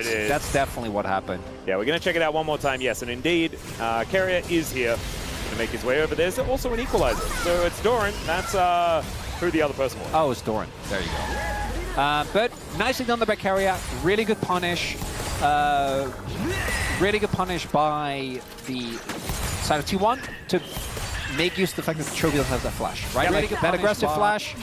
That's definitely what happened. Yeah, we're going to check it out one more time. Yes, and indeed, Carrier is here to make his way over. There's also an equalizer. So it's Doran. That's who the other person was. Oh, it's Doran. There you go. But nicely done there by Carrier. Really good punish. Really good punish by the side of T1 to make use of the fact that Chovy doesn't have that flash, right? Yeah, really good, that aggressive flash.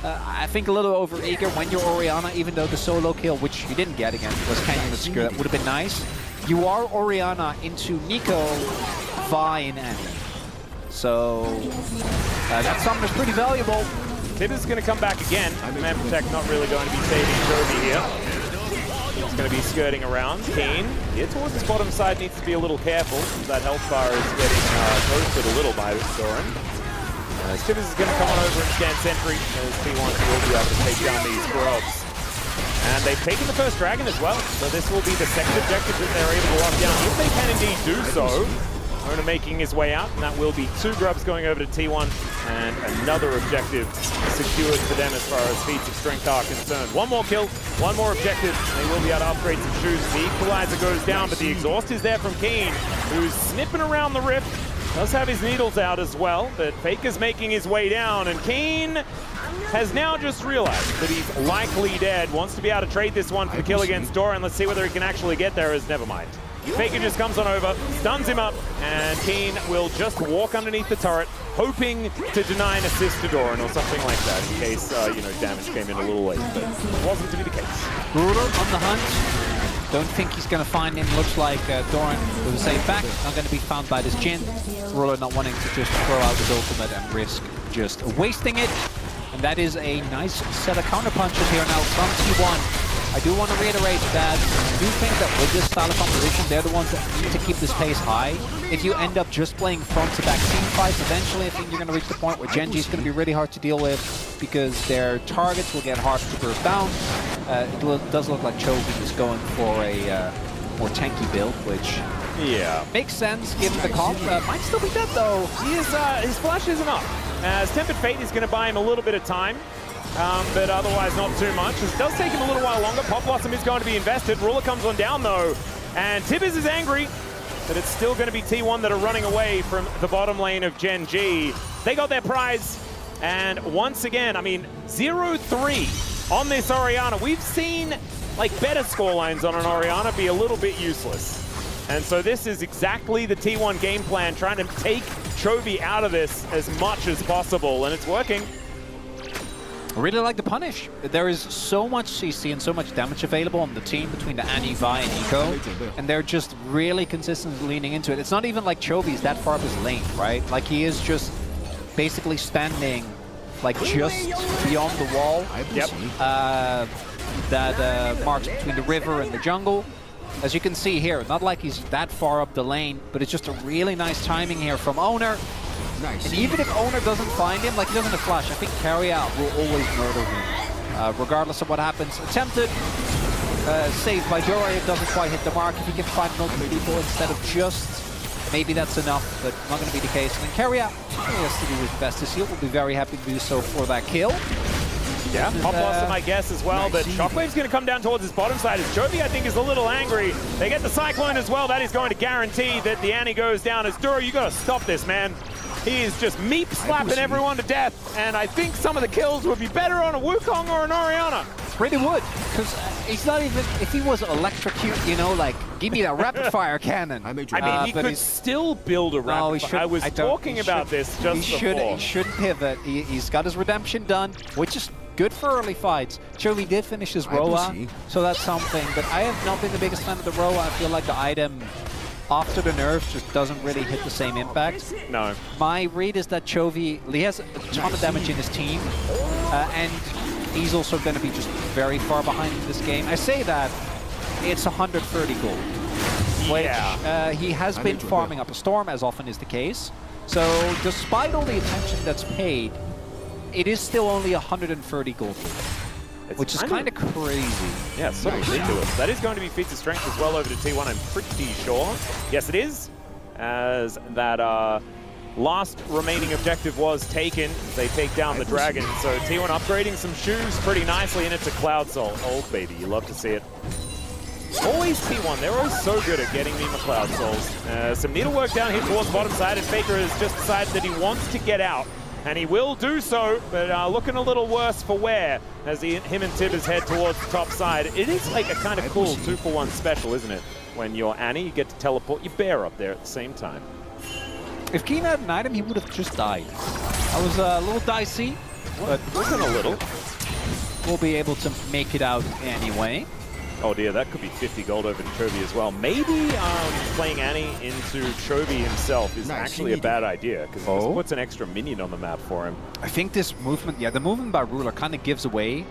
I think a little over eager when you're Orianna, even though the solo kill, which you didn't get again, was Canyon Obscure, that would have been nice. You are Orianna into Nico, Vi, and Annie. So that summon is pretty valuable. Tibbs is going to come back again. Man Protect not really going to be saving Chovy here. He's going to be skirting around. Keen, here towards his bottom side, needs to be a little careful. That health bar is getting toasted a little by Doran. Tibbs is going to come on over and scan sentry as T1 will be able to take down these grubs. And they've taken the first dragon as well, so this will be the second objective that they're able to lock down. If they can indeed do so, Ona making his way out, and that will be 2 grubs going over to T1, and another objective secured for them as far as feats of strength are concerned. One more kill, one more objective, they will be able to upgrade some shoes. The equalizer goes down, but the exhaust is there from Keen, who's snipping around the rift. Does have his needles out as well, but Faker's making his way down, and Keen has now just realized that he's likely dead. Wants to be able to trade this one for the kill against Doran. Let's see whether he can actually get there, as never mind. Faker just comes on over, stuns him up, and Keen will just walk underneath the turret, hoping to deny an assist to Doran or something like that, in case, damage came in a little late, but it wasn't to be the case. Brutal on the hunt. Don't think he's going to find him. Looks like Doran with a safe back. Not going to be found by this Jhin. Ruler not wanting to just throw out his ultimate and risk just wasting it. And that is a nice set of counter punches here now from T1. I do want to reiterate that I do think that with this style of composition, they're the ones that need to keep this pace high. If you end up just playing front-to-back team fights, eventually I think you're going to reach the point where Genji is going to be really hard to deal with because their targets will get harder to burst down. It does look like Chovy is going for a more tanky build, which makes sense given the comp. Might still be dead though. He is, his flash isn't up. As Tempered Fate is going to buy him a little bit of time. But otherwise not too much. It does take him a little while longer. Pop Blossom is going to be invested. Ruler comes on down though. And Tibbs is angry, but it's still going to be T1 that are running away from the bottom lane of Gen G. They got their prize. And once again, I mean, 0-3 on this Orianna. We've seen like better scorelines on an Orianna be a little bit useless. And so this is exactly the T1 game plan, trying to take Chovy out of this as much as possible. And it's working. I really like the punish. There is so much CC and so much damage available on the team between the Annie, Vi, and Nico, and they're just really consistently leaning into it. It's not even like Chovy's that far up his lane, right? Like he is just basically standing like just beyond the wall that marks between the river and the jungle. As you can see here, not like he's that far up the lane, but it's just a really nice timing here from Owner. Nice. And even if Owner doesn't find him, like he doesn't have flash, I think Carry Out will always murder him, regardless of what happens. Attempted, saved by Jory, it doesn't quite hit the mark. If he can find multiple people instead of just, maybe that's enough, but not going to be the case. And then Carry Out, he has to do his best this heal, will be very happy to do so for that kill. Yeah, Pop Blossom, I guess, as well, but Shockwave's going to come down towards his bottom side. As Chovy, I think, is a little angry. They get the Cyclone as well. That is going to guarantee that the Annie goes down. As Duro, you got to stop this, man. He is just meat-slapping everyone to death, and I think some of the kills would be better on a Wukong or an Orianna. Really would, because he's not even, if he was electrocute, you know, like, give me that rapid-fire cannon. I mean, he could still build a rapid fire. I was talking about this just before. He should pivot. He's got his redemption done, which is good for early fights. Chovy did finish his Roa, so that's something, but I have not been the biggest fan of the Roa. I feel like the item after the nerfs just doesn't really hit the same impact. No. My read is that Chovy, he has a ton of damage in his team, and he's also going to be just very far behind in this game. I say that, it's 130 gold, which he has been farming up a storm, as often is the case. So despite all the attention that's paid, it is still only 130 gold. Which is kind of crazy. Yeah, so ridiculous. That is going to be feats of strength as well over to T1, I'm pretty sure. Yes, it is. As that last remaining objective was taken, they take down the dragon. So T1 upgrading some shoes pretty nicely, and it's a Cloud Soul. Oh, baby, you love to see it. All always T1. They're always so good at getting me McLeod souls. Some needlework down here towards the bottom side, and Faker has just decided that he wants to get out. And he will do so, but looking a little worse for wear as him and Tibbers head towards the top side. It is like a kind of cool 2-for-1 special, isn't it? When you're Annie, you get to teleport your bear up there at the same time. If Keen had an item, he would have just died. I was a little dicey, but wasn't a little. We'll be able to make it out anyway. Oh dear, that could be 50 gold over to Chovy as well. Maybe playing Annie into Chovy himself is actually a bad idea, because this puts an extra minion on the map for him. I think this movement, yeah, the movement by Ruler kind of gives away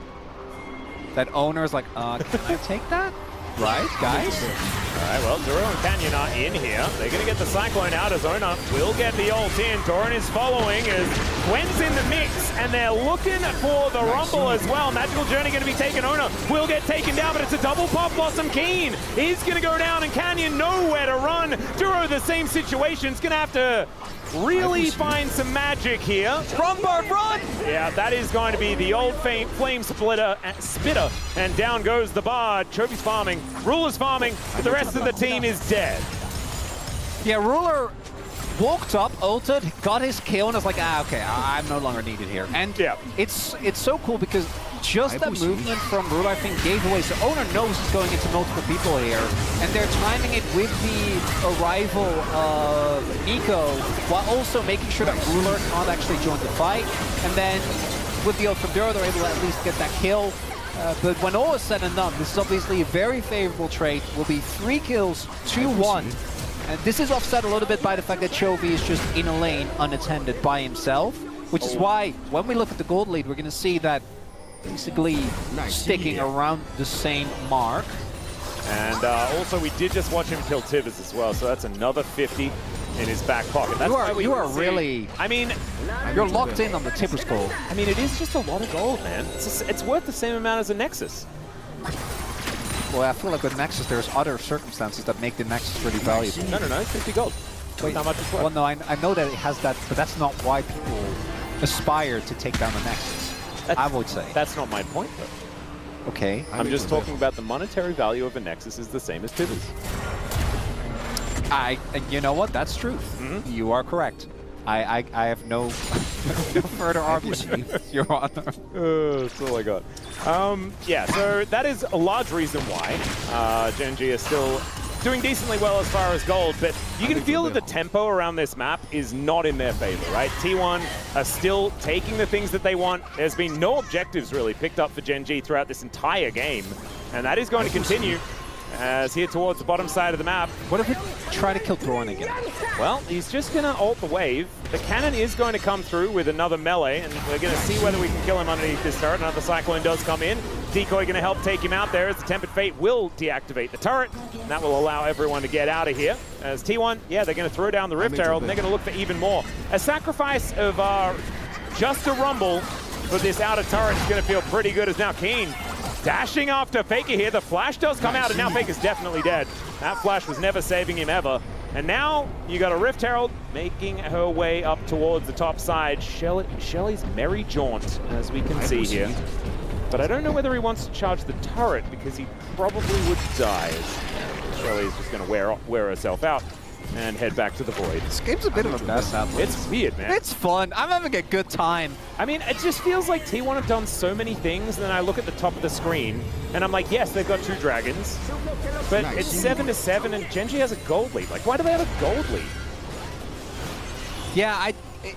that owner is like, can I take that? Right, guys? Alright, well, Duro and Canyon are in here. They're going to get the Cyclone out as Ona will get the ult in. Doran is following as Gwen's in the mix, and they're looking for the Rumble as well. Magical Journey going to be taken. Ona will get taken down, but it's a double pop. Blossom Keen is going to go down, and Canyon nowhere to run. Duro, the same situation. It's going to have to really find some magic here. Run, Bird, run! Yeah, that is going to be the old flame spitter, and down goes the Bard. Chovy's farming, Ruler's farming, but the rest of the team is dead. Yeah, Ruler walked up, ulted, got his kill, and was like, okay, I'm no longer needed here. And it's so cool because just that movement from Ruler, I think, gave away. So Owner knows he's going into multiple people here, and they're timing it with the arrival of Nico, while also making sure that Ruler can't actually join the fight. And then with the ult from Duro, they're able to at least get that kill. But when all is said and done, this is obviously a very favorable trade. Will be 3 kills, 2-1. And this is offset a little bit by the fact that Chovy is just in a lane unattended by himself, which is why when we look at the gold lead, we're going to see that basically sticking around the same mark. And also, we did just watch him kill Tibbers as well, so that's another 50 in his back pocket. That's you are really... I mean... You're locked in on the Tibbers gold. I mean, it is just a lot of gold, man. It's worth the same amount as a Nexus. Well, I feel like with Nexus, there's other circumstances that make the Nexus really valuable. No, 50 gold. Wait, not much as well. Well, no, I know that it has that, but that's not why people aspire to take down the Nexus. I would say. That's not my point, though. Okay. I'm just talking about the monetary value of a Nexus is the same as Tibbers. You know what? That's true. You are correct. I have no further argument, Your Honor. That's all I got. Yeah, so that is a large reason why Gen G is still doing decently well as far as gold, but you can feel that the tempo around this map is not in their favor, right? T1 are still taking the things that they want. There's been no objectives really picked up for Gen G throughout this entire game, and that is going to continue as here towards the bottom side of the map. What if we try to kill Doran again? Well, he's just going to ult the wave. The cannon is going to come through with another melee, and we're going to see whether we can kill him underneath this turret. Another Cyclone does come in. Decoy going to help take him out there as the Tempered Fate will deactivate the turret, and that will allow everyone to get out of here. As T1, yeah, they're going to throw down the Rift Herald, and they're going to look for even more. A sacrifice of just a Rumble for this outer turret is going to feel pretty good as now Keen dashing after Faker here. The flash does come out, and now Faker's definitely dead. That flash was never saving him ever. And now you got a Rift Herald making her way up towards the top side. Shelly's merry jaunt, as we can see here. But I don't know whether he wants to charge the turret, because he probably would die. Shelly's just going to wear herself out and head back to the void. This game's a bit of a mess, sadly. It's weird, man. It's fun. I'm having a good time. I mean, it just feels like T1 have done so many things, and then I look at the top of the screen, and I'm like, yes, they've got 2 dragons, but it's 7-7, and Gen G has a gold lead. Like, why do they have a gold lead? Yeah,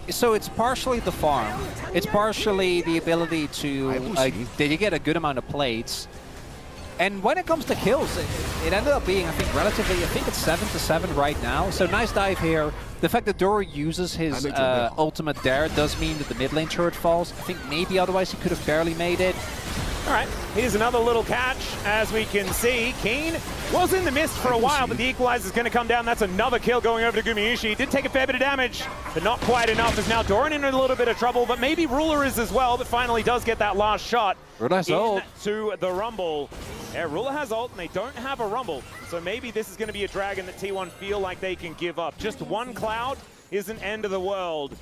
so it's partially the farm. It's partially the ability to that you get a good amount of plates. And when it comes to kills, it ended up being, I think, relatively, I think it's 7-7 right now. So nice dive here. The fact that Doro uses his ultimate there does mean that the mid lane turret falls. I think maybe otherwise he could have barely made it. All right, here's another little catch. As we can see, Keen was in the mist for a while, but the equalizer is going to come down. That's another kill going over to Gumayushi. He did take a fair bit of damage, but not quite enough, as now Doran in a little bit of trouble, but maybe Ruler is as well, but finally does get that last shot into the Rumble. Yeah, Ruler has ult, and they don't have a Rumble, so maybe this is going to be a dragon that T1 feel like they can give up. Just one cloud isn't end of the world.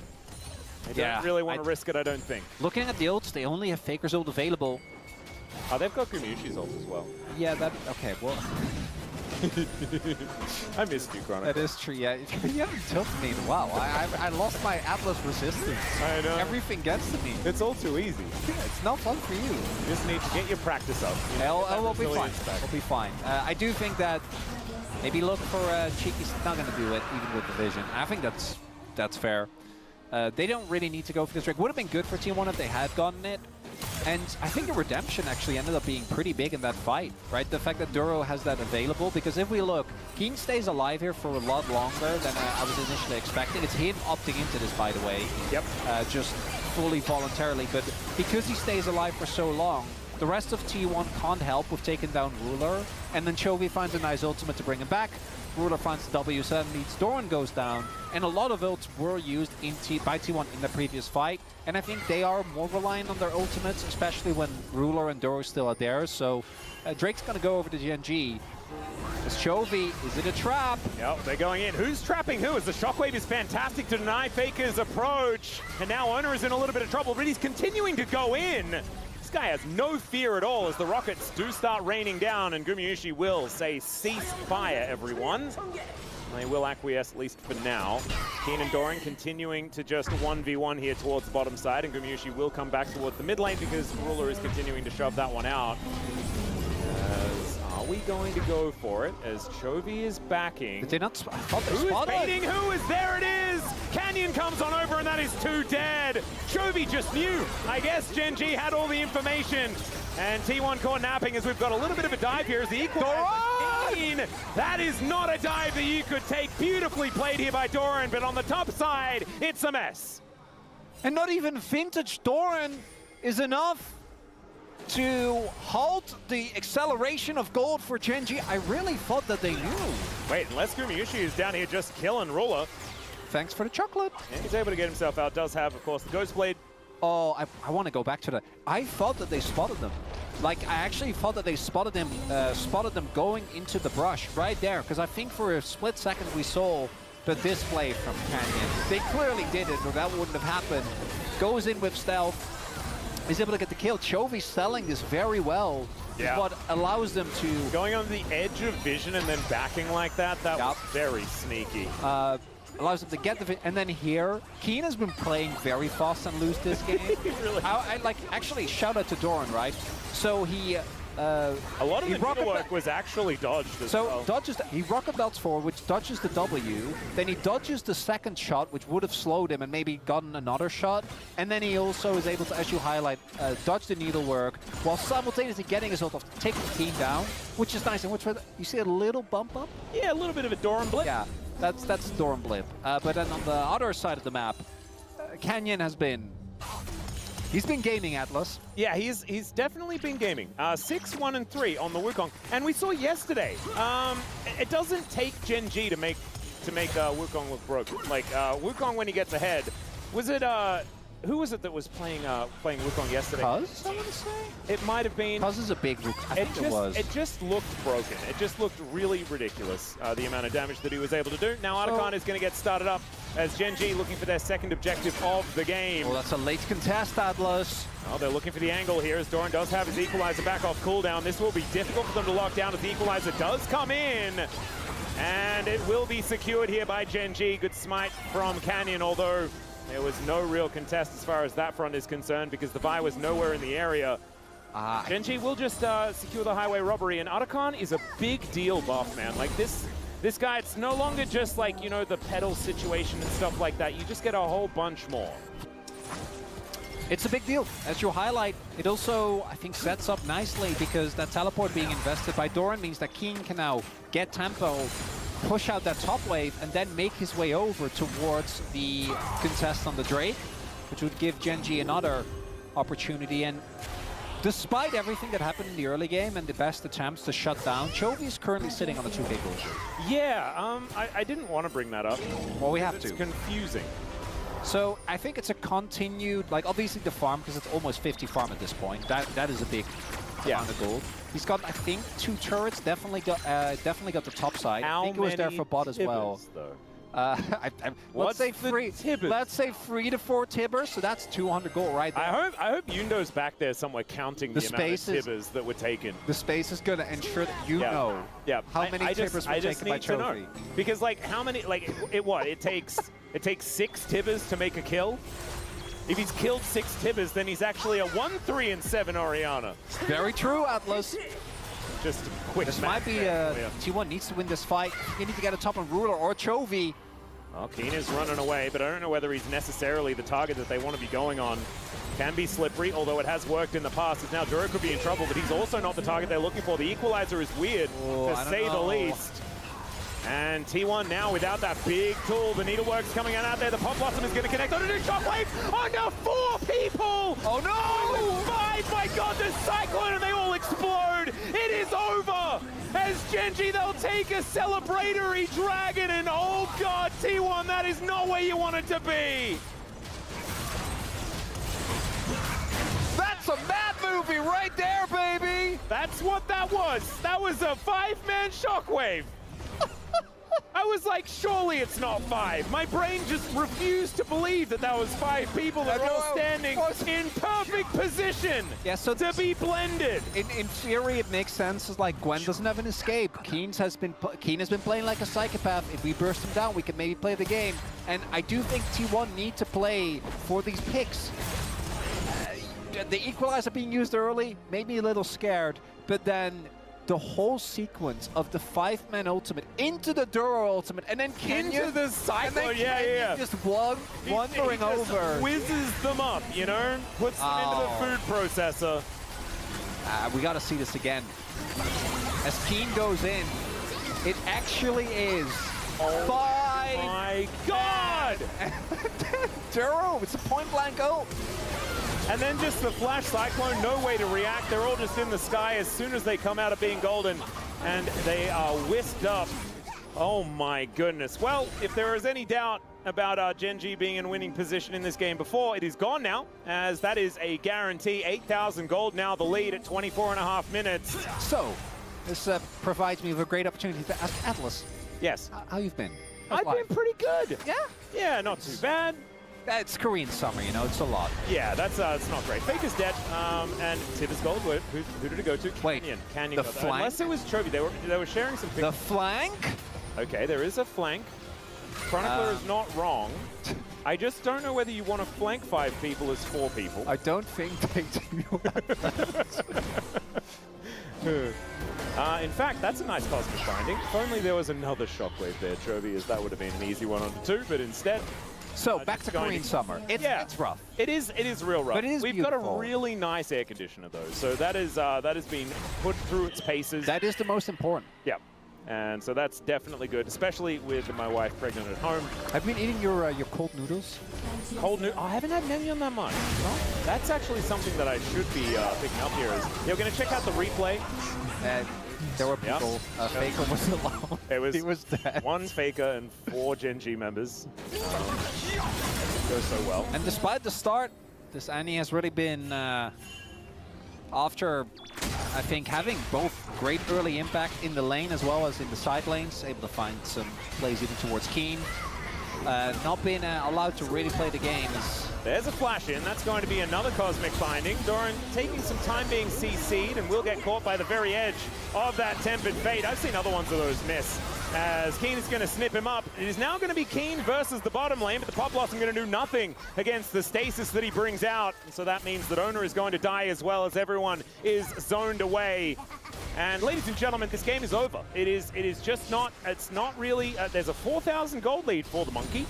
They don't really want to risk it, I don't think. Looking at the ults, they only have Faker's ult available. Oh, they've got Gumayushi's ult as well. Yeah, okay, well... I missed you, Chronicle. That is true, yeah. You haven't tilted me in a while. I lost my Atlas resistance. I know. Everything gets to me. It's all too easy. It's not fun for you. You just need to get your practice up. You know, We'll be fine. We'll be fine. I do think that maybe look for Cheeky's not going to do it, even with the vision. I think that's fair. They don't really need to go for this Drake. Would have been good for Team 1 if they had gotten it. And I think the redemption actually ended up being pretty big in that fight, right? The fact that Duro has that available, because if we look, Keen stays alive here for a lot longer than I was initially expecting. It's him opting into this, by the way. Yep. Just fully voluntarily, but because he stays alive for so long, the rest of T1 can't help with taking down Ruler, and then Chovy finds a nice ultimate to bring him back. Ruler finds the W, so that means Doran goes down, and a lot of ults were used by T1 in the previous fight, and I think they are more reliant on their ultimates, especially when Ruler and Doro still are there, so Drake's gonna go over to GNG. Is Chovy, is it a trap? Yep, they're going in. Who's trapping who? As the Shockwave is fantastic to deny Faker's approach, and now Owner is in a little bit of trouble, but he's continuing to go in. This guy has no fear at all as the rockets do start raining down, and Gumayusi will say, cease fire, everyone. They will acquiesce, at least for now. Keen and Doran continuing to just 1v1 here towards the bottom side, and Gumayusi will come back towards the mid lane because Ruler is continuing to shove that one out. Are we going to go for it as Chovy is backing? Did they not I thought they Who is spotted? baiting who? Is there it is! Canyon comes on over and that is 2 dead. Chovy just knew. I guess Gen G had all the information. And T1 caught napping as we've got a little bit of a dive here as the equalizer. That is not a dive that you could take. Beautifully played here by Doran, but on the top side, it's a mess. And not even vintage Doran is enough to halt the acceleration of gold for Gen G. I really thought that they knew. Wait, unless Gumayusi is down here just killing Ruler. Thanks for the chocolate. And he's able to get himself out. Does have, of course, the Ghost Blade. Oh, I want to go back to that. I thought that they spotted them. Like, I actually thought that they spotted them going into the brush right there. Because I think for a split second we saw the display from Canyon. They clearly did it, or that wouldn't have happened. Goes in with stealth. Is able to get the kill. Chovy selling this very well. Yeah. What allows them to... Going on the edge of vision and then backing like that, that was very sneaky. Allows them to get the... And then here, Keen has been playing very fast and loose this game. Really? I like, actually, shout out to Doran, right? So he... a lot of the middle work was actually dodged as well. He rocket belts forward, which dodges the W. Then he dodges the second shot, which would have slowed him and maybe gotten another shot. And then he also is able to, as you highlight, dodge the needlework while simultaneously getting his ult off, taking the team down, which is nice. And which you see a little bump up? Yeah, a little bit of a Doran blip. Yeah, that's Doran blip. But then on the other side of the map, Canyon has been... He's been gaming, Atlas. Yeah, he's definitely been gaming. 6, 1, and 3 on the Wukong, and we saw yesterday. It doesn't take Gen G to make Wukong look broken. Like Wukong when he gets ahead, was it who was it that was playing Wukong yesterday? Cuz, I want to say. It might have been. Cuz is a big Wukong. I think it was. It just looked broken. It just looked really ridiculous, the amount of damage that he was able to do. Now Artican is going to get started up as Gen G looking for their second objective of the game. Well, that's a late contest, Atlas. Oh, they're looking for the angle here as Doran does have his equalizer back off cooldown. This will be difficult for them to lock down as the equalizer does come in. And it will be secured here by Gen G. Good smite from Canyon, although there was no real contest as far as that front is concerned because the Vi was nowhere in the area. Gen G will just secure the highway robbery, and Artican is a big deal buff, man. Like this guy, it's no longer just like, you know, the pedal situation and stuff like that. You just get a whole bunch more. It's a big deal. As you highlight, it also, I think, sets up nicely because that teleport being invested by Doran means that Keen can now get tempo, push out that top wave, and then make his way over towards the contest on the Drake, which would give Gen G another opportunity. And despite everything that happened in the early game and the best attempts to shut down, Chovy is currently sitting on the 2K goal. Yeah, I didn't want to bring that up. Well, we have to. It's confusing. So I think it's a continued, like obviously the farm, because it's almost 50 farm at this point. That is a big amount of gold. He's got, I think, 2 turrets. Definitely got the top side. I think it was there for bot as well. Though? Let's say 3 to 4 tibbers, so that's 200 gold right there. I hope Yundo's back there somewhere counting the amount of tibbers that were taken. The space is going to ensure that you know how many tibbers were taken by Trophy. Because like how many it takes 6 tibbers to make a kill. If he's killed 6 tibbers, then he's actually a 1-3-7 Orianna. Very true, Atlas. Just a quick. This might be T1 needs to win this fight. You need to get a top on Ruler or Chovy. Well, Keen is running away, but I don't know whether he's necessarily the target that they want to be going on. Can be slippery, although it has worked in the past. As now Duro could be in trouble, but he's also not the target they're looking for. The equalizer is weird, to say the least. And T1 now without that big tool. The needlework's coming out there. The Pop Blossom is going to connect on a new shockwave under 4 people. Oh no! 5, my God, the Cyclone, and they all explode. It is over. As Genji, they'll take a celebratory dragon, and oh God, T1, that is not where you want it to be. That's a mad movie right there, baby. That's what that was. That was a 5-man shockwave. I was like, surely it's not 5. My brain just refused to believe that was 5 people that are all standing in perfect position to be blended. In theory, it makes sense. It's like Gwen doesn't have an escape. Keen has been playing like a psychopath. If we burst him down, we can maybe play the game. And I do think T1 need to play for these picks. The equalizer being used early made me a little scared, but then the whole sequence of the 5-man ultimate into the Duro ultimate and then Kenya into the Cyclone, just wandering over. Whizzes them up, you know? Puts them into the food processor. We got to see this again. As Keen goes in, it actually is 5. My God! Duro, it's a point-blank ult. And then just the Flash Cyclone, no way to react. They're all just in the sky as soon as they come out of being golden. And they are whisked up. Oh my goodness. Well, if there is any doubt about Genji being in winning position in this game before, it is gone now, as that is a guarantee. 8,000 gold now, the lead at 24.5 minutes. So, this provides me with a great opportunity to ask Atlas. Yes. How you've been? I've been pretty good. Yeah? Yeah, not too bad. It's Korean summer, you know, it's a lot. Yeah, that's it's not great. Faker's dead, and Tibbers gold. Who did it go to? Wait, Canyon the got that. flank? Unless it was Chovy, they were sharing some pictures. The flank? Okay, there is a flank. Chronicler is not wrong. I just don't know whether you want to flank 5 people as 4 people. I don't think they do. In fact, that's a nice cosmic binding. If only there was another shockwave there, Chovy, as that would have been an easy 1 onto 2, but instead... So, back to Korean summer. It's rough. It is real rough. But it is We've beautiful. got a really nice air conditioner, though. So that has been put through its paces. That is the most important. Yeah. And so that's definitely good, especially with my wife pregnant at home. Have you been eating your cold noodles? Cold noodles? I haven't had many on that much. Well, that's actually something that I should be picking up here. We're going to check out the replay. There were people. Faker was alone. He was dead. 1 Faker and 4 Genji members. Goes so well. And despite the start, this Annie has really been, after, I think, having both great early impact in the lane as well as in the side lanes, able to find some plays even towards Keen. Not being allowed to really play the game is... There's a flash in. That's going to be another cosmic binding. Doran taking some time being CC'd and will get caught by the very edge of that tempered fate. I've seen other ones of those miss. As Keen is going to snip him up. It is now going to be Keen versus the bottom lane, but the Pop Blossom going to do nothing against the stasis that he brings out. So that means that Owner is going to die as well, as everyone is zoned away. And ladies and gentlemen, this game is over. It is just not, it's not really, there's a 4,000 gold lead for the Monkey.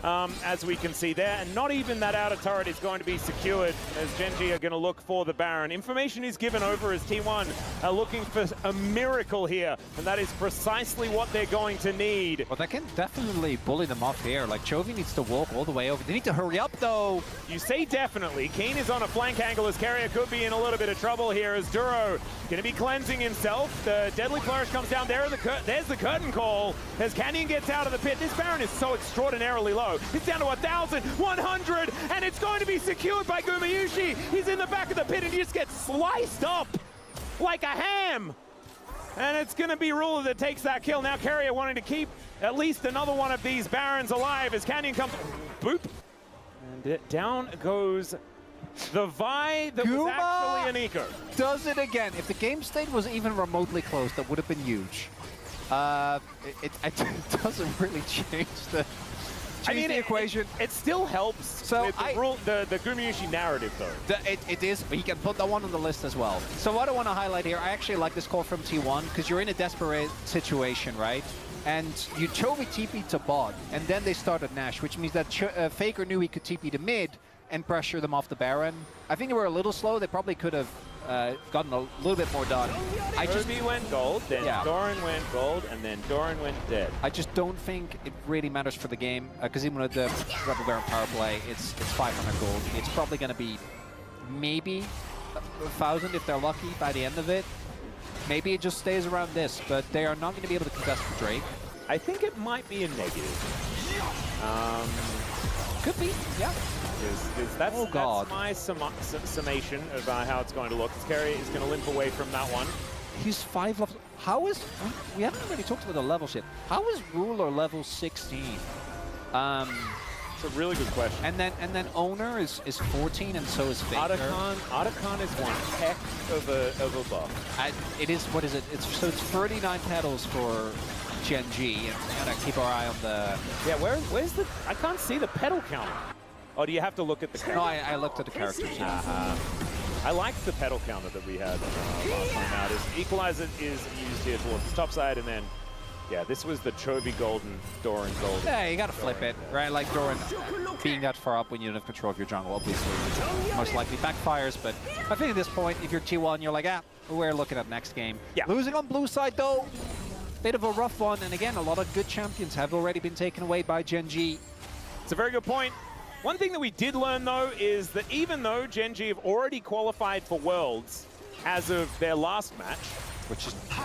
As we can see there, and not even that outer turret is going to be secured, as Genji are going to look for the Baron. Information is given over as T1 are looking for a miracle here, and that is precisely what they're going to need. Well, they can definitely bully them off here. Like, Chovy needs to walk all the way over. They need to hurry up, though. You say definitely. Keen is on a flank angle, as Carrier could be in a little bit of trouble here, as Duro going to be cleansing himself. The Deadly Flourish comes down there, and there's the curtain call, as Canyon gets out of the pit. This Baron is so extraordinarily low. It's down to 1,100, and it's going to be secured by Gumayushi. He's in the back of the pit, and he just gets sliced up like a ham. And it's going to be Ruler that takes that kill. Now Carrier wanting to keep at least another one of these Barons alive as Canyon comes. Boop. And down goes the Vi that was actually an eco. Does it again. If the game state was even remotely close, that would have been huge. It doesn't really change the equation. It still helps so with the Gumayushi narrative, though. It is, but you can put that one on the list as well. So what I want to highlight here, I actually like this call from T1, because you're in a desperate situation, right? And you Chovy TP to bot, and then they started Nash, which means that Faker knew he could TP to mid and pressure them off the Baron. I think they were a little slow. They probably could have gotten a little bit more done. Chovy went gold, then Doran went gold, and then Doran went dead. I just don't think it really matters for the game, because even with the Rebel Baron power play, it's 500 gold. It's probably going to be maybe 1,000 if they're lucky by the end of it. Maybe it just stays around this, but they are not going to be able to contest for Drake. I think it might be a negative. Could be, yeah. That's my summation of how it's going to look. Carrier is going to limp away from that one. He's 5 levels. How is... We haven't really talked about the level shit. How is Ruler level 16? It's a really good question. And then Owner is 14, and so is Faker. Otacon is one heck of a buff. It is, what is it? It's 39 petals for Gen G, and we gotta keep our eye on the... Yeah, where's the... I can't see the petal counter. Oh, do you have to look at the character? No, I looked at the characters. I liked the pedal counter that we had last time out. Equalizer is used here towards the top side, and then, yeah, this was the Chovy Golden, Doran Golden. Yeah, you gotta flip it, right? Like Doran being that far up when you don't have control of your jungle, obviously, most likely backfires, but I think at this point, if you're T1, you're like, we're looking at next game. Yeah. Losing on blue side, though, bit of a rough one, and again, a lot of good champions have already been taken away by Gen G. It's a very good point. One thing that we did learn, though, is that even though Gen G have already qualified for Worlds as of their last match,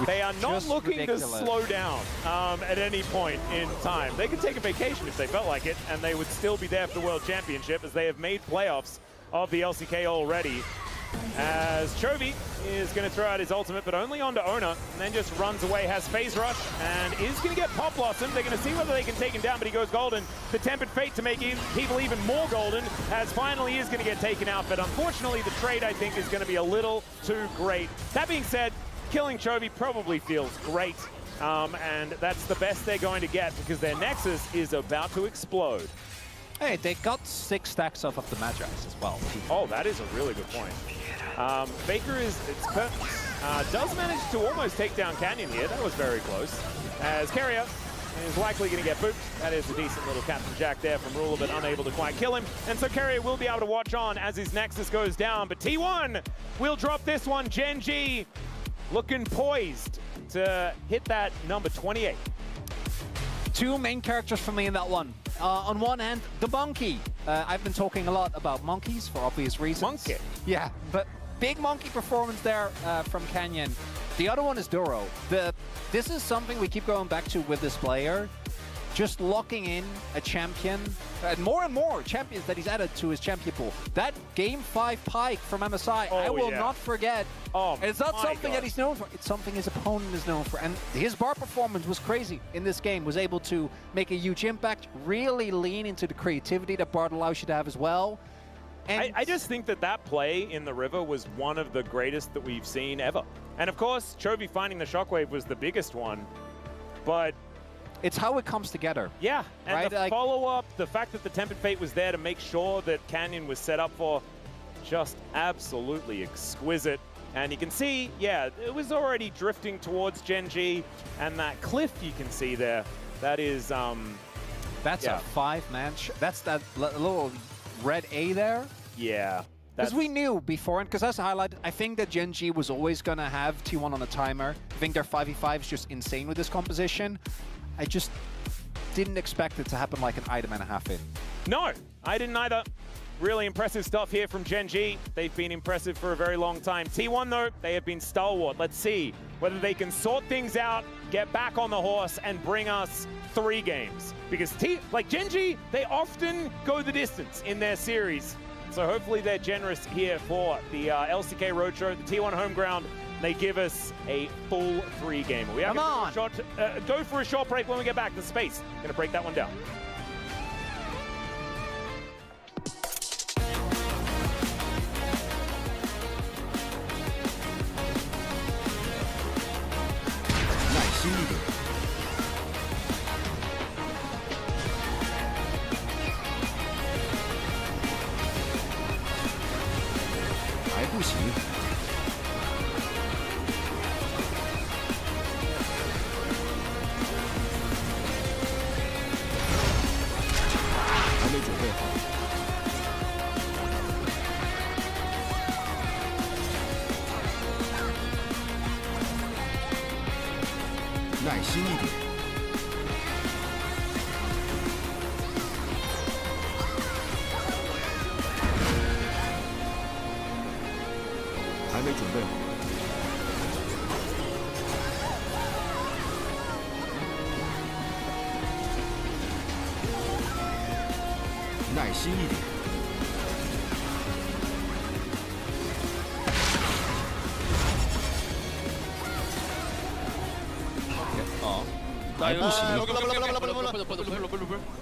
they are not looking to slow down at any point in time. They could take a vacation if they felt like it, and they would still be there for the World Championship, as they have made playoffs of the LCK already. As Chovy is going to throw out his ultimate, but only onto Ona, and then just runs away, has Phase Rush, and is going to get Pop Blossom. They're going to see whether they can take him down, but he goes golden. The Tempered Fate to make people even more golden, as finally is going to get taken out, but unfortunately the trade, I think, is going to be a little too great. That being said, killing Chovy probably feels great, and that's the best they're going to get, because their Nexus is about to explode. Hey, they got 6 stacks off of the Magi's as well. Oh, that is a really good point. Faker does manage to almost take down Canyon here. That was very close. As Carrier is likely going to get booped. That is a decent little Captain Jack there from Ruler, but unable to quite kill him. And so Carrier will be able to watch on as his Nexus goes down. But T1 will drop this one. Gen G looking poised to hit that number 28. 2 main characters for me in that one. On one hand, the Monkey. I've been talking a lot about monkeys for obvious reasons. Monkey? Yeah, but big monkey performance there from Canyon. The other one is Duro. This is something we keep going back to with this player. Just locking in a champion, and more champions that he's added to his champion pool. That Game 5 Pike from MSI, I will not forget. Oh, it's not something that he's known for, it's something his opponent is known for. And his bar performance was crazy in this game, was able to make a huge impact, really lean into the creativity that Bard allows you to have as well. And I just think that play in the river was one of the greatest that we've seen ever. And of course, Chovy finding the shockwave was the biggest one, but it's how it comes together. Yeah, and right? the follow-up, the fact that the Tempered Fate was there to make sure that Canyon was set up for, just absolutely exquisite. And you can see, yeah, it was already drifting towards Gen G, and that cliff you can see there, that is... That's a 5-man... That's that little red A there? Yeah. Because we knew before, and because that's highlighted, I think that Gen G was always going to have T1 on the timer. I think their 5v5 is just insane with this composition. I just didn't expect it to happen like an item and a half in. No, I didn't either. Really impressive stuff here from Gen G. They've been impressive for a very long time. T1, though, they have been stalwart. Let's see whether they can sort things out, get back on the horse, and bring us 3 games. Because Gen G, they often go the distance in their series. So hopefully they're generous here for the LCK Roadshow, the T1 home ground. They give us a full free game. We have go for a short break when we get back to space. Gonna break that one down.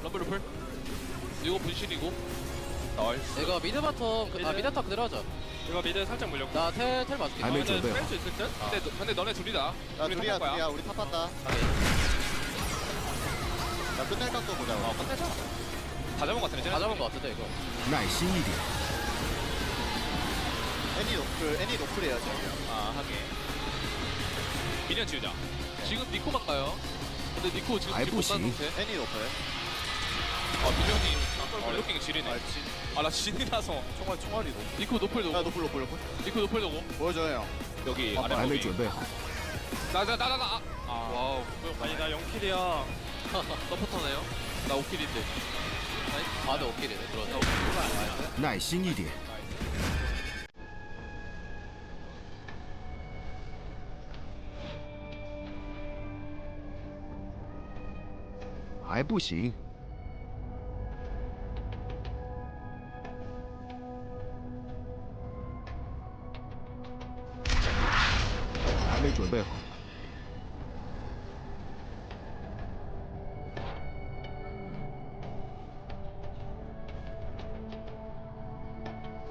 러블 이거 분신이고 나이스. 이거 미드 바텀 미드 탑 그대로 하자. 이거 미드 살짝 물렸고. 나텔 맞을게. 근데 뺄수 있을 듯? 근데 너네 둘이다. 야 둘이야 둘이야 우리 탑 봤다. 야 끝낼 각도 보자. 끝내자. 다 잡은 것 같은데. 다 잡은 거 같은데 이거. 애니 노플이에요 지금. 하긴. 미니언 지우자. 지금 니코만 가요. 근데 니코 지금 못 가는 상태. 애니 노플. 미니언이 블로킹이 지리네. 나 진이라서. 총알이도. 니코 노플 노고. 야 노플. 니코 노플 노고. 보여줘요 형. 여기 아래 범위. 나. 와우. 아니 나 0킬이야. 서포터네요. 나 5킬인데. 다들 오킬이네. 그러네. 耐心一点。还不行。还没准备好。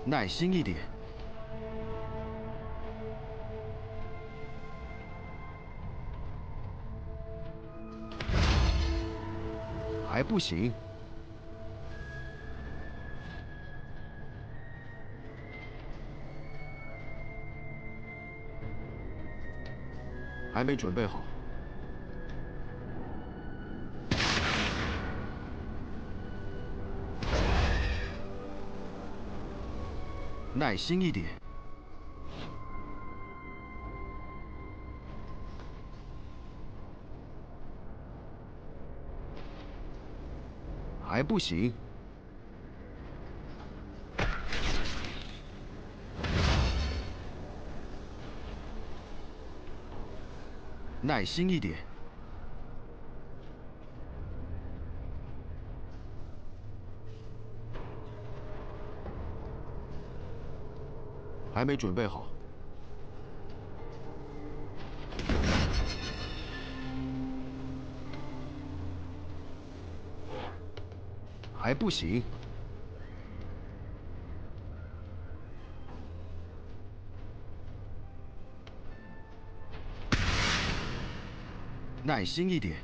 耐心一点。还不行。还没准备好。耐心一点。还不行。耐心一点。还没准备好。还不行。耐心一点。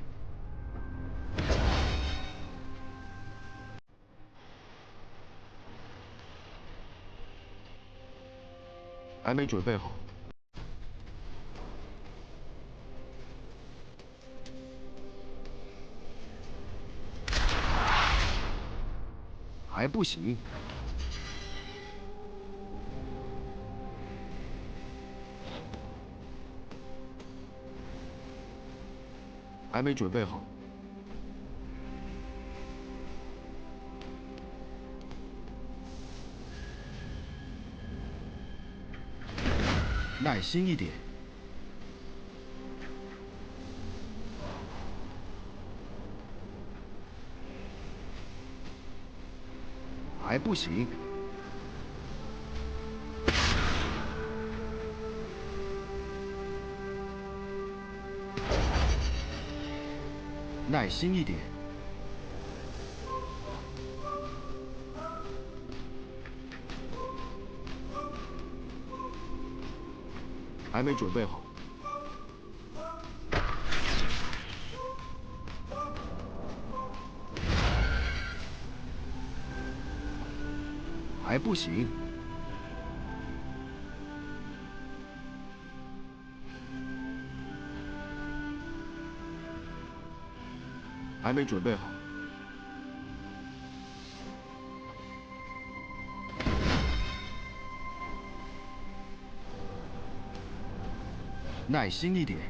还没准备好。还不行。还没准备好。耐心一点。还不行。耐心一点。还没准备好。还不行。还没准备好。耐心一点。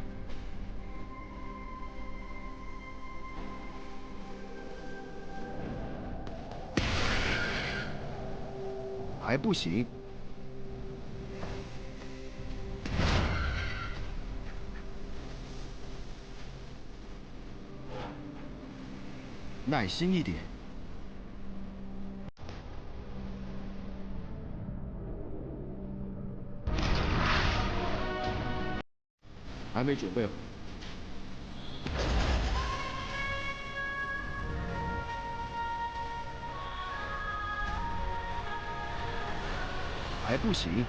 还不行。耐心一点。还没准备好。还不行。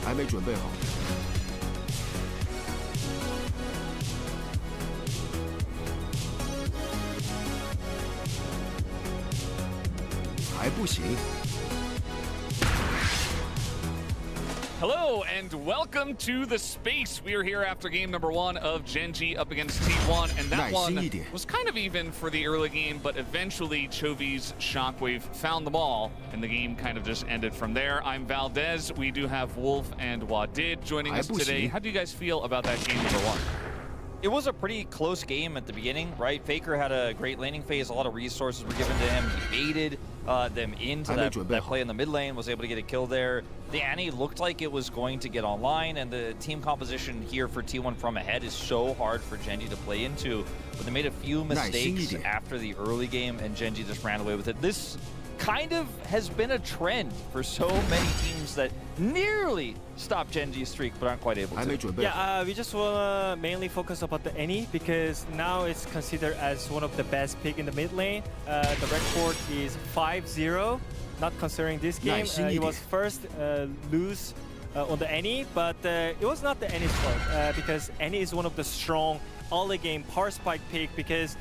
还没准备好。还不行。 Hello and welcome to the space. We are here after game number 1 of Genji up against T1, and that one was kind of even for the early game, but eventually Chovy's Shockwave found them all, and the game kind of just ended from there. I'm Valdez. We do have Wolf and Wadid joining us today. How do you guys feel about that game number 1? It was a pretty close game at the beginning, right? Faker had a great laning phase. A lot of resources were given to him. He baited them into that play in the mid lane, was able to get a kill there. The Annie looked like it was going to get online, and the team composition here for T1 from ahead is so hard for Genji to play into. But they made a few mistakes after the early game, and Genji just ran away with it. This kind of has been a trend for so many teams that nearly stop Genji's streak, but aren't quite able to. Yeah, we just want to mainly focus about the Annie because now it's considered as one of the best pick in the mid lane. The record is 5-0, not considering this game. He was first lose on the Annie, but it was not the Annie's fault because Annie is one of the strong early game power spike pick because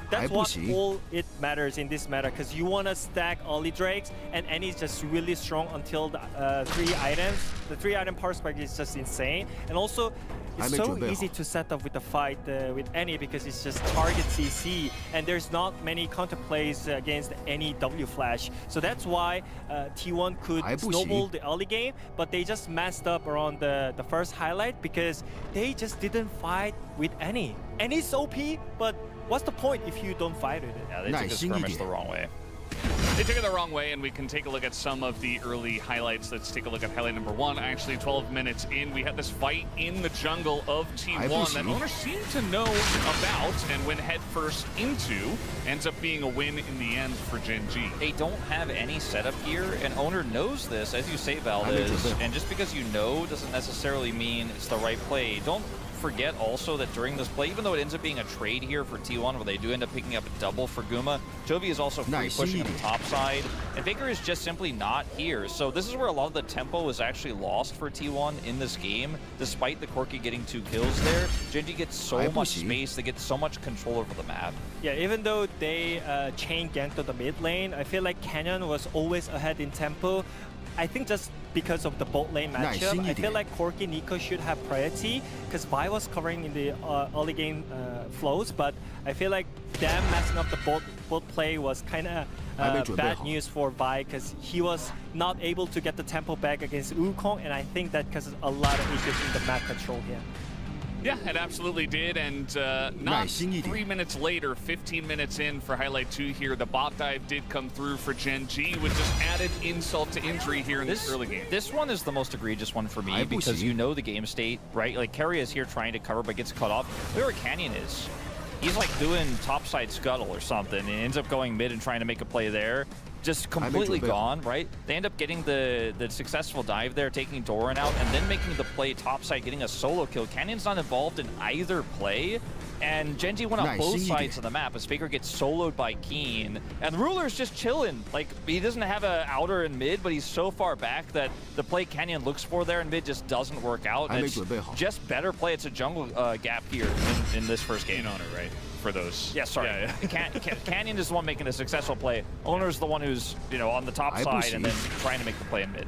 that's what all it matters in this meta because you want to stack early drakes and Annie is just really strong until the 3 items. The 3 item power spike is just insane, and also it's so easy to set up with the fight with Annie because it's just target CC and there's not many counter plays against any W flash. So that's why T1 could snowball the early game, but they just messed up around the first highlight because they just didn't fight with Annie. Annie's OP, but what's the point if you don't fight with it? Yeah, they took the skirmish the wrong way. They took it the wrong way, and we can take a look at some of the early highlights. Let's take a look at highlight number 1. Actually, 12 minutes in, we had this fight in the jungle of T1 that owners seem to know about and went headfirst into. Ends up being a win in the end for Genji. They don't have any setup gear, and owner knows this, as you say, Valdez. And just because you know doesn't necessarily mean it's the right play. Don't forget also that during this play, even though it ends up being a trade here for T1 where they do end up picking up a double for Guma, Chovy is also free pushing on the top side, and Faker is just simply not here. So this is where a lot of the tempo is actually lost for T1 in this game, despite the Corki getting 2 kills there. Genji gets so much space, they get so much control over the map. Yeah, even though they chain ganked to the mid lane, I feel like Canyon was always ahead in tempo. I think just because of the bot lane matchup, I feel like Corki Nico should have priority because Vi was covering in the early game flows, but I feel like them messing up the bot play was kind of bad news for Vi because he was not able to get the tempo back against Wukong, and I think that causes a lot of issues in the map control here. Yeah, it absolutely did, and not 3 minutes later, 15 minutes in for highlight 2 here, the bot dive did come through for Genji, with just added insult to injury here in this early game. This one is the most egregious one for me because you know the game state, right? Like, Keria is here trying to cover but gets cut off. Look where Canyon is. He's like doing topside scuttle or something and ends up going mid and trying to make a play there. just completely gone, right? They end up getting the successful dive there, taking Doran out, and then making the play topside, getting a solo kill. Canyon's not involved in either play, and Gen.G went on both sides of the map as Faker gets soloed by Keen, and Ruler's just chilling. Like, he doesn't have an outer in mid, but he's so far back that the play Canyon looks for there in mid just doesn't work out. And it's just better play. It's a jungle gap here in this first game. Owner, right? For those. Yeah, sorry. Canyon is the one making a successful play. Owner's the one who's, you know, on the top side and then trying to make the play in mid.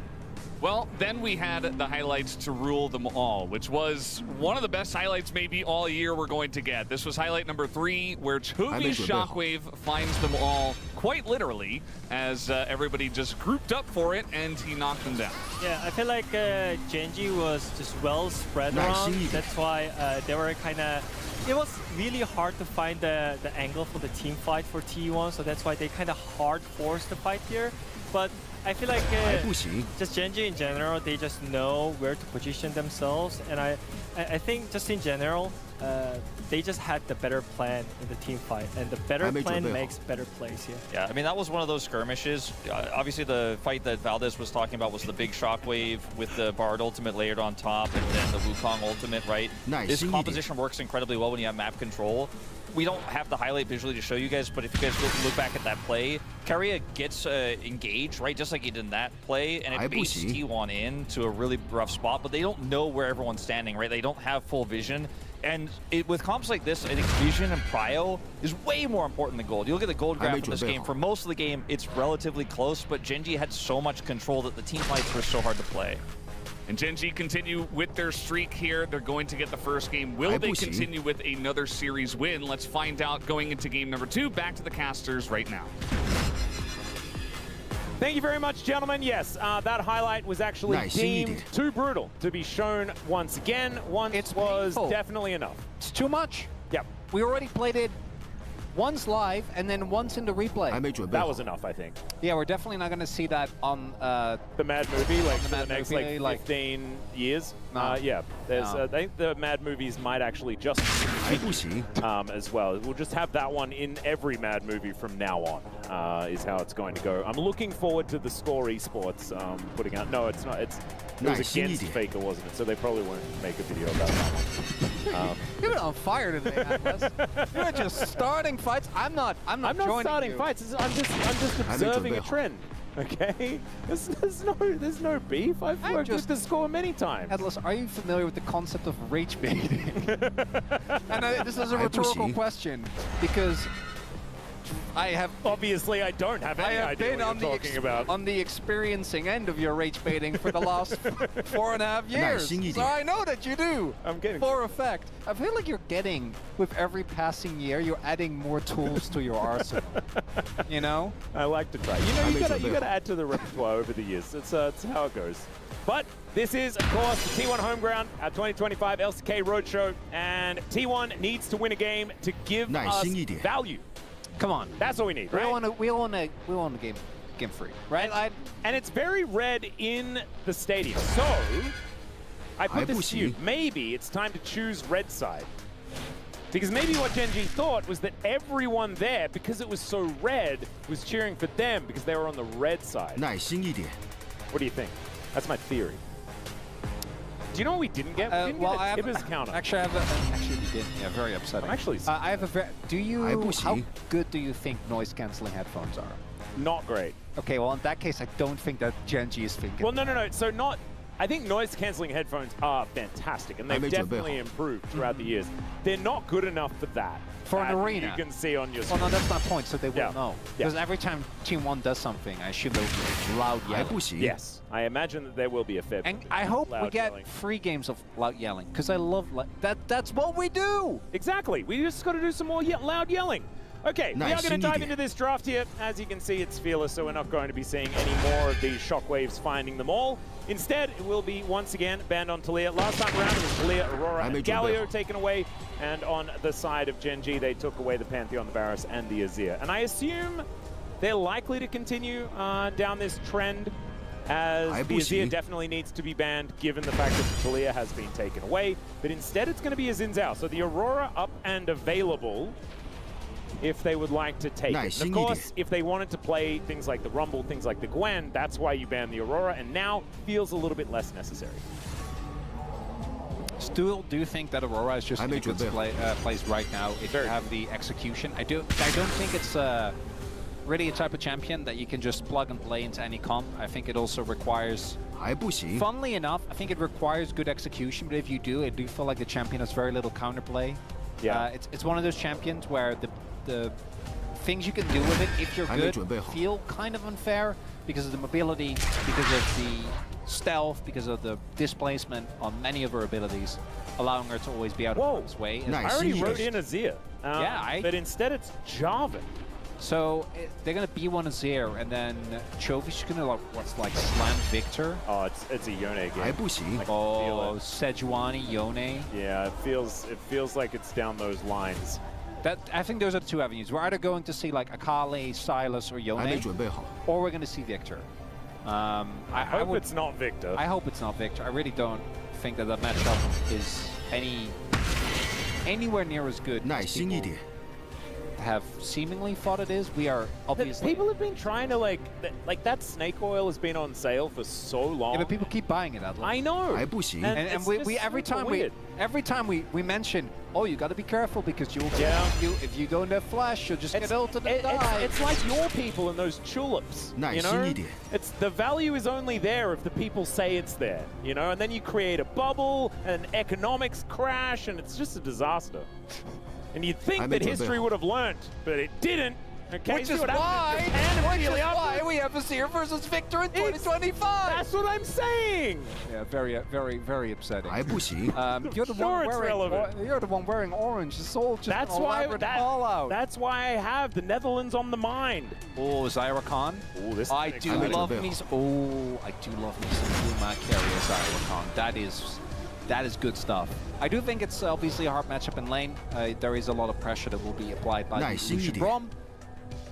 Well, then we had the highlights to rule them all, which was one of the best highlights maybe all year we're going to get. This was highlight number 3, where Chovy's Shockwave finds them all, quite literally, as everybody just grouped up for it, and he knocked them down. Yeah, I feel like Gen.G was just well spread around. That's why they were kind of... It was really hard to find the angle for the team fight for T1, so that's why they kind of hard forced the fight here. But I feel like just Gen.G in general, they just know where to position themselves, and I think just in general, they just had the better plan in the team fight, and the better plan makes better plays here. Yeah, I mean, that was one of those skirmishes. Obviously, the fight that Valdez was talking about was the big Shockwave with the Bard ultimate layered on top, and then the Wukong ultimate, right? This composition works incredibly well when you have map control. We don't have the highlight visually to show you guys, but if you guys look back at that play, Keria gets engaged, right, just like he did in that play, and it baits T1 in to a really rough spot, but they don't know where everyone's standing, right? They don't have full vision. And with comps like this, I think vision and prio is way more important than gold. You look at the gold graph in this game, for most of the game, it's relatively close, but Gen.G had so much control that the team fights were so hard to play. And Gen.G continue with their streak here. They're going to get the first game. Will they continue with another series win? Let's find out going into game number 2. Back to the casters right now. Thank you very much, gentlemen. Yes, that highlight was actually deemed too brutal to be shown once again. It was definitely enough. It's too much. Yep. We already played it once live and then once in the replay. That was enough, I think. Yeah, we're definitely not going to see that on the Mad movie, like for the next like 15 years. Yeah, there's. I think the Mad movies might actually just as well. We'll just have that one in every Mad movie from now on. Is how it's going to go. I'm looking forward to the Score Esports putting out. No, it's not. It was against Faker, wasn't it? So they probably won't make a video about that one. You've been on fire today, Atlas. You're just starting fights. I'm not starting you. fights. I'm just observing a trend. Okay, there's no beef. I've worked with the Score many times. Atlas, are you familiar with the concept of rage baiting? And this is a rhetorical question because I have obviously I don't have any idea what you're talking about. On the experiencing end of your rage baiting for the last 4.5 years. So I know that you do. I'm getting for a fact. I feel like you're getting, with every passing year, you're adding more tools to your arsenal. You know? I like to try. You know, you gotta add to the repertoire over the years. It's how it goes. But this is, of course, the T1 home ground, our 2025 LCK Roadshow, and T1 needs to win a game to give us value. Come on, that's what we need, right? We want a game free, right? And it's very red in the stadium. So I put this to you. Maybe it's time to choose red side. Because maybe what Gen.G thought was that everyone there, because it was so red, was cheering for them because they were on the red side. What do you think? That's my theory. Do you know what we didn't get? We didn't get a Tibbers counter. Actually, actually, we did. Yeah, very upsetting. I'm actually. I have a how good do you think noise-canceling headphones are? Not great. Okay, well, in that case, I don't think that Gen.G is thinking. Well, no. So not. I think noise-canceling headphones are fantastic, and they've definitely improved throughout the years. They're not good enough for that. For an arena. You can see on your screen. Well, no, that's my point, so they won't know. Because every time Team 1 does something, I assume there will be loud yelling. Yes, I imagine that there will be a fair And I hope we get free games of loud yelling, because I love that's what we do! Exactly, we just got to do some more loud yelling. Okay, we are going to dive into this draft here. As you can see, it's fearless, so we're not going to be seeing any more of these Shockwaves finding them all. Instead, it will be, once again, banned on Talia. Last time around, it was Talia, Aurora, and Galio taken away. And on the side of Gen.G, they took away the Pantheon, the Varus, and the Azir. And I assume they're likely to continue down this trend, as the Azir definitely needs to be banned, given the fact that the Talia has been taken away. But instead, it's going to be a Xin Zhao. So the Aurora up and available. if they would like to take it. And of course, if they wanted to play things like the Rumble, things like the Gwen, that's why you banned the Aurora, and now feels a little bit less necessary. Still do think that Aurora is just in a good place right now if you have the execution. I don't think it's really a type of champion that you can just plug and play into any comp. I think it also requires, funnily enough, I think it requires good execution, but if you do, I do feel like the champion has very little counterplay. Yeah. It's one of those champions where the things you can do with it, if you're good, feel kind of unfair because of the mobility, because of the stealth, because of the displacement on many of her abilities, allowing her to always be out of harm's way. I already wrote in Azir, but instead it's Jarvan. So they're gonna B1 Azir, and then Chovy's gonna like slam Victor. Oh, it's a Yone game. Oh, Sejuani, Yone. Yeah, it feels like it's down those lines. I think those are the two avenues. We're either going to see like Akali, Sylas, or Yone, or we're going to see Victor. I hope it's not Victor. I hope it's not Victor. I really don't think that matchup is anywhere near as good as people have seemingly thought it is. We are obviously... People have been trying to like that snake oil has been on sale for so long. Yeah, but people keep buying it, Adler. I know. And we every time we mention, oh, you got to be careful because if you don't have flash, you'll just get ulted and die. It's like your people and those tulips. You know? It's the value is only there if the people say it's there. You know, and then you create a bubble and an economics crash, and it's just a disaster. And you'd think that history would have learned, but it didn't. Okay, Which is why we have Azir versus Victor in 2025. That's what I'm saying. Yeah, very upsetting. You're the one wearing orange. It's all just that's why out. That's why I have the Netherlands on the mind. Oh, Zyra Khan. Oh, this. I do love me some Blue carrier Zyra Khan. That is good stuff. I do think it's obviously a hard matchup in lane. There is a lot of pressure that will be applied by Lucian Brom.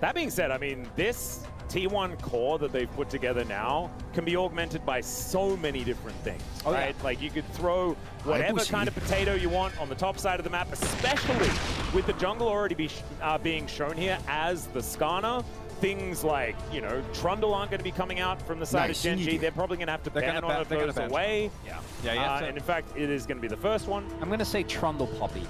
That being said, I mean, this T1 core that they've put together now can be augmented by so many different things, right? Yeah. Like you could throw whatever kind of potato you want on the top side of the map, especially with the jungle already being shown here as the Skarner. Things like, you know, Trundle aren't going to be coming out from the side of Gen G. They're probably going to have to ban one of those away. And in fact, it is going to be the first one. I'm going to say Trundle Poppy.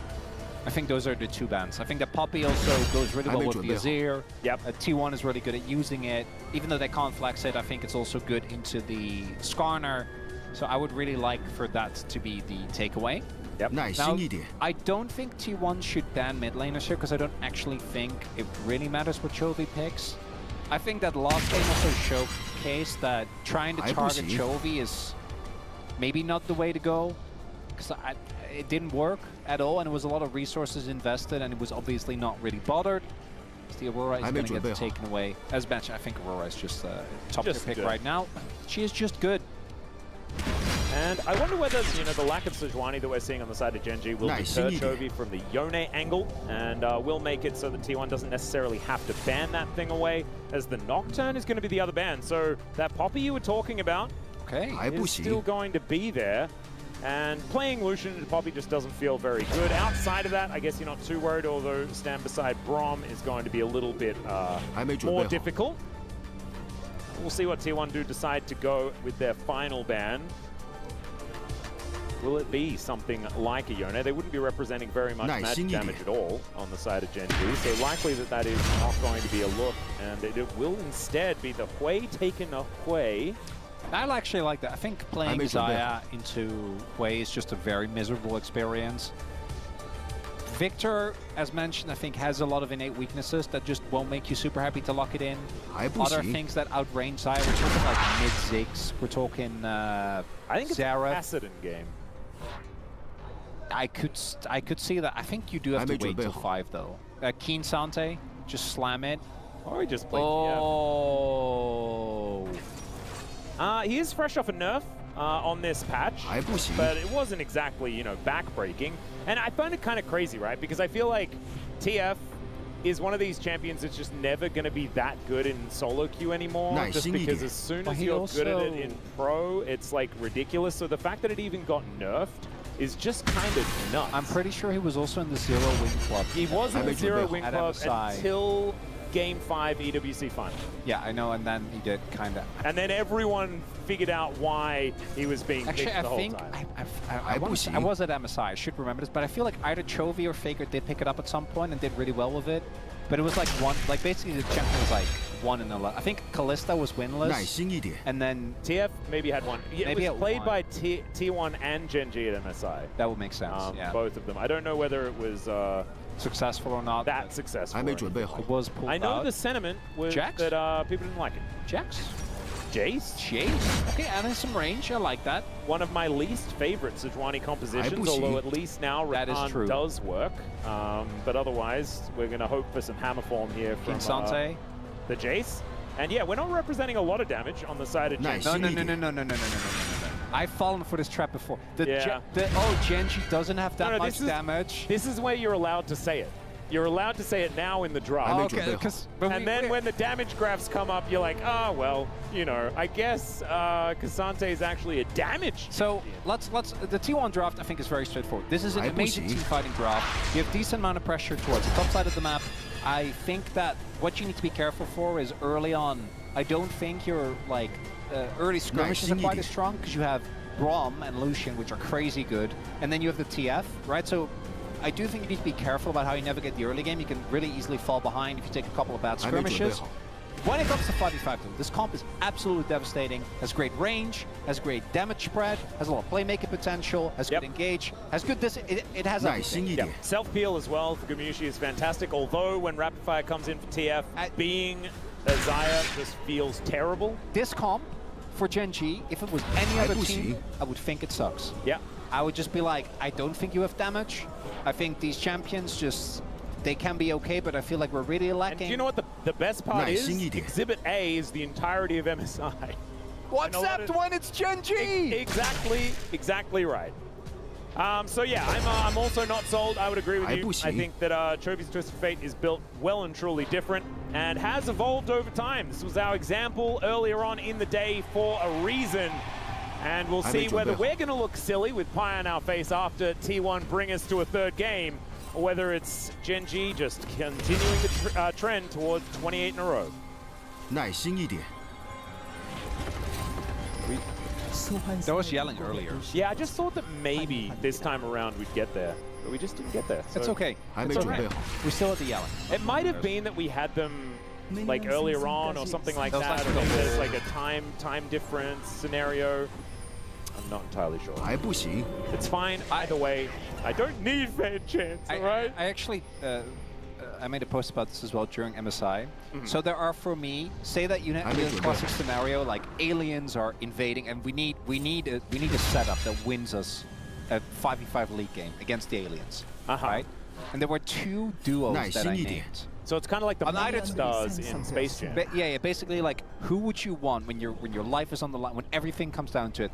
I think those are the two bans. I think that Poppy also goes really well with the Azir. T1 is really good at using it. Even though they can't flex it, I think it's also good into the Skarner. So I would really like for that to be the takeaway. Now, I don't think T1 should ban mid laners here because I don't actually think it really matters what Chovy picks. I think that last game also showcased that trying to target Chovy is maybe not the way to go because it didn't work at all and it was a lot of resources invested and it was obviously not really bothered. The Aurora is going to get taken away. As match, I think Aurora is just a top tier pick right now. She is just good. And I wonder whether, you know, the lack of Sejuani that we're seeing on the side of Gen G will deter Chovy from the Yone angle and will make it so that T1 doesn't necessarily have to ban that thing away, as the Nocturne is going to be the other ban. So that Poppy you were talking about is still going to be there. And playing Lucian and Poppy just doesn't feel very good. Outside of that, I guess you're not too worried, although stand beside Brom is going to be a little bit more difficult. We'll see what T1 do decide to go with their final ban. Will it be something like a Yone? They wouldn't be representing very much magic damage at all on the side of Gen G, so likely that is not going to be a look, and it will instead be the Hui taken away. I actually like that. I think playing Xayah into Hui is just a very miserable experience. Victor, as mentioned, I think has a lot of innate weaknesses that just won't make you super happy to lock it in. Other things that outrange Xayah, we're talking like mid-Ziggs, we're talking I think it's Xerath. Ascendant game. I could see that. I think you do have to wait till 5 though. Keen Sante, just slam it. Or he just played he is fresh off a nerf on this patch, but it wasn't exactly, you know, back-breaking. And I find it kind of crazy, right? Because I feel like TF is one of these champions that's just never going to be that good in solo queue anymore. Just because as soon as you're good at it in pro, it's like ridiculous. So the fact that it even got nerfed is just kind of nuts. I'm pretty sure he was also in the Zero Win Club. He was in the Zero Win at Club MSI. until Game 5 EWC Final. Yeah, I know, and then he did kind of. And then everyone figured out why he was being Actually, picked the I whole think time. I was at MSI. I should remember this, but I feel like either Chovy or Faker did pick it up at some point and did really well with it. But it was like basically the champion was like 1-11. I think Callista was winless. And then TF maybe had one. Yeah, maybe it was played by T1 and Genji at MSI. That would make sense. Yeah. Both of them. I don't know whether it was successful or not. that successful. It was pulled I know out. the sentiment was Jax? that people didn't like it. Jax? Jace? Jace? Okay, adding some range. I like that. One of my least favorite Sejuani compositions, although at least now Rakan does work. But otherwise, we're going to hope for some hammer form here from Sante. The Jace. And yeah, we're not representing a lot of damage on the side of Jace. No. I've fallen for this trap before. Genji doesn't have that much damage. This is where you're allowed to say it. You're allowed to say it now in the draw. Okay, and then when the damage graphs come up, you're like, oh, well, you know, I guess Cassante is actually a damage. So the T1 draft, I think, is very straightforward. This is an amazing team fighting draft. You have decent amount of pressure towards the top side of the map. I think that what you need to be careful for is early on. I don't think your early skirmishes are quite as strong because you have Braum and Lucian, which are crazy good, and then you have the TF, right? So I do think you need to be careful about how you navigate the early game. You can really easily fall behind if you take a couple of bad skirmishes. When it comes to 5v5 though, this comp is absolutely devastating, has great range, has great damage spread, has a lot of playmaking potential, has good engage, has good it has everything. Self-peel as well for Gamushi is fantastic, although when Rapid Fire comes in for TF, being a Xayah just feels terrible. This comp for Genji, if it was any other team, I would think it sucks. Yeah. I would just be like, I don't think you have damage. I think these champions they can be okay, but I feel like we're really lacking. And do you know what the best part is? Exhibit A is the entirety of MSI. Except when it's Genji! Exactly right. So yeah, I'm also not sold. I would agree with you. I think that Chovy's Twisted Fate is built well and truly different and has evolved over time. This was our example earlier on in the day for a reason. And we'll see whether we're going to look silly with pie on our face after T1 bring us to a third game, or whether it's Genji just continuing the trend towards 28 in a row. There was yelling earlier. Yeah, I just thought that maybe this time around we'd get there, but we just didn't get there. So it's okay. It's okay. We're still at the yelling. It might have been that we had them like earlier on or something like that, or maybe there's like a time difference scenario. I'm not entirely sure. It's fine either way. I don't need fan chants, alright? I actually, I made a post about this as well during MSI. So there are, for me, say that you have a classic scenario like aliens are invading, and we need a setup that wins us a 5v5 league game against the aliens, right? And there were two duos that I named. So it's kind of like the Moon Stars in Space Jam. Yeah, basically like who would you want when your life is on the line, when everything comes down to it.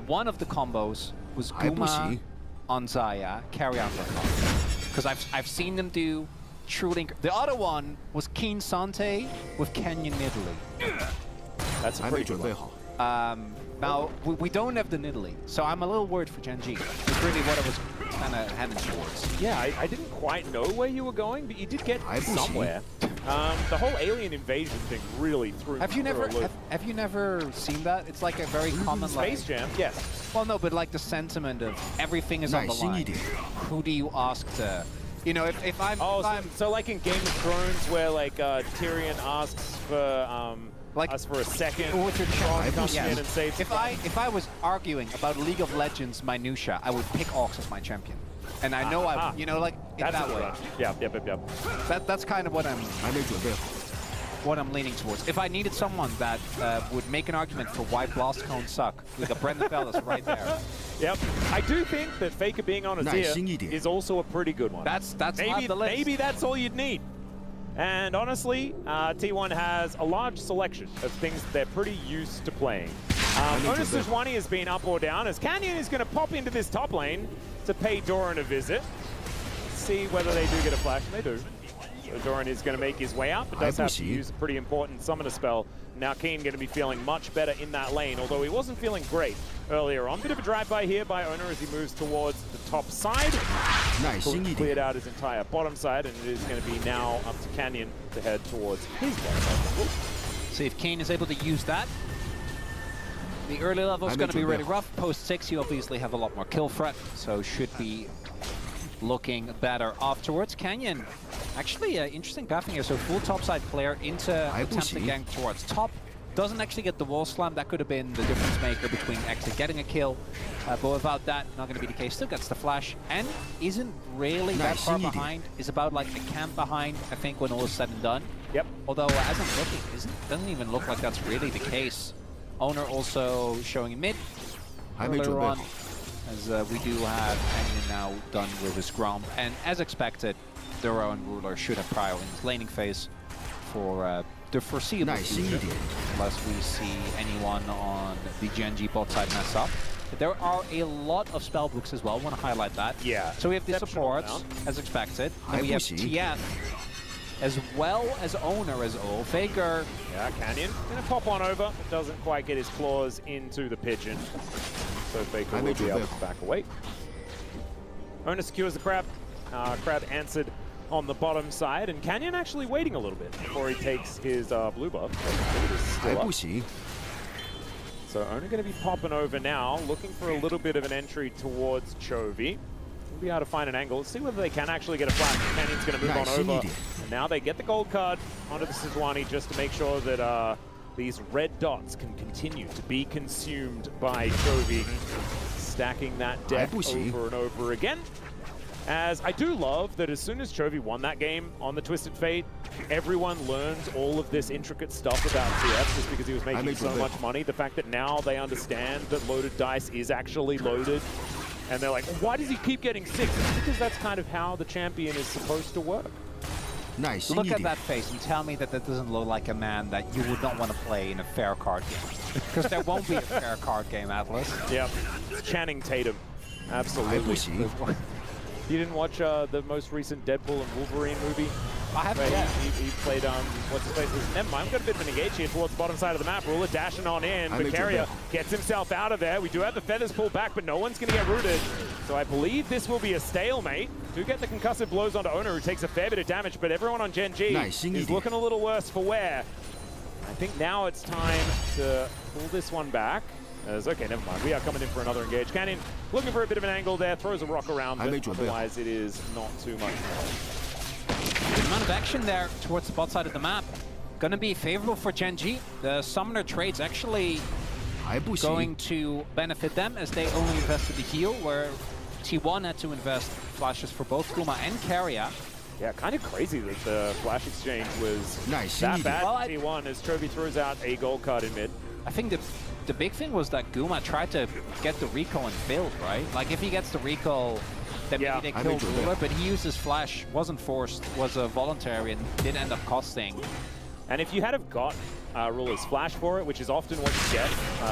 One of the combos was Guma on Xayah, carry on because I've seen them do truly. The other one was Keen Sante with Canyon Italy. That's a pretty good one. Now we don't have the Nidalee, so I'm a little worried for Genji. It's really what I was kind of heading towards. Yeah, I didn't quite know where you were going, but you did get somewhere. The whole alien invasion thing really threw me. Have you never seen that? It's like a very common Space Jam. Yes. Well, no, but like the sentiment of everything is on the line. Who do you ask to? You know, if I'm so like in Game of Thrones, where like Tyrion asks for us for a second. With your champ, in and save if I was arguing about League of Legends minutia, I would pick Ox as my champion. And I know I would, you know, like in that way. Yep. That's kind of what I'm leaning towards. If I needed someone that would make an argument for why Blast Cones suck, we got Brendan Fellas right there. Yep. I do think that Faker being on Azir is also a pretty good one. That's maybe the list. Maybe that's all you'd need. And honestly, T1 has a large selection of things they're pretty used to playing. Onus Sejuani has been up or down, as Canyon is going to pop into this top lane to pay Doran a visit. See whether they do get a flash, and they do. So Doran is going to make his way out, but does have to use a pretty important summoner spell. Now Keen going to be feeling much better in that lane, although he wasn't feeling great earlier on. Bit of a drive-by here by Owner as he moves towards the top side. Cleared out his entire bottom side, and it is going to be now up to Canyon to head towards his bottom side. See if Keen is able to use that. The early level is going to be really rough. Post 6, you obviously have a lot more kill threat, so should be looking better afterwards. Canyon, actually interesting pathing here. So full topside player into attempting gang towards top. Doesn't actually get the wall slam. That could have been the difference maker between actually getting a kill. But without that, not going to be the case. Still gets the flash and isn't really that far behind. Is about like a camp behind, I think, when all is said and done. Yep. Although as I'm looking, doesn't even look like that's really the case. Owner also showing mid earlier on, as we do have Canyon now done with his Grom. And as expected, Duro and Ruler should have prior in his laning phase for the foreseeable future, unless we see anyone on the Genji bot side mess up. But there are a lot of spellbooks as well, I want to highlight that. Yeah. So we have the supports, as expected, and we have TF, as well as Owner as all. Faker. Yeah, Canyon gonna pop on over. Doesn't quite get his claws into the pigeon. So Faker will be able to back away. Owner secures the crab. Crab answered on the bottom side, and Canyon actually waiting a little bit before he takes his blue buff. So Owner gonna be popping over now, looking for a little bit of an entry towards Chovy. Be able to find an angle. Let's see whether they can actually get a flash. Canyon's going to move on over. And now they get the gold card onto the Sejuani just to make sure that these red dots can continue to be consumed by Chovy. Stacking that deck over and over again. As I do love that as soon as Chovy won that game on the Twisted Fate, everyone learned all of this intricate stuff about TF just because he was making so much money. The fact that now they understand that loaded dice is actually loaded. And they're like, why does he keep getting 6? It's because that's kind of how the champion is supposed to work. Look at that face and tell me that that doesn't look like a man that you would not want to play in a fair card game. Because there won't be a fair card game, Atlas. Yep. It's Channing Tatum. Absolutely. You didn't watch the most recent Deadpool and Wolverine movie? I haven't yet. He played, what's his face? Never mind, we've got a bit of an engage here towards the bottom side of the map. Ruler dashing on in. Vicaria gets himself out of there. We do have the feathers pulled back, but no one's going to get rooted. So I believe this will be a stalemate. Do get the concussive blows onto Owner, who takes a fair bit of damage, but everyone on Gen G is looking a little worse for wear. I think now it's time to pull this one back. Okay, never mind. We are coming in for another engage. Canyon looking for a bit of an angle there, throws a rock around, but otherwise it is not too much more. The amount of action there towards the bot side of the map going to be favorable for Gen G. The summoner trade's actually going to benefit them as they only invested the heal, where T1 had to invest flashes for both Kuma and Keria. Yeah, kind of crazy that the flash exchange was that bad for T1 as Chovy throws out a gold card in mid. I think the big thing was that Guma tried to get the recall and build, right? Like if he gets the recall, then maybe they kill Ruler, but he used his flash, wasn't forced, was voluntary, and did end up costing. And if you had have got Ruler's flash for it, which is often what you get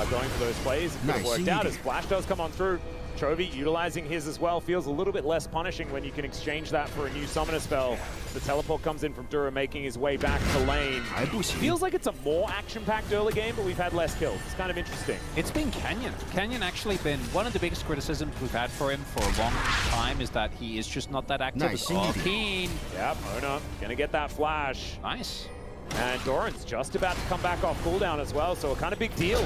going for those plays, it could have worked out as flash does come on through. Chovy utilizing his as well feels a little bit less punishing when you can exchange that for a new summoner spell. The teleport comes in from Dura, making his way back to lane. Feels like it's a more action-packed early game, but we've had less kills. It's kind of interesting. It's been Canyon. Canyon actually been one of the biggest criticisms we've had for him for a long time is that he is just not that active. Keen. Yep, Owner gonna get that flash. Nice. And Doran's just about to come back off cooldown as well, so a kind of big deal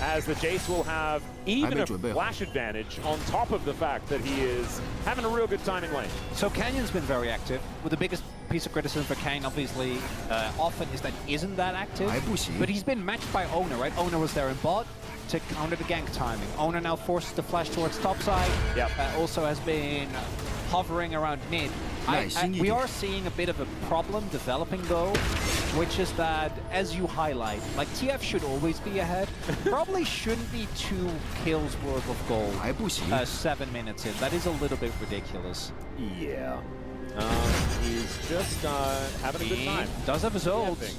as the Jace will have even a flash advantage on top of the fact that he is having a real good time in lane. So Canyon's been very active. Well, the biggest piece of criticism for Canyon, obviously, often is that he isn't that active. But he's been matched by Owner, right? Owner was there in bot to counter the gank timing. Owner now forces the flash towards topside. Yep. Also has been hovering around mid. We are seeing a bit of a problem developing though, which is that, as you highlight, like TF should always be ahead. Probably shouldn't be 2 kills worth of gold 7 minutes in. That is a little bit ridiculous. Yeah. He's just having a good time. Does have his ults.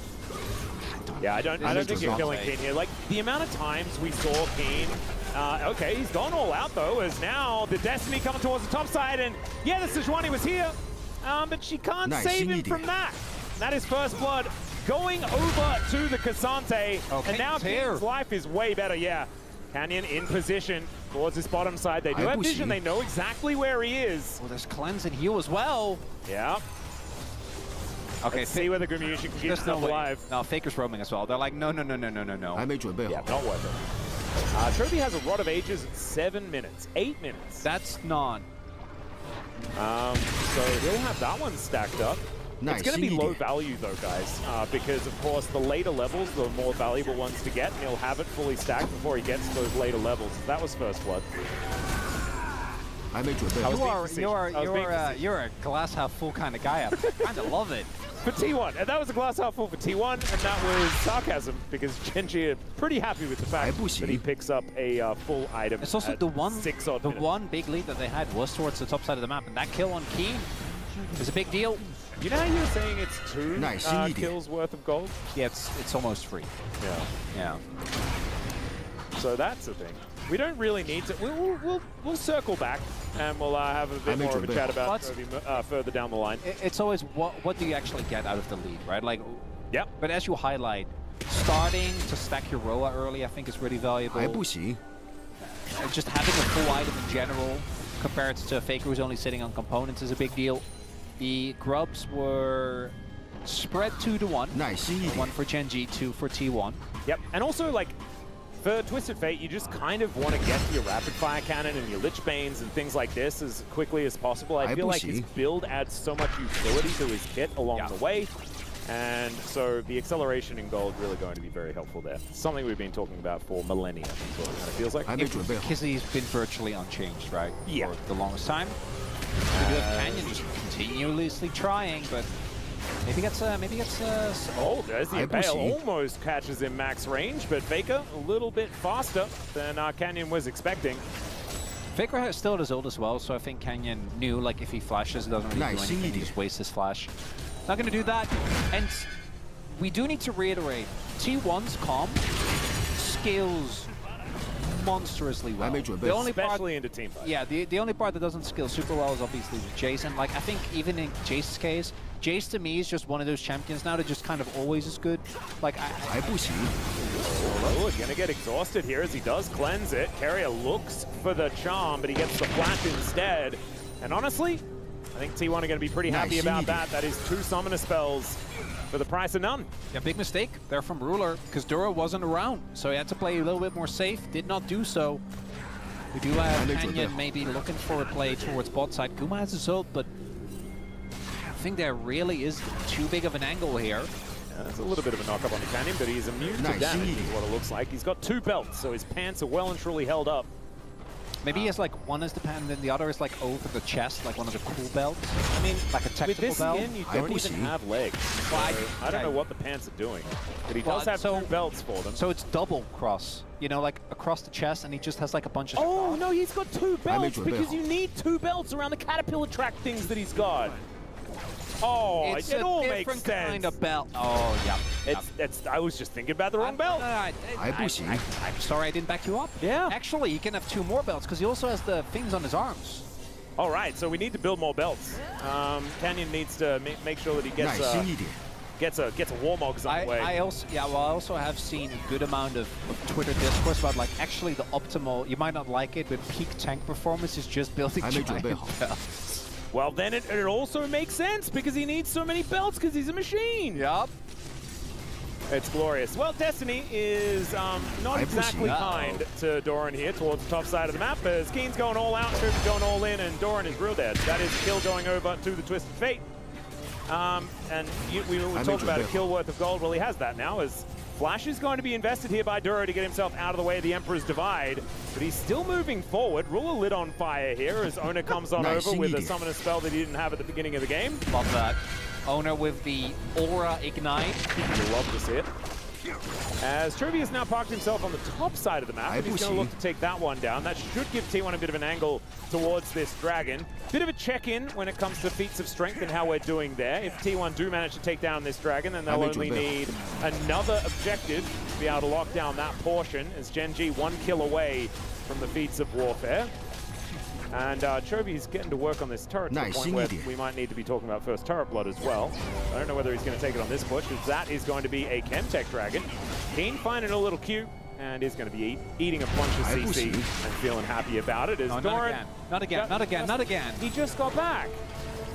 Yeah, I don't think you're killing Keen here. Like, the amount of times we saw Keen, okay, he's gone all out though, as now the Destiny coming towards the top side, and yeah, the Sejuani was here. but she can't save him from that. That is first blood going over to the Cassante, and now King's life is way better, yeah. Canyon in position towards this bottom side. They do have vision, they know exactly where he is. Oh, there's cleanse and heal as well. Yeah. Okay, let's see whether Grimution can keep himself alive. No, Faker's roaming as well. They're like, no. Yeah, not worth it. Trophy has a Rod of Ages at 7 minutes, 8 minutes. That's none. So he'll have that one stacked up. It's going to be low value though, guys, because of course the later levels, the more valuable ones to get, and he'll have it fully stacked before he gets to those later levels. That was first blood. You're a glass half full kind of guy. I kind of love it. For T1, and that was a glass half full for T1, and that was sarcasm because Genji are pretty happy with the fact that he picks up a full item. It's also the one big lead that they had was towards the top side of the map, and that kill on Keen was a big deal. You know how you were saying it's 2 kills worth of gold? Yeah, it's almost free. Yeah. So that's the thing. We don't really need to. We'll circle back and we'll have a bit more of a chat about further down the line. It's always what do you actually get out of the lead, right? Like, yep. But as you highlight, starting to stack your Roa early, I think is really valuable. Just having a full item in general, compared to a Faker who's only sitting on components, is a big deal. The grubs were spread 2-1. 1 for Genji, 2 for T1. Yep, and also like for Twisted Fate, you just kind of want to get to your rapid fire cannon and your Lich Banes and things like this as quickly as possible. I feel like his build adds so much utility to his kit along the way. And so the acceleration in gold really going to be very helpful there. Something we've been talking about for millennia, is what it kind of feels like. Because he's been virtually unchanged, right? Yeah. For the longest time. Canyon just continuously trying, but maybe gets oh, there's the Impale. Almost catches him max range, but Faker a little bit faster than Canyon was expecting. Faker is still at his ult as well, so I think Canyon knew, like, if he flashes, it doesn't really do anything, he just wastes his flash. Not going to do that, and we do need to reiterate, T1's comp scales monstrously well. Especially into team fight. Yeah, the only part that doesn't scale super well is obviously with Jace, and like I think even in Jace's case, Jace to me is just one of those champions now that just kind of always is good. Like Oh, gonna get exhausted here as he does cleanse it. Carrier looks for the charm, but he gets the flash instead. And honestly, I think T1 are gonna be pretty happy about that. That is 2 summoner spells for the price of none. Yeah, big mistake there from Ruler, because Dura wasn't around, so he had to play a little bit more safe, did not do so. We do have Canyon maybe looking for a play towards bot side. Kuma has his ult, but I think there really is too big of an angle here. Yeah, there's a little bit of a knock-up on the Canyon, but he's immune to damage is what it looks like. He's got 2 belts, so his pants are well and truly held up. Maybe he has like one is the pen, and the other is like over the chest, like one of the cool belts. I mean, like a technical with this belt. Skin, you don't even have legs. So I don't know what the pants are doing, but he does have 2 belts for them. So it's double cross, you know, like across the chest, and he just has like a bunch of. Oh no, he's got 2 belts because you need 2 belts around the caterpillar track things that he's got. Oh, it's it all makes different sense. kind of belt. Oh, yeah. I was just thinking about the wrong belt. I'm sorry I didn't back you up. Yeah. Actually, he can have 2 more belts because he also has the things on his arms. All right, so we need to build more belts. Canyon needs to make sure that he gets a Warmogs on the way. I also have seen a good amount of Twitter discourse about like actually the optimal. You might not like it, but peak tank performance is just building giant belts. Well, then it also makes sense because he needs so many belts because he's a machine. Yup. It's glorious. Well, Destiny is not exactly kind to Doran here towards the top side of the map as Keen's going all out, Troop's going all in, and Doran is real dead. That is kill going over to the Twisted Fate. And we were talking about a kill worth of gold. Well, he has that now as Flash is going to be invested here by Duro to get himself out of the way of the Emperor's Divide, but he's still moving forward. Ruler lit on fire here as Owner comes on over with a summoner spell that he didn't have at the beginning of the game. Love that. Owner with the Aura Ignite. You love to see it. As Truby has now parked himself on the top side of the map, and he's going to look to take that one down. That should give T1 a bit of an angle towards this dragon. Bit of a check-in when it comes to feats of strength and how we're doing there. If T1 do manage to take down this dragon, then they'll only need another objective to be able to lock down that portion, as Genji 1 kill away from the feats of warfare. And Chovy's getting to work on this turret to the point where we might need to be talking about first turret blood as well. I don't know whether he's going to take it on this push, because that is going to be a Chemtech Dragon. Keen finding a little cute, and is going to be eating a bunch of CC and feeling happy about it. As Doran, not again. He just got back.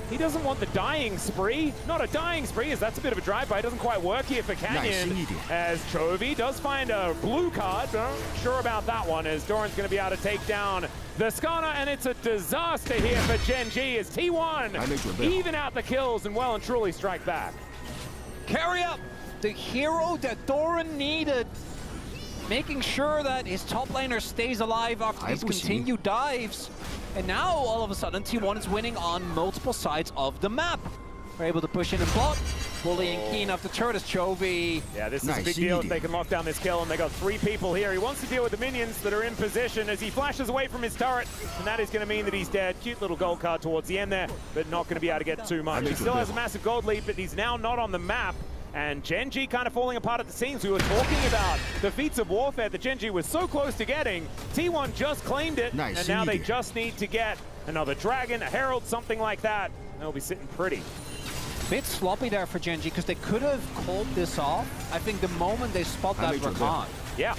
He doesn't want the dying spree. Not a dying spree, as that's a bit of a drive-by. It doesn't quite work here for Canyon. As Chovy does find a blue card, but I'm not sure about that one, as Doran's going to be able to take down the Skana, and it's a disaster here for Gen G as T1 even out the kills and well and truly strike back. Carry up the hero that Doran needed, making sure that his top laner stays alive after these continued dives. And now, all of a sudden, T1 is winning on multiple sides of the map. We're able to push in and block, bullying Keen off the turret as Chovy. Yeah, this is a big deal if they can lock down this kill, and they got 3 people here. He wants to deal with the minions that are in position as he flashes away from his turret, and that is going to mean that he's dead. Cute little gold card towards the end there, but not going to be able to get too much. He still has a massive gold lead, but he's now not on the map. And Gen G kind of falling apart at the seams. We were talking about the feats of warfare that Gen G was so close to getting. T1 just claimed it, and now they just need to get another dragon, a herald, something like that. They'll be sitting pretty. Bit sloppy there for Gen G, because they could have called this off, I think, the moment they spot that Rakan. Yeah.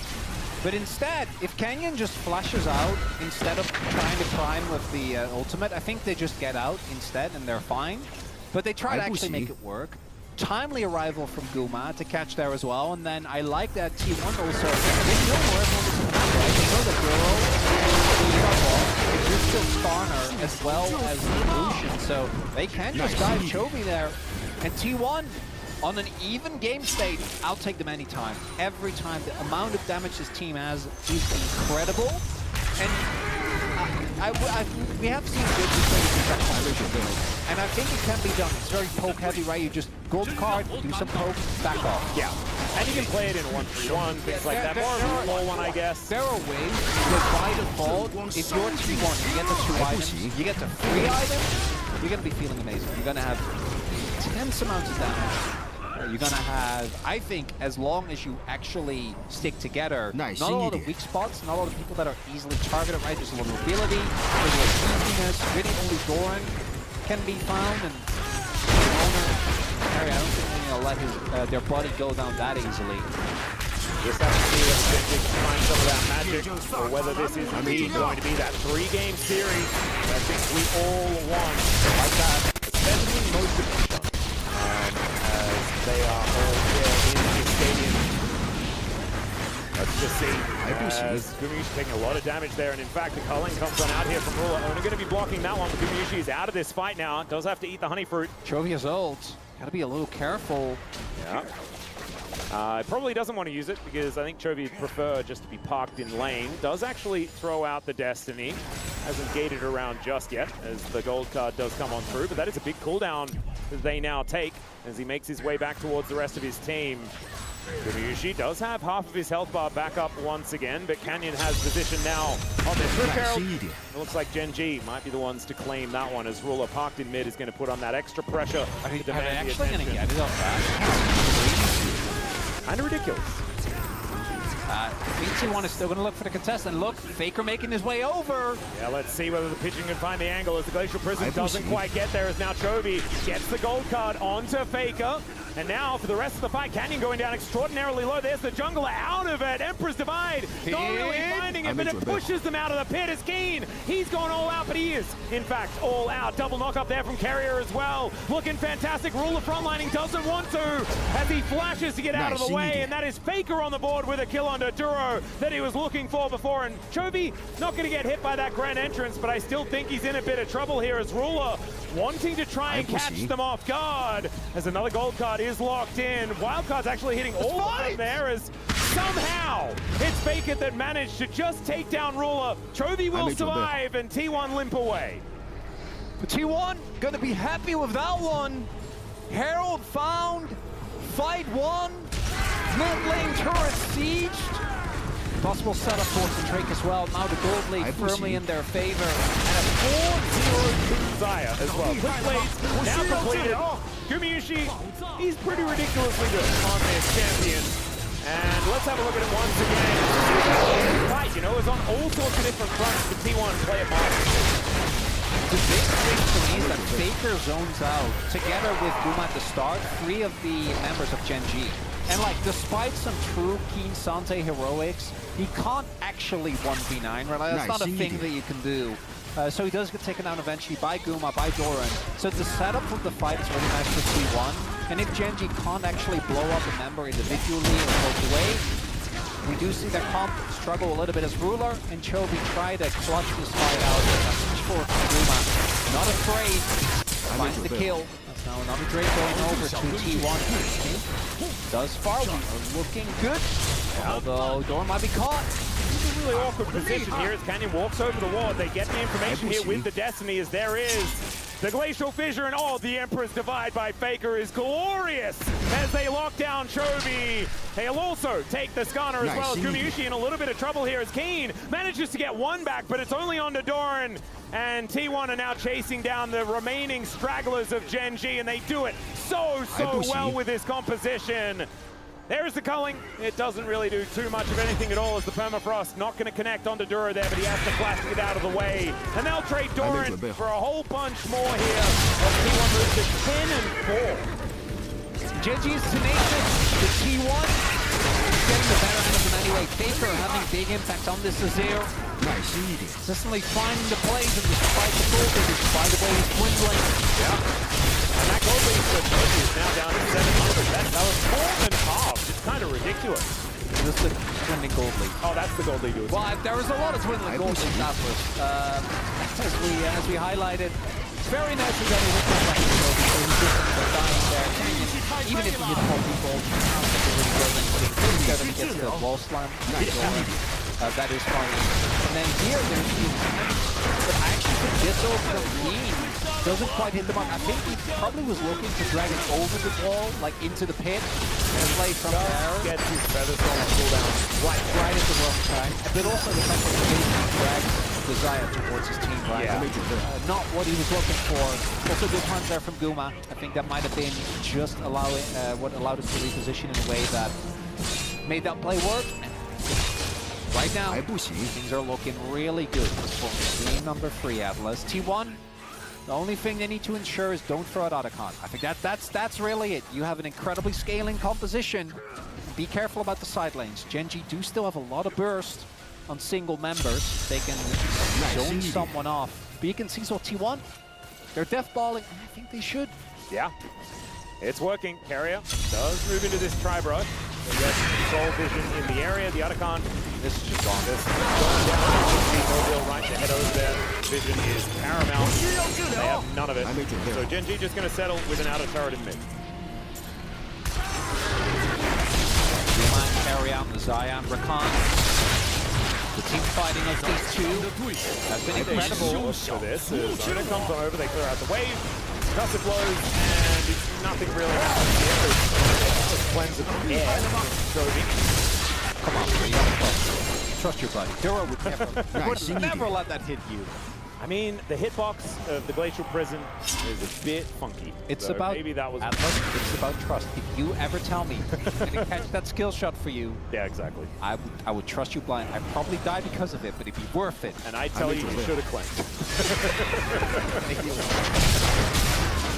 But instead, if Canyon just flashes out instead of trying to prime with the ultimate, I think they just get out instead and they're fine. But they try to actually make it work. Timely arrival from Guma to catch there as well, and then I like that T1 also. They know where everyone is coming from, right? They know that Duro, the existing spawner, as well as Lucian, so they can just dive Chovy there. And T1, on an even game state, I'll take them anytime. Every time. The amount of damage this team has is incredible. And we have seen good displays, and I think it can be done. It's very poke heavy, right? You just gold card, do some poke, back off. Yeah, and you can play it in a 1-3-1, things like that. More of a low one, I guess. There are ways that by default, if you're T1, you get the 2 items, you get the 3 items, you're going to be feeling amazing. You're going to have intense amounts of damage. You're going to have, I think, as long as you actually stick together, not a lot of weak spots, not a lot of people that are easily targeted, right? There's a little mobility, there's a little easiness, really only Doran can be found, and Harry, I don't think they're going to let their body go down that easily. Just have to see if they can find some of that magic, or whether this is indeed going to be that 3-game series that I think we all want, like that, especially most of them. As they are all there in the stadium. Let's just see, as Gumyushi taking a lot of damage there, and in fact the culling comes on out here from Ruler. Only going to be blocking that one, but Gumyushi is out of this fight now. Does have to eat the honey fruit. Chovy has ult. Gotta be a little careful. Yeah. Probably doesn't want to use it, because I think Chovy prefer just to be parked in lane. Does actually throw out the Destiny. Hasn't gated around just yet, as the gold card does come on through, but that is a big cooldown that they now take as he makes his way back towards the rest of his team. Gumyushi does have half of his health bar back up once again, but Canyon has position now on this Rip Herald. It looks like Gen G might be the ones to claim that one, as Ruler parked in mid is going to put on that extra pressure. Are they actually going to get it off that? Kind of ridiculous. BT1 is still going to look for the contest, and look, Faker making his way over. Yeah, let's see whether the pitching can find the angle, as the Glacial Prism doesn't quite get there, as now Chovy gets the gold card onto Faker. And now for the rest of the fight, Canyon going down extraordinarily low. There's the jungler out of it. Emperor's Divide not really finding it, but it pushes them out of the pit as Keen. He's gone all out, but he is, in fact, all out. Double knock up there from Carrier as well. Looking fantastic. Ruler frontlining, doesn't want to, as he flashes to get out of the way. And that is Faker on the board with a kill onto Duro that he was looking for before. And Chovy not going to get hit by that grand entrance, but I still think he's in a bit of trouble here, as Ruler wanting to try and catch them off guard, as another gold card is locked in. Wildcard's actually hitting all of them there, as somehow it's Faker that managed to just take down Ruler. Chovy will survive, and T1 limp away. But T1 going to be happy with that one. Herald found, fight won, mid lane turret sieged. Possible setup for the Drake as well. Now the gold lead firmly in their favor. And a 4-0 Zaya as well. Quick blades now completed. Gumyushi, he's pretty ridiculously good on this champion. And let's have a look at it once again. Right, you know, it's on all sorts of different fronts. The T1 play it modern. The big thing for me is that Faker zones out together with Guma at the start, 3 of the members of Gen G. And like, despite some true Keen Sante heroics, he can't actually 1v9, right? Like, that's not a thing that you can do. So he does get taken down eventually by Guma, by Doran. So the setup of the fight is really nice for T1. And if Genji can't actually blow up a member individually or both away, we do see their comp struggle a little bit as Ruler and Chovy try to clutch this fight out. For Guma, not afraid, finds the kill. That's now another Drake going over to T1. Thus far, we are looking good. Although Doran might be caught. It's a really awkward position here as Canyon walks over the wall. They get the information here with the Destiny as there is the Glacial Fissure, and all the Emperor's Divide by Faker is glorious as they lock down Chovy. They'll also take the Skarner as well as Gumayushi in a little bit of trouble here as Keen manages to get one back, but it's only on to Doran. And T1 are now chasing down the remaining stragglers of Gen G, and they do it so well with this composition. There's the culling. It doesn't really do too much of anything at all as the permafrost not going to connect onto Dura there, but he has to blast it out of the way. And they'll trade Doran for a whole bunch more here. As T1 moves to 10 and 4. Gen G's tenacious. The T1 is getting the better end of them anyway. Faker having big impact on this Azir. Consistently finding the plays, and despite the goal, despite the way he's dwindling. And that goal lead for Chovy is now down to 700. That was more than half. It's kind of ridiculous. This is the dwindling gold lead. Oh, that's the gold lead. Well, there was a lot of dwindling gold leads as we highlighted. It's very nice to get a hit like Chovy, so he's just dying there. Even if he hit more people, I don't think it really does anything. He's going to get the wall slam. That is fine. And then here, there's the attempt, but I actually think this from Keen doesn't quite hit the mark. I think he probably was looking to drag it over the wall, like into the pit, and play from there. Gets his feathers on the cooldown. Right at the wrong time. But also the fact that he drags Desire towards his team, right? Not what he was looking for. Also good hunt there from Guma. I think that might have been just allowing what allowed us to reposition in a way that made that play work. Right now, things are looking really good for team number 3, Atlas. T1, the only thing they need to ensure is don't throw out Otacon. I think that's really it. You have an incredibly scaling composition. Be careful about the side lanes. Gen G do still have a lot of burst on single members. They can zone someone off. But you can see, so T1, they're deathballing. I think they should. Yeah, it's working. Carrier does move into this tri-brush. They get control vision in the area. The Otacon, this is just gone. This is going down. Right to head over there. Vision is paramount. They have none of it. So Gen G just going to settle with an outer turret in mid. Carry out the Zion, Rakan. The team fighting of these two has been incredible. For this, as Zona comes on over, they clear out the wave. Gusset blows, and nothing really happens here. Just cleanse of air. Come on, you gotta trust your buddy. Dura would never let that hit you. I mean, the hitbox of the Glacial Prison is a bit funky. It's so about maybe that was Atlas, it's about trust. If you ever tell me I'm gonna catch that skill shot for you, yeah, exactly. I would trust you blind. I'd probably die because of it, but it'd be worth it. And I tell you, you should have cleansed.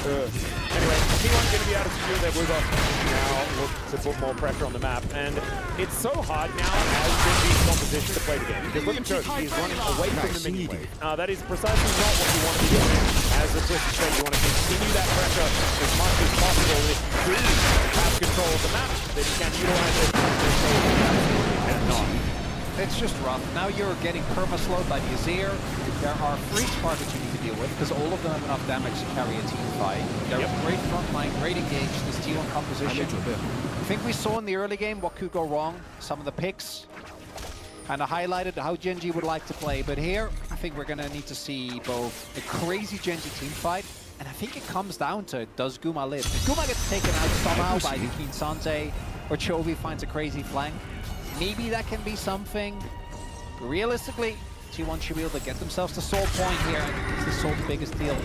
Anyway, T1's going to be able to secure their blue buff now, look to put more pressure on the map. And it's so hard now as Genji's composition to play the game. Because look at Church, he's running away from the minion wave. That is precisely not what you want to be doing. As the Twisted Fate, you want to continue that pressure as much as possible. If you do have control of the map, then you can utilize it. It's just rough. Now you're getting perma-slowed by the Azir. There are 3 targets you need to deal with because all of them have enough damage to carry a team fight. They're great front line, great engaged, this T1 composition. I think we saw in the early game what could go wrong. Some of the picks kind of highlighted how Gen G would like to play. But here, I think we're going to need to see both a crazy Gen G team fight, and I think it comes down to, does Guma live? If Guma gets taken out somehow by the Keen Sante, or Chovy finds a crazy flank, maybe that can be something. Realistically, T1 should be able to get themselves to Soul Point here. I think it's the Soul the biggest deal.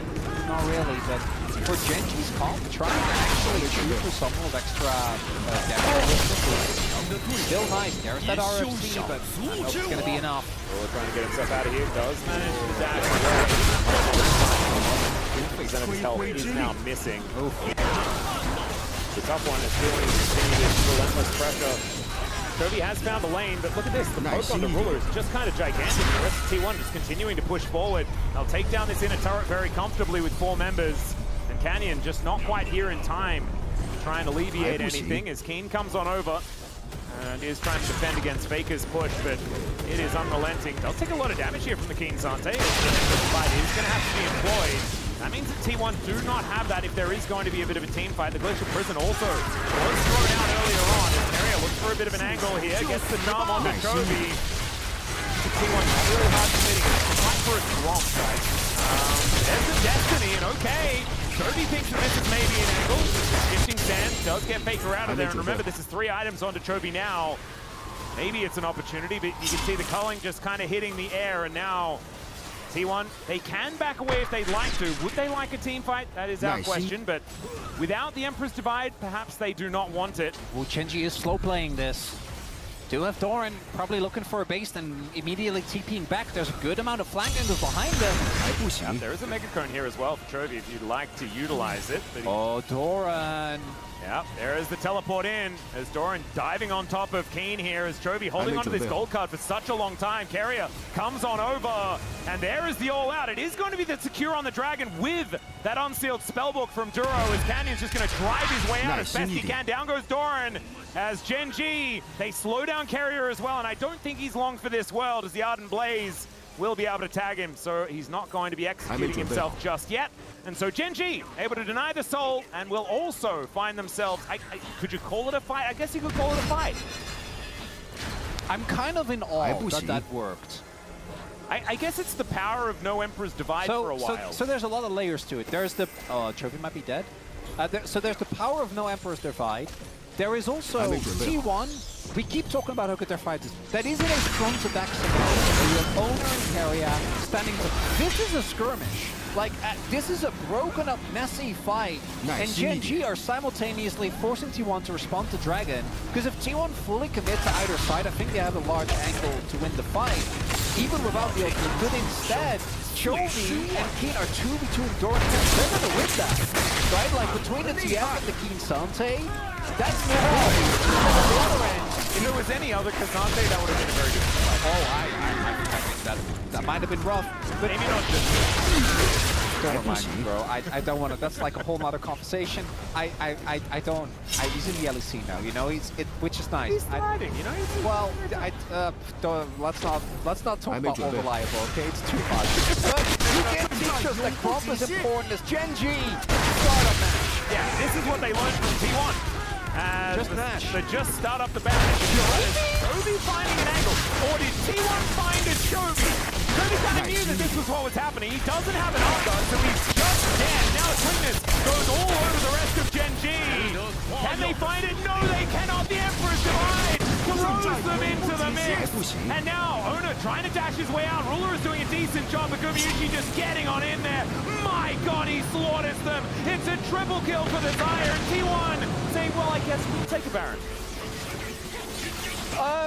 Not really, but for Gen G's comp, trying to actually shoot for someone with extra damage. Still nice. There's that RFC, but I don't know if it's going to be enough. Trying to get himself out of here. Does manage to dash. Percent of his health is now missing. It's a tough one as T1 continue this relentless pressure. Chovy has found the lane, but look at this. The poke on the ruler is just kind of gigantic. The rest of T1 just continuing to push forward. They'll take down this inner turret very comfortably with 4 members. And Canyon just not quite here in time, trying to alleviate anything as Keen comes on over. And is trying to defend against Faker's push, but it is unrelenting. They'll take a lot of damage here from the Keen Sante. The fight is going to have to be employed. That means that T1 do not have that if there is going to be a bit of a team fight. The Glacial Prison also was thrown out earlier on. As Mario looks for a bit of an angle here, gets the numb onto Chovy. T1 really hard committing. It's a fight for a drop, guys. There's the Destiny, and okay. Chovy thinks that this is maybe an angle. Shifting sand does get Faker out of there, and remember, this is 3 items onto Chovy now. Maybe it's an opportunity, but you can see the culling just kind of hitting the air, and now T1, they can back away if they'd like to. Would they like a team fight? That is our question, but without the Emperor's Divide, perhaps they do not want it. Well, Genji is slow playing this. Do have Doran probably looking for a base and immediately TPing back. There's a good amount of flank angles behind them. Yeah, there is a Mega Cone here as well for Chovy if you'd like to utilize it. Oh, Doran. Yeah, there is the teleport in as Doran diving on top of Keen here as Chovy holding onto this gold card for such a long time. Carrier comes on over, and there is the all-out. It is going to be the secure on the Dragon with that unsealed spellbook from Duro as Canyon's just going to drive his way out as best he can. Down goes Doran as Genji. They slow down Carrier as well, and I don't think he's long for this world as the Ardent Blaze will be able to tag him, so he's not going to be executing himself just yet. And so Genji able to deny the soul and will also find themselves, could you call it a fight? I guess you could call it a fight. I'm kind of in awe that worked. I guess it's the power of no Emperor's Divide for a while. So there's a lot of layers to it. There's the, Chovy might be dead. So there's the power of no Emperor's Divide. There is also T1. We keep talking about how good their fight is. That is in a front-to-back scenario where you have Owner and Carrier standing. This is a skirmish. Like, this is a broken-up, messy fight. And Genji are simultaneously forcing T1 to respond to Dragon. Because if T1 fully commit to either side, I think they have a large angle to win the fight. Even without the ultimate. But instead, Chovy and Keen are 2v2 Doran. They're going to win that. Right? Like, between the TF and the Keen Sante, that's the other end. If it was any other Cassante, that would have been a very good fight. Oh, I think that might have been rough. But maybe not just. Don't remind me, bro. I don't want to. That's like a whole nother conversation. I don't. He's in the LEC now, you know. Which is nice. He's sliding, you know. Well, let's not talk about unreliable. Okay, it's too much. But you can teach us that Crump is important as Genji startup match. Yeah, this is what they learned from T1. Just Nash. They just start up the back. Chovy finding an angle. Or did T1 find a Chovy? Chovy kind of knew that this was what was happening. He doesn't have an art so he's just dead. Now his weakness goes all over the rest of Genji. Can they find it? No, they cannot. The Emperor's Divide throws them into the mix. And now Owner trying to dash his way out. Ruler is doing a decent job, but Gumayushi just getting on in there. My God, he slaughters them. It's a triple kill for the Dire. T1 saying, well, I guess we'll take a Baron.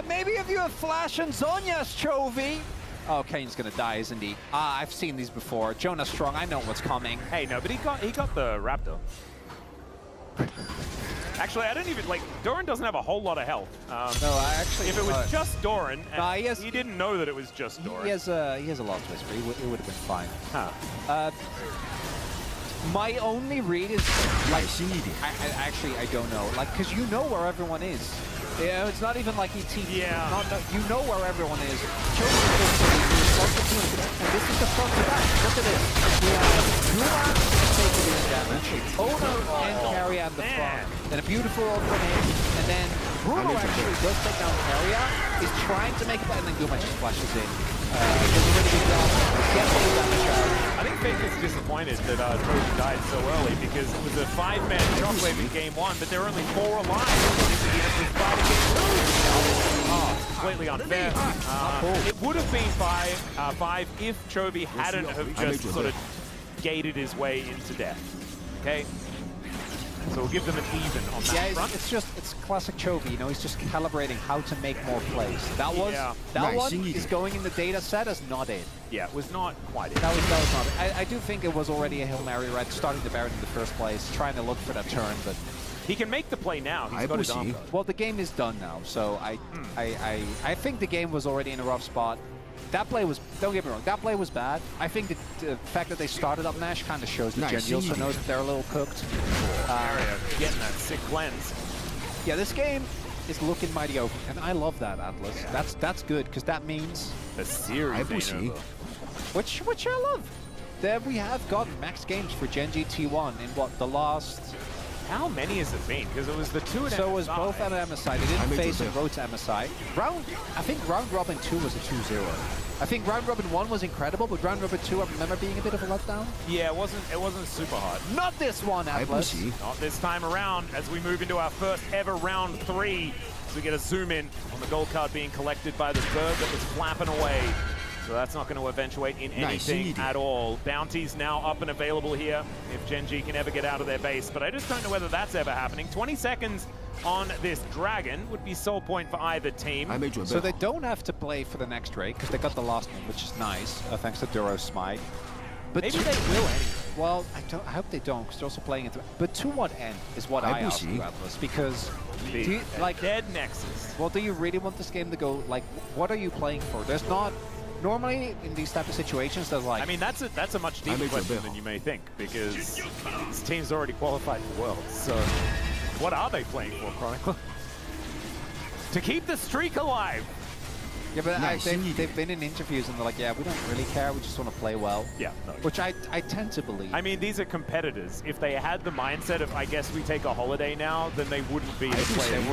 Maybe if you have Flash and Zhonya's Chovy. Oh, Kane's gonna die, isn't he? I've seen these before. Jonah Strong, I know what's coming. Hey, no, but he got the Raptor. Actually, I don't even, like, Doran doesn't have a whole lot of health. No, actually... If it was just Doran, he didn't know that it was just Doran. He has a lot of whisper. It would have been fine. Huh. My only read is, like, I don't know. Like, because you know where everyone is. Yeah, it's not even like he teamed. Yeah. You know where everyone is. And this is the front to back. Look at this. We have Yuma taking this damage. Owner and Carrier at the front. Then a beautiful opening. And then Bruno actually does take down Carrier. He's trying to make it, and then Yuma just flashes in. Does a really good job. Gets all the damage out. I think Faker's disappointed that Trojan died so early because it was a 5-man shockwave in game 1, but there were only 4 alive. Completely unfair. It would have been 5 if Chovy hadn't have just sort of gated his way into death. Okay? So we'll give them an even on that Yeah, front. it's classic Chovy, you know, he's just calibrating how to make more plays. That one is going in the data set as not it. Yeah, it was not quite it. That was not it. I do think it was already a Hail Mary, right? Starting the Baron in the first place, trying to look for that turn, but he can make the play now. He's got his arm guard. Well, the game is done now, so I think the game was already in a rough spot. That play was, don't get me wrong, that play was bad. I think the fact that they started up Nash kind of shows that Gen also knows that they're a little cooked. Getting that sick cleanse. Yeah, this game is looking mighty open, and I love that, Atlas. That's good, because that means a series which I love. There we have gotten max games for Gen G T1 in what, the last... How many has it been? Because it was the two at MSI. So it was both at MSI. They didn't face and road to MSI. I think round robin 2 was a 2-0. I think round robin 1 was incredible, but round robin 2 I remember being a bit of a letdown. Yeah, it wasn't super hard. Not this one, Atlas. Not this time around as we move into our first ever round 3. So we get a zoom in on the gold card being collected by the bird that was flapping away. So that's not going to eventuate in anything at all. Bounties now up and available here if Gen G can ever get out of their base. But I just don't know whether that's ever happening. 20 seconds on this Dragon would be soul point for either team. So they don't have to play for the next raid because they got the last one, which is nice, thanks to Duro's Smite. But maybe they will anyway. Well, I hope they don't, because they're also playing it. But to what end is what I ask you, Atlas, because like dead Nexus. Well, do you really want this game to go, like, what are you playing for? There's not... Normally, in these type of situations, there's like... I mean, that's a much deeper question than you may think, because this team's already qualified for Worlds. So, what are they playing for, Chronicle? To keep the streak alive! Yeah, but they've been in interviews and they're like, yeah, we don't really care, we just want to play well. Yeah. No. Which I tend to believe. I mean, these are competitors. If they had the mindset of, I guess we take a holiday now, then they wouldn't be the players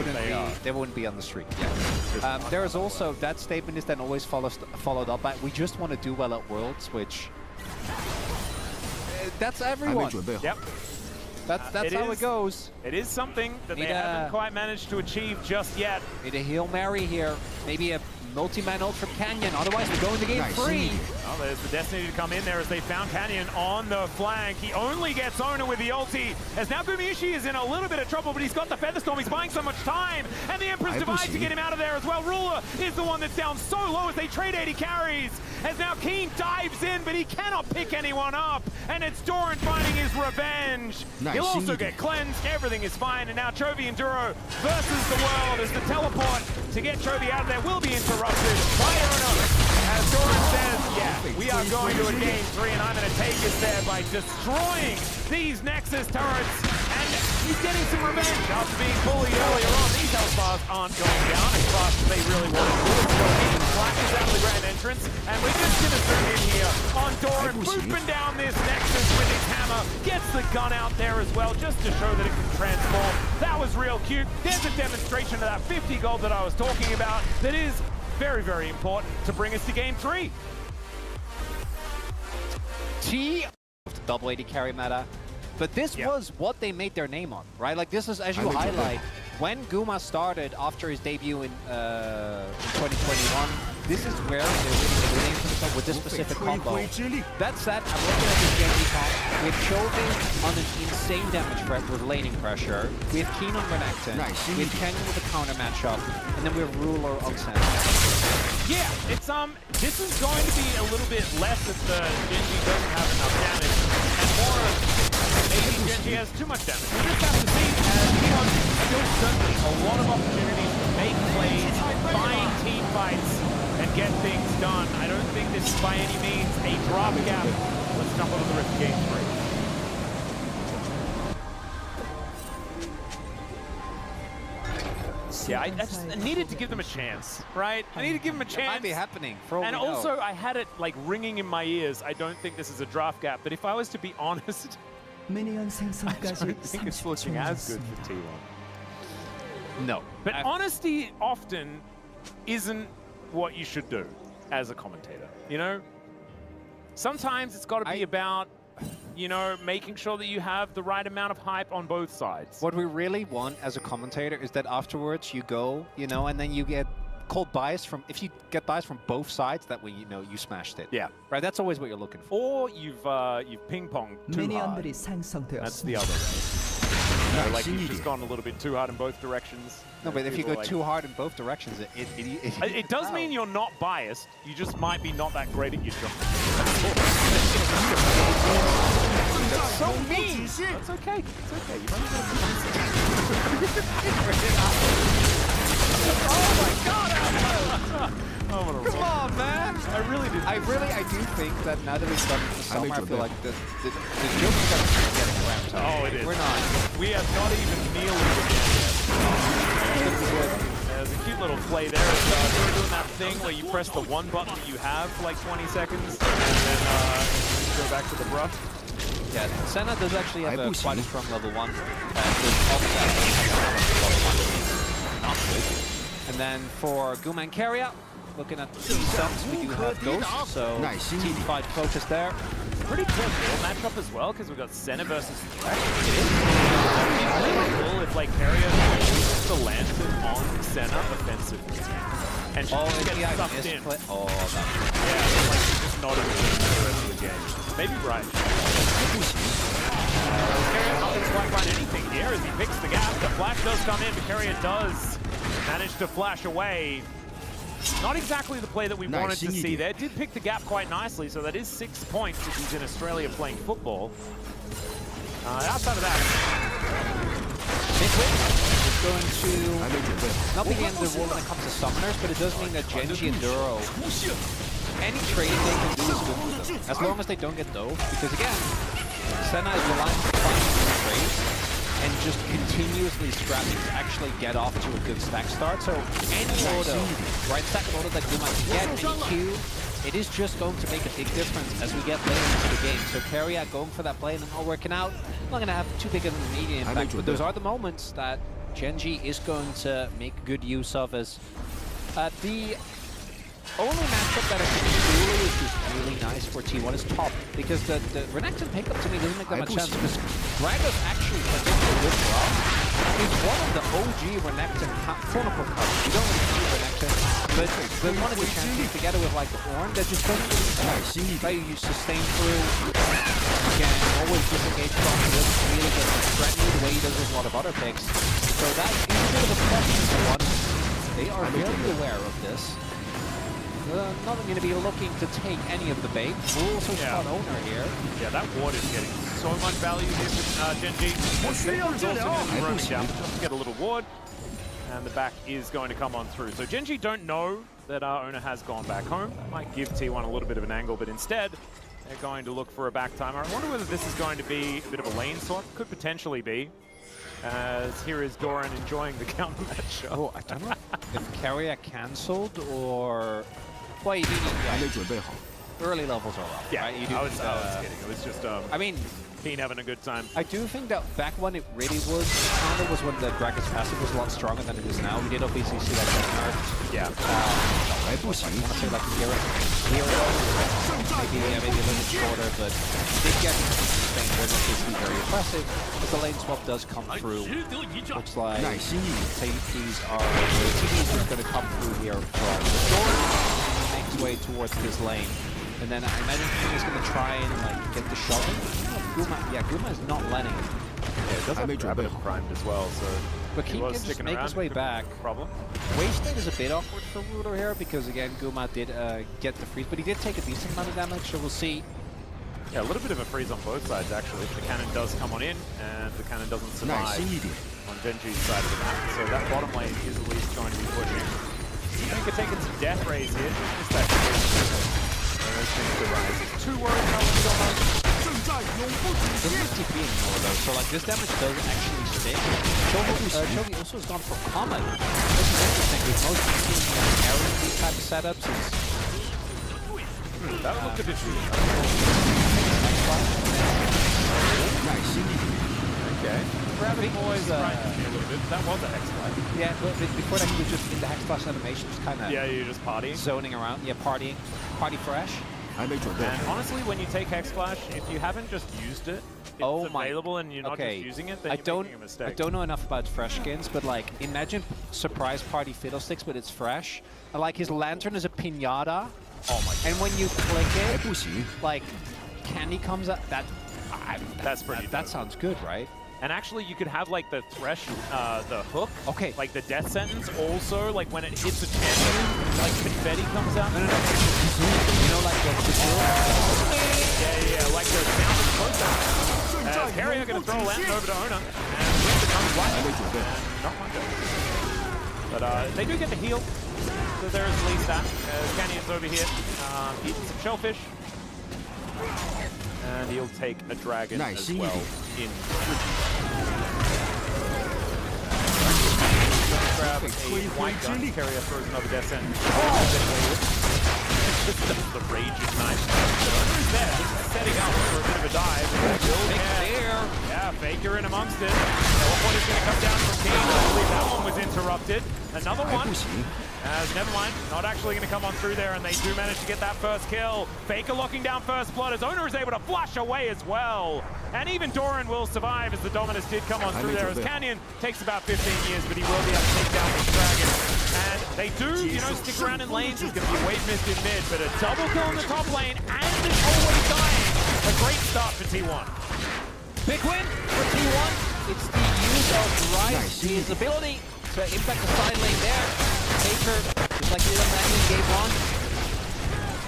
they wouldn't be on the streak, yeah. There is also, that statement is then always followed up by, we just want to do well at Worlds, which... that's everyone. Yep. That's how it goes. It is something that they haven't quite managed to achieve just yet. Need a Hail Mary here. Maybe a multi-man ult from Canyon. Otherwise, we go into game 3. Oh, there's the Destiny to come in there as they found Canyon on the flank. He only gets Owner with the ulti. As now Gumiushi is in a little bit of trouble, but he's got the Featherstorm. He's buying so much time. And the Emperor's Divide to get him out of there as well. Ruler is the one that's down so low as they trade 80 carries. As now Keen dives in, but he cannot pick anyone up. And it's Doran finding his revenge. He'll also get cleansed. Everything is fine. And now Chovy and Duro versus the world as the teleport to get Chovy out of there will be interrupted by Owner. As Doran says, yeah, we are going to a game 3, and I'm going to take us there by destroying these Nexus turrets. And he's getting some revenge after being bullied earlier on. These health bars aren't going down as fast as they really want to. It's going flashes out the grand entrance, and we're just going to zoom in here on Doran, booping down this Nexus with his hammer. Gets the gun out there as well, just to show that it can transform. That was real cute. There's a demonstration of that 50 gold that I was talking about that is very, very important to bring us to game 3. Double 80 carry meta. But this was what they made their name on, right? Like, this is, as you highlight, when Guma started after his debut in 2021, this is where they're really getting the name for themselves with this specific combo. That said, I'm looking at this Genji comp with Chovy on an insane damage threat with laning pressure. We have Keen on Renekton, we have Kenyon with a counter matchup, and then we have Ruler on Sen. Yeah, it's this is going to be a little bit less if the Genji doesn't have enough damage, and more of maybe Genji has too much damage. We just have to see, as T1 still certainly a lot of opportunities to make plays, find team fights, and get things done. I don't think this is by any means a drop gap. Let's jump onto the Rift game 3. Yeah, I needed to give them a chance, right? I need to give them a chance. It might be happening for all we know. And also, I had it like ringing in my ears. I don't think this is a draft gap, but if I was to be honest, I don't think it's looking as good for T1. No. But honesty often isn't what you should do as a commentator, you know? Sometimes it's got to be about, you know, making sure that you have the right amount of hype on both sides. What we really want as a commentator is that afterwards you go, you know, and then you get called bias from, if you get bias from both sides, that way you know you smashed it. Yeah. Right, that's always what you're looking for. Or you've ping-ponged too hard. That's the other way. know, like you've just gone a little bit too hard in both directions. No, but if you go too hard in both directions, it does mean you're not biased. You just might be not that great at your job. That's so mean. That's okay. It's okay. You've only got Oh my God! Come on, man! I do think that now that we've done it for summer, I feel like the joke is getting wrapped up. Oh, it is. We're not. We have not even nearly begun yet. There's a cute little play there. We're doing that thing where you press the one button that you have for like 20 seconds, and then go back to the brush. Yeah, Senna does actually have quite a strong level 1. And then for Guma and Carrier, looking at the stunts, we do have Ghost, so team fight focus there. Pretty cool matchup as well, because we've got Senna versus Thresh. It's really cool if like Carrier uses the lantern on Senna offensively. And she just gets sucked in. Oh, that's yeah, like she's just not even in the rest of the game. Maybe right. Carrier not going to quite find anything here as he picks the gap. The flash does come in, but Carrier does manage to flash away. Not exactly the play that we wanted to see there. Did pick the gap quite nicely, so that is 6 points if he's in Australia playing football. Outside of that, is going to not be the end of the world when it comes to summoners, but it does mean that Genji and Duro, any trading they can do is good for them, as long as they don't get dove. Because again, Senna is relying on finding trades and just continuously scrapping to actually get off to a good stack start. So any auto, right stack auto that you might get, any Q, it is just going to make a big difference as we get later into the game. So Carrier going for that play and not working out, not going to have too big of an immediate impact, but those are the moments that Genji is going to make good use of. As the only matchup that I think really is just really nice for T1 is top, because the Renekton pickup to me doesn't make that much sense, because Gragas actually particularly good for us. He's one of the OG Renekton quote-unquote cards. You don't really see Renekton, but the one of the champions together with like the Ornn that just doesn't really play. You sustain through, you can always disengage from it, really get threatening the way he does with a lot of other picks. So that is a bit of a question for one. They are very aware of this. Not going to be looking to take any of the bait. We'll also spot owner here. Yeah, that ward is getting so much value here for Genji. Faker is also going to be roaming down just to get a little ward. And the back is going to come on through. So Genji don't know that our owner has gone back home. That might give T1 a little bit of an angle, but instead, they're going to look for a back timer. I wonder whether this is going to be a bit of a lane swap. Could potentially be. As here is Doran enjoying the counter match. Oh, I don't know if Carrier cancelled or... Well, you do early levels are off. Yeah, right? You do, I was kidding. It was just I mean, Keen having a good time. I do think that back when it really was counter was when the Gragas passive was a lot stronger than it is now. We did obviously see that get nerfed. Yeah. I want to say like a year ago, maybe a little bit shorter, but did get sustained very very impressive. But the lane swap does come through. Looks like safeties are going to come through here from the door. Way towards this lane, and then I imagine he's going to try and like get the shot. Guma is not letting him. Yeah, it does have Rabbit primed as well, so but he can just make his way back. Problem. Wave state is a bit awkward for Ruler here because again Guma did get the freeze, but he did take a decent amount of damage. So we'll see. Yeah, a little bit of a freeze on both sides actually. The cannon does come on in, and the cannon doesn't survive on Genji's side of the map. So that bottom lane is at least going to be pushing. I think we're taking some death rays here. Just that too worried about what's going on. Doesn't TP anymore though, so like this damage does actually stick. Chovy also has gone for Comet. This is interesting with most teams carrying these type of setups. That looked a bit weird. Okay. Gravity Boys a little bit. That was a Hex Flash. Yeah, but before that he was just in the Hex Flash animation, just kind of you're just partying. Zoning around. Yeah, partying. Party fresh. And honestly, when you take Hex Flash, if you haven't just used it, it's available and you're not just using it, then you're making a mistake. I don't know enough about fresh skins, but like, imagine surprise party Fiddlesticks, but it's fresh. And like, his lantern is a piñata. Oh my god. And when you click it, like, candy comes up. That's pretty dope. That sounds good, right? And actually, you could have like the the hook, Okay. like the death sentence. Also, like when it hits a champion, like confetti comes out. No. You know, like the Yeah, like the sound of close-up. Harry are going to throw a lantern over to Ona, and Winter comes right and not much else. But they do get the heal, so there is at least that. Canyon's over here, eating some shellfish. And he'll take a dragon as well in. Grab a white gun, Carrier throws another death sentence. This is the rage ignite. Who's there? This is setting up for a bit of a dive. Yeah, Faker in amongst it. Teleport is going to come down from King. I believe that one was interrupted. Another one. Never mind, not actually going to come on through there, and they do manage to get that first kill. Faker locking down first blood as Owner is able to flash away as well. And even Doran will survive as the Dominus did come on through there. As Canyon takes about 15 years, but he will be able to take down this dragon. And they do, stick around in lanes. There's going to be a wave mist in mid, but a double kill in the top lane, and it's always dying. A great start for T1. big win for T1. It's the use of Rise, his ability to impact the side lane there. Faker, just like he did on that in game 1,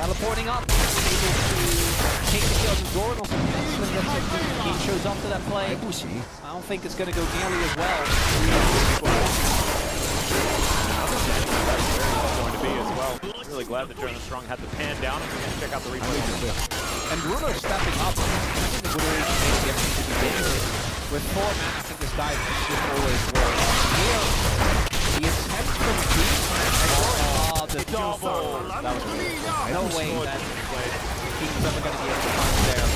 teleporting up, able to take the kills and Doran. Also, he shows up to that play. I don't think it's going to go nearly as well. Going to be as well. Really glad that Jonas Strong had the pan down, and we're going to check out the replay. And Bruno stepping up. I think the Bruno is making everything to be dangerous. With 4 man, I think this dive should always work. Here, the attempt from deep. The double. That was no way that he's ever going to be able to find there.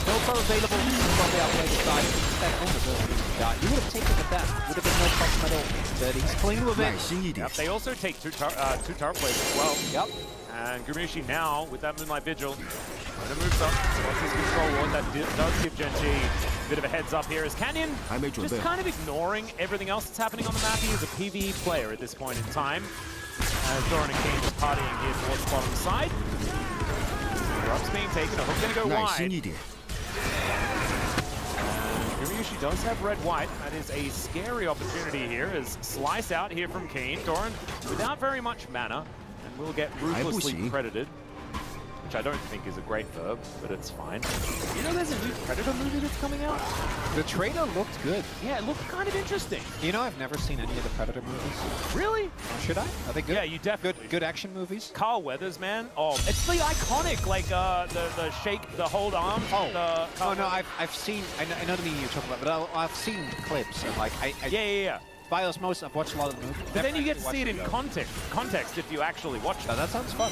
Filter available from the outside side. Instead, he would have taken the bet. Would have been no problem at all. But he's clean with it. Yep, they also take two tower plays as well. Yep. And Gumishi now, with that Moonlight Vigil, going to move up. Wants his control ward. That does give Gen G a bit of a heads up here. As Canyon just kind of ignoring everything else that's happening on the map. He is a PvE player at this point in time. As Doran and King is partying here towards the bottom side. Rock's being taken. A hook going to go wide. Gumiushi does have red-white. That is a scary opportunity here as Slice out here from Kane. Doran without very much mana and will get ruthlessly credited, which I don't think is a great verb, but it's fine. You know there's a new Predator movie that's coming out? The trailer looked good. Yeah, it looked kind of interesting. You know, I've never seen any of the Predator movies. Really? Should I? Are they good? Yeah, you definitely. Good action movies? Carl Weathers, man. Oh, it's the iconic, like, the shake, the hold arm. Oh, no, I've seen, I know the movie you're talking about, but I've seen clips and, like, Yeah. By osmosis, I've watched a lot of the movies. But then you get to see it in context if you actually watch it. Oh, that sounds fun.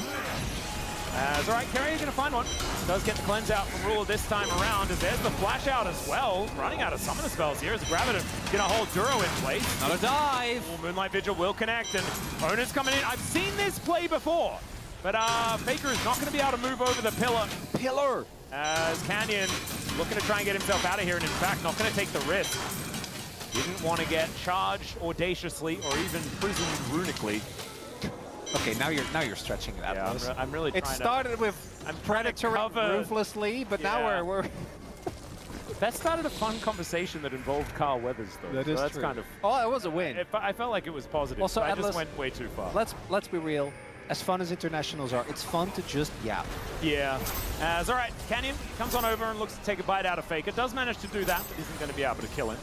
All right, Carrier's going to find one. Does get the cleanse out from Ruler this time around, as there's the flash out as well. Running out of summoner spells here as Graviton going to hold Duro in place. Not a dive. Moonlight Vigil will connect, and Ona's coming in. I've seen this play before, but Faker is not going to be able to move over the pillar. As Canyon looking to try and get himself out of here, and in fact, not going to take the risk. Didn't want to get charged audaciously or even prisoned runically. Okay, now you're stretching it out. Yeah, I'm really trying to... It started with Predator ruthlessly, but now we're... That started a fun conversation that involved Carl Weathers, though. That is that's true. kind of... Oh, it was a win. I felt like it was positive. Also, I just went way too far. Let's be real. As fun as internationals are, it's fun to just yap. Yeah. All right, Canyon comes on over and looks to take a bite out of Faker. Does manage to do that, but isn't going to be able to kill him.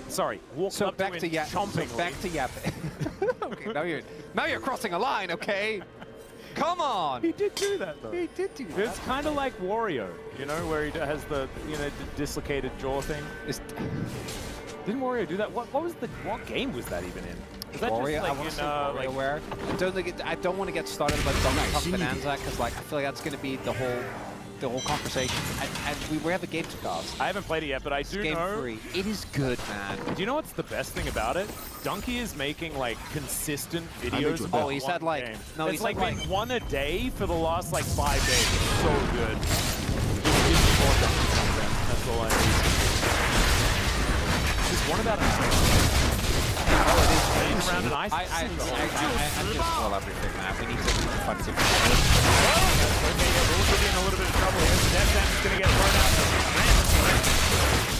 Sorry, walked up back to to yapping. So back to yapping. Okay, now you're crossing a line, okay? Come on! He did do that, though. He did do that. It's kind of like Wario, you know, where he has the, dislocated jaw thing. Didn't Wario do that? What game was that even in? Was that Wario, just like I want to say WarioWare. I don't want to get started about Donkey Kong Bonanza because, like, I feel like that's going to be the whole conversation. And we have a game to cast. I haven't played it yet, but I do know. Game 3. It is good, man. Do you know what's the best thing about it? Donkey is making like consistent videos about he's had like game. no, it's he's like been one a day for the last like 5 days. So good. More Donkey content. That's all I need. Just one about a around an ice. I'm just full everything, man. We need to find a different Okay, yeah, we'll be in a little bit of trouble here. The Death Sentence is going to get thrown out.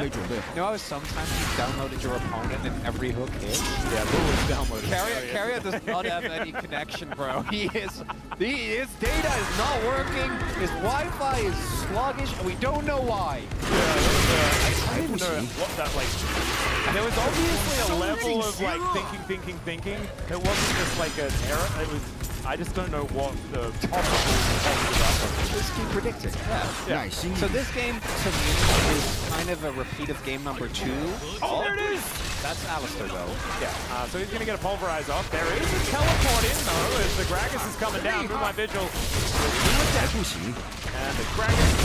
You know how sometimes you downloaded your opponent and every hook hits? Yeah, Lou is downloaded. Carrier does not have any connection, bro. His data is not working. His Wi-Fi is sluggish, and we don't know why. I don't even know what that like. There was obviously a level of like thinking. It wasn't just like an error. It was. I just don't know what the Just keep predicting. Yeah. So this game to me is kind of a repeat of game number 2. Oh, there it is! That's Alistair though. Yeah. So he's gonna get a pulverize off. There is a teleport in though as the Gragas is coming down through my vigil. And the Gragas.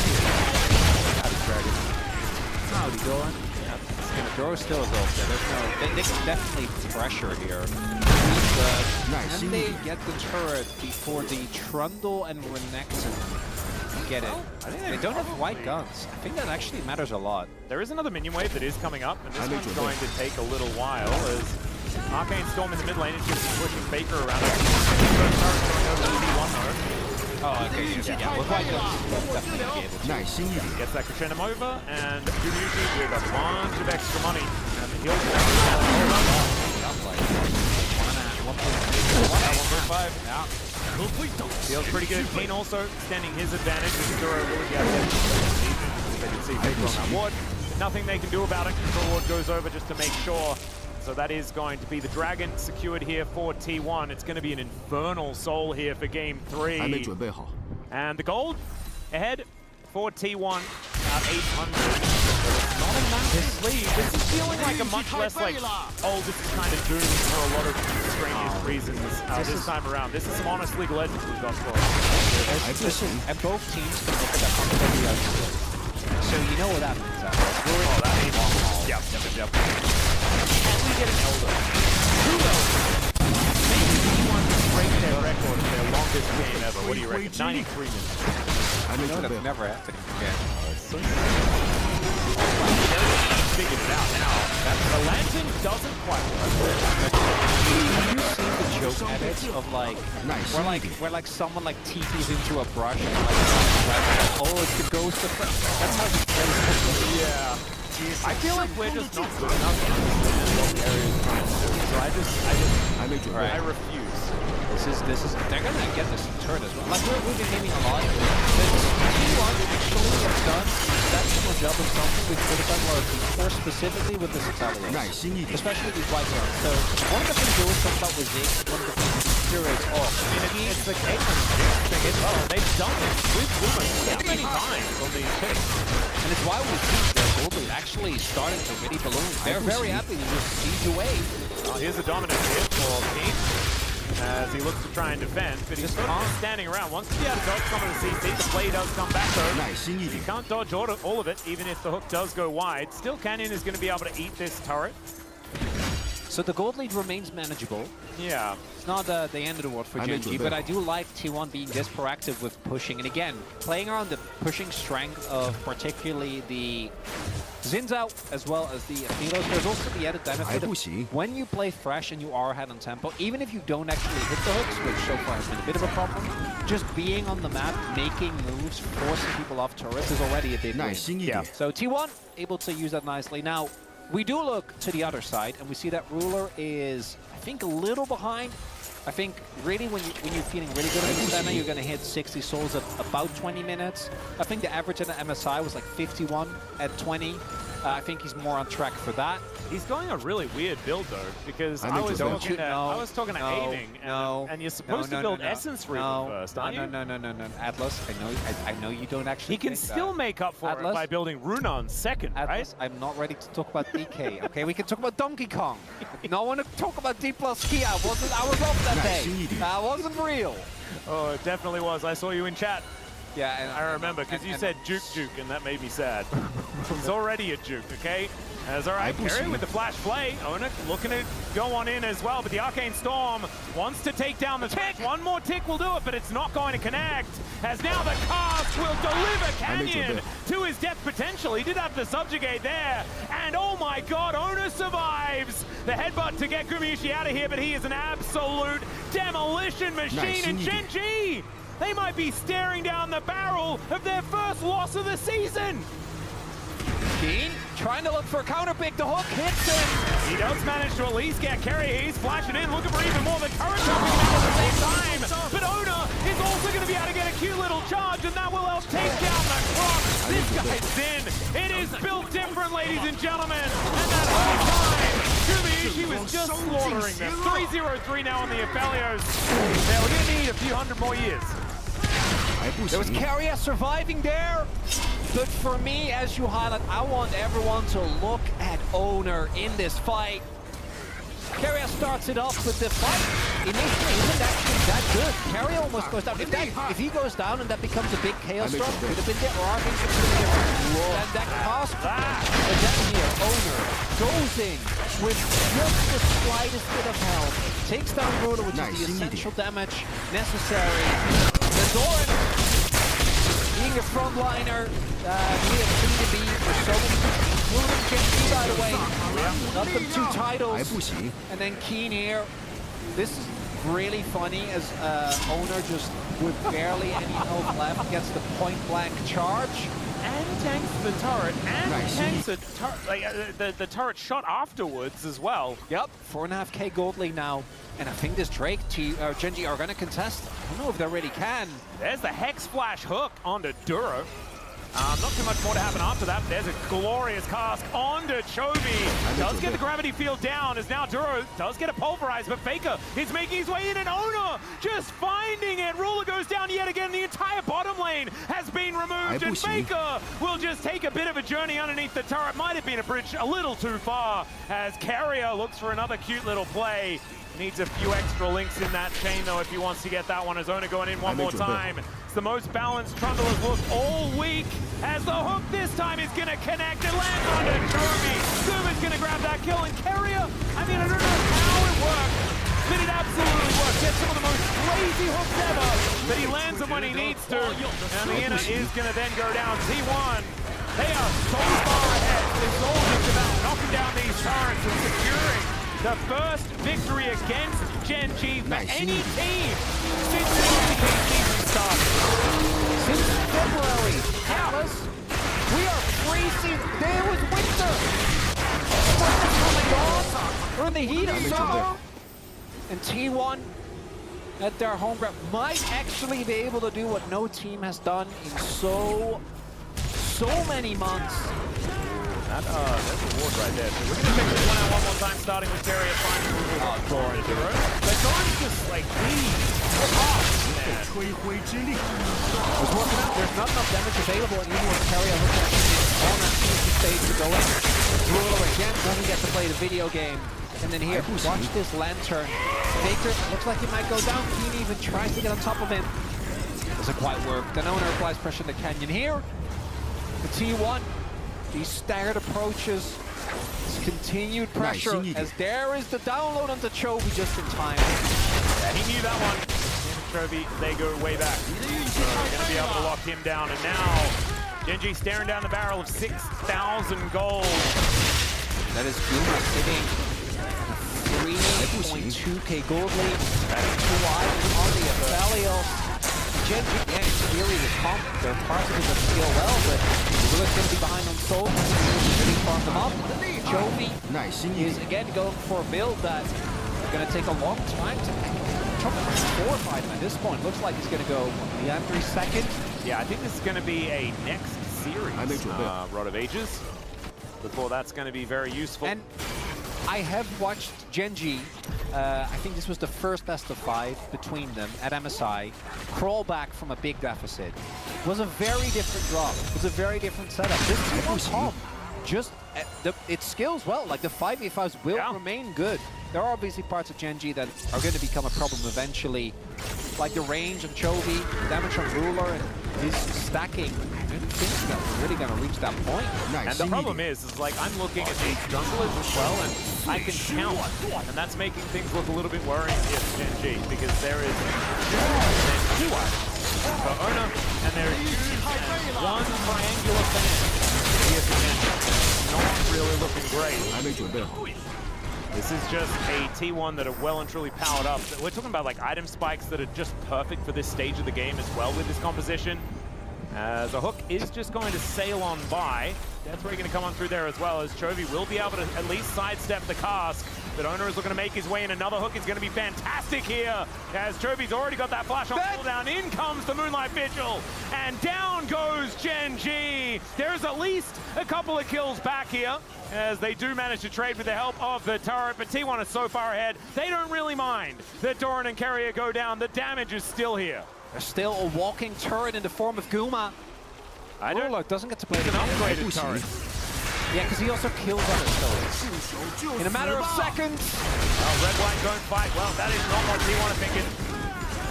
Howdy, Doran. Doro still is off there. There's no. They can definitely pressure here. Can they get the turret before the Trundle and Renekton get it? They don't have white guns. I think that actually matters a lot. There is another minion wave that is coming up, and this one's going to take a little while as Arcane Storm in the mid lane is just pushing Faker around. First turret going over to D1 though. Oh, okay, yeah. With white guns, definitely be able to. Gets that Crescendo over, and Yuji with a bunch of extra money. And the heal 1.5. Yeah. Feels pretty good. Kane also extending his advantage with Duro will get it. They can see Faker on that ward. Nothing they can do about it. Control ward goes over just to make sure. So that is going to be the Dragon secured here for T1. It's going to be an Infernal Soul here for Game 3. And the gold ahead for T1 at 800. Not a massive lead. This is feeling like a much less like, oh, this is kind of doomed for a lot of strange reasons this time around. This is some honest League of Legends we've got for us. And both teams can look at that completely outside. So you know what that means. Oh, that means yep. Can we get an Elder? Who knows? Maybe T1 break their record of their longest game ever. What do you reckon? 93 minutes. I know that's never happening again. Figured it out now. The lantern doesn't quite work. Have you seen the joke edits of like, where like someone like TPs into a brush and like, oh, it's the ghost effect. That's how the plays. Yeah. I feel like we're just not good enough to understand what Carrier's trying to do. So I refuse. This is they're gonna get this turret as well. Like we've been naming a lot. T1 actually gets done that similar job of something we could have done more specifically with this Italian. Especially these white guns. So one of the things we always talk about with Zeke, one of the things Zero is off. I mean, it's the Caitlyn thing. They've done it with women so many times on these picks. And it's why we see their gold actually starting to really balloon. They're very happy to just siege away. Here's a dominant hit for King as he looks to try and defend, but he's sort of standing around. Wants to be able to dodge some of the CC. The play does come back though. He can't dodge all of it, even if the hook does go wide. Still, Canyon is going to be able to eat this turret. So the gold lead remains manageable. Yeah. It's not the end of the world for Genji, but I do like T1 being this proactive with pushing. And again, playing around the pushing strength of particularly the Zinzao as well as the Aphilos. There's also the added benefit of when you play fresh and you are ahead on tempo, even if you don't actually hit the hooks, which so far has been a bit of a problem, just being on the map, making moves, forcing people off turrets is already a big win. Yeah. So T1 able to use that nicely. Now, we do look to the other side, and we see that Ruler is, I think, a little behind. I think really when you're feeling really good at Senna, you're going to hit 60 souls at about 20 minutes. I think the average at the MSI was like 51 at 20. I think he's more on track for that. He's going a really weird build though, because I was talking to aiming, and you're supposed to build Essence Reaver first, aren't you? No, Atlas. I know you don't actually. He can still make up for it by building Runan second, Atlas, right? I'm not ready to talk about DK. Okay, we can talk about Donkey Kong. No one to talk about D plus Kia. I was off that day. That wasn't real. Oh, it definitely was. I saw you in chat. Yeah, and I remember, because you said juke, and that made me sad. He's already a juke, okay? That's all right. Carry with the flash play. Onak looking to go on in as well, but the Arcane Storm wants to take down the tick. One more tick will do it, but it's not going to connect. As now the cast will deliver Canyon to his death potential. He did have the subjugate there, and oh my god, Ona survives. The headbutt to get Gumiushi out of here, but he is an absolute demolition machine. And Genji, they might be staring down the barrel of their first loss of the season. Keen trying to look for a counter pick. The hook hits him. He does manage to at least get carry. He's flashing in, looking for even more. The turret jumping in at the same time. But Ona is also going to be able to get a cute little charge, and that will help take down the clock. This guy's in. It is built different, ladies and gentlemen. And that whole time, Kumiushi was just slaughtering them. 3-0-3 now on the Aphelios. Yeah, we're going to need a few hundred more years. There was Carrier surviving there. But for me, as you highlight, I want everyone to look at Owner in this fight. Carrier starts it off, but the fight initially isn't actually that good. Carrier almost goes down. If he goes down and that becomes a big chaos storm, could have been there, or things could have been different. And that cost. But then here, Owner goes in with just the slightest bit of help. Takes down Ruler, which is the essential damage necessary. The Doran, being a frontliner, we have seen to be for so many people, including Genji, by the way. Got them 2 titles. And then Keen here. This is really funny as Owner just with barely any health left gets the point-blank charge. And tanks the turret, and tanks the turret shot afterwards as well. Yep, 4.5k gold lead now. And I think this Drake, Genji are going to contest. I don't know if they really can. There's the Hex Flash hook onto Duro. Not too much more to happen after that. There's a glorious cast onto Chovy. Does get the gravity field down as now Duro does get a pulverize, but Faker is making his way in, and Ona just finding it. Ruler goes down yet again. The entire bottom lane has been removed, and Faker will just take a bit of a journey underneath the turret. Might have been a bridge a little too far as Carrier looks for another cute little play. Needs a few extra links in that chain, though, if he wants to get that one. As Ona going in one more time. It's the most balanced Trundle has looked all week. As the hook this time is going to connect. It lands onto Chovy. Zuma's going to grab that kill. And Carrier, I mean, I don't know how it works, but it absolutely works. Gets some of the most crazy hooks ever, but he lands them when he needs to. And the inner is going to then go down. T1, they are so far ahead. It's all just about knocking down these turrets and securing the first victory against Genji for any team since the season started. Since February, Atlas, we are freezing. There was winter. Winter's coming on. We're in the heat of summer. And T1 at their home ground might actually be able to do what no team has done in so many months. There's a ward right there. So we're going to take this one out one more time, starting with Carrier finding Doran. But Doran's just like, please, It's working out. There's not enough damage available, and even with Carrier looking at on that stage to go in. Ruler again doesn't get to play the video game. And then here, watch this Lantern. Faker looks like he might go down. Keen even tries to get on top of him. Doesn't quite work. Then Owner applies pressure to Canyon here. The T1. These staggered approaches, this continued pressure, as there is the download onto Chovy just in time. Yeah, he knew that one. Chovy, they go way back. So they're going to be able to lock him down. And now, Genji staring down the barrel of 6,000 gold. That is Guma sitting 3.2k gold lead. That is 2 items on the Aphelios. Genji, yeah, Fury is pumped. They're parts of it that feel well, but Ruler's going to be behind on Soul. Really farm them up. Chovy is again going for a build that is going to take a long time to fortify him at this point. Looks like he's going to go Leandri second. Yeah, I think this is going to be a next series, Rod of Ages. Before that's going to be very useful. And I have watched Genji, I think this was the first best of 5 between them at MSI, crawl back from a big deficit. It was a very different drop. It was a very different setup. This team on top, just its skills, well, like the 5v5s will remain good. There are obviously parts of Genji that are going to become a problem eventually, like the range of Chovy, the damage from Ruler, and his stacking. I don't think that we're really going to reach that point. And the problem is like, I'm looking at these junglers as well, and I can count, and that's making things look a little bit worrying here for Genji, because there is 2 for Ona, and there is 1 triangular fan here for Genji. Not really looking great. This is just a T1 that are well and truly powered up. We're talking about like item spikes that are just perfect for this stage of the game as well with this composition. As a hook is just going to sail on by. Death Ray going to come on through there as well, as Chovy will be able to at least sidestep the cask. But Owner is looking to make his way in. Another hook is going to be fantastic here, as Chovy's already got that flash on cooldown. In comes the Moonlight Vigil, and down goes Gen G. There's at least a couple of kills back here, as they do manage to trade with the help of the turret. But T1 is so far ahead, they don't really mind that Doran and Carrier go down. The damage is still here. There's still a walking turret in the form of Guma. Ruler doesn't get to play an upgraded turret. Yeah, because he also kills other turrets. In a matter of seconds. Well, Red White don't fight. Well, that is not what T1 are thinking.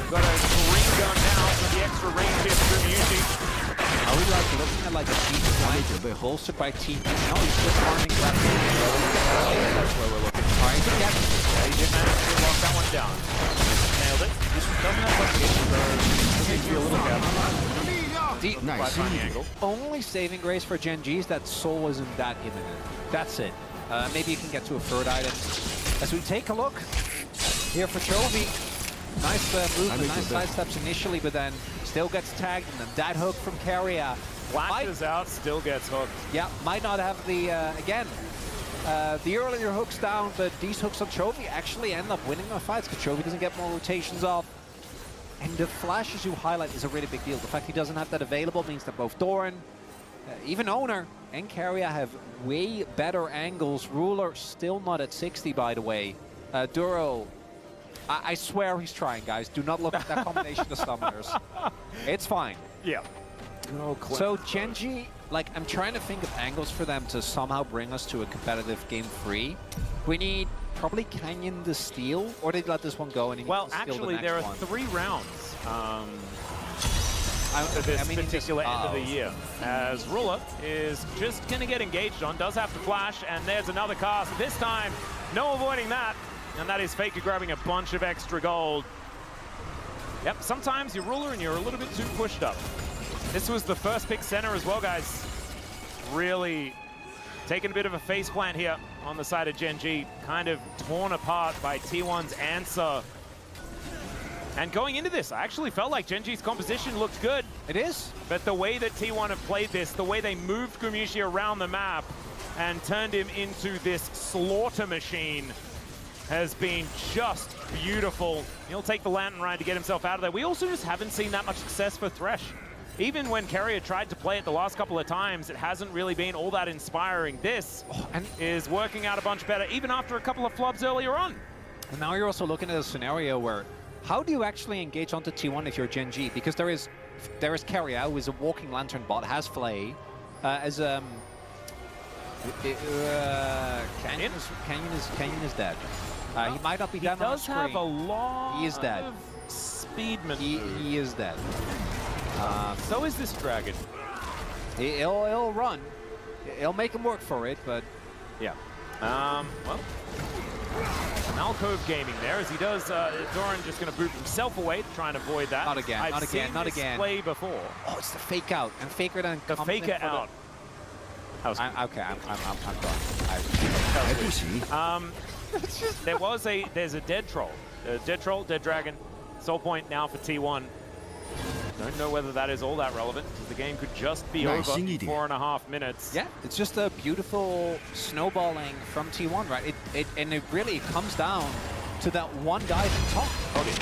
Got a green gun now for the extra range here for Yuji. Are we like looking at like a deep flank bolstered by T? No, he's just farming left. That's where we're looking. All right, yeah, he did manage to lock that one down. Nailed it. This doesn't have much hit, so we need to be a little careful. Nice. Only saving grace for Gen G is that Soul isn't that imminent. That's it. Maybe you can get to a third item. As we take a look here for Chovy. Nice move, nice sidesteps initially, but then still gets tagged, and then that hook from Carrier. Flashes out, still gets hooked. Yeah, might not have the, again, the earlier hooks down, but these hooks on Chovy actually end up winning our fights, because Chovy doesn't get more rotations off. And the flashes you highlight is a really big deal. The fact he doesn't have that available means that both Doran, even Owner, and Carrier have way better angles. Ruler still not at 60, by the way. Duro, I swear he's trying, guys. Do not look at that combination of summoners. It's fine. Yeah. So Gen G, like, I'm trying to think of angles for them to somehow bring us to a competitive game 3. We need probably Canyon to steal, or they let this one go and he well, steal actually, the there are next 3 rounds for this particular end of the year. As Ruler is just going to get engaged on, does have to flash, and there's another cast. This time, no avoiding that, and that is Faker grabbing a bunch of extra gold. Yep, sometimes you're Ruler and you're a little bit too pushed up. This was the first pick center as well, guys. Really taking a bit of a face plant here on the side of Gen G, kind of torn apart by T1's answer. And going into this, I actually felt like Gen G's composition looked good. It is. But the way that T1 have played this, the way they moved Gumushi around the map and turned him into this slaughter machine has been just beautiful. He'll take the Lantern Ride to get himself out of there. We also just haven't seen that much success for Thresh. Even when Carrier tried to play it the last couple of times, it hasn't really been all that inspiring. This is working out a bunch better, even after a couple of flubs earlier on. And now you're also looking at a scenario where, how do you actually engage onto T1 if you're Gen G? Because there is Carrier, who is a walking lantern bot, has Flay, Canyon is dead. He might not be dead on the screen. He does have a lot he is dead. of speed maneuver. He is dead. So is this dragon. He'll run. He'll make him work for it, but yeah. Well, Alcove gaming there, as he does. Doran just going to boot himself away to try and avoid that. Not again. I've seen not this again. play before. Oh, it's the fake out, and Faker then the comes Faker in for out. I'm done. There's a dead troll. Dead dragon. Soul point now for T1. Don't know whether that is all that relevant, because the game could just be over in 4.5 minutes. Yeah, it's just a beautiful snowballing from T1, right? And it really comes down to that one guy at the top. Okay.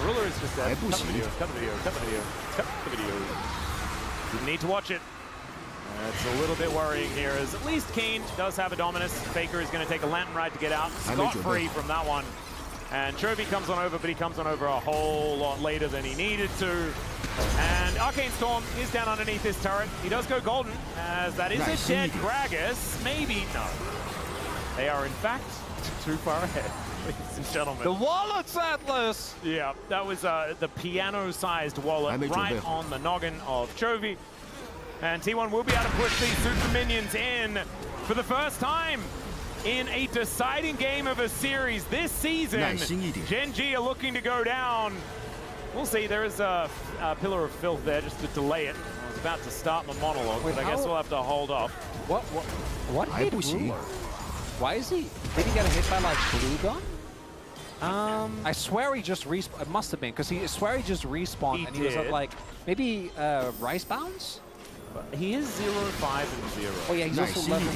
Ruler is just dead. Cut the video. You need to watch it. It's a little bit worrying here, as at least Keen does have a Dominus. Faker is going to take a Lantern Ride to get out. Scot-free from that one. And Chovy comes on over, but he comes on over a whole lot later than he needed to. And Arcane Storm is down underneath this turret. He does go golden, as that is a dead Gragas. Maybe, no. They are, in fact, too far ahead, ladies and gentlemen. The Wallet's Atlas! Yeah, that was the piano-sized wallet right on the noggin of Chovy. And T1 will be able to push these super minions in for the first time in a deciding game of a series this season. Gen G are looking to go down. We'll see. There is a pillar of filth there just to delay it. I was about to start my monologue, but I guess we'll have to hold off. What hit Ruler? Why is he? Did he get a hit by like blue gun? I swear he just respawned. It must have been because I swear he just respawned and he was at like maybe rice bounds. He is 0, 5, and 0. Oh yeah, he's also level.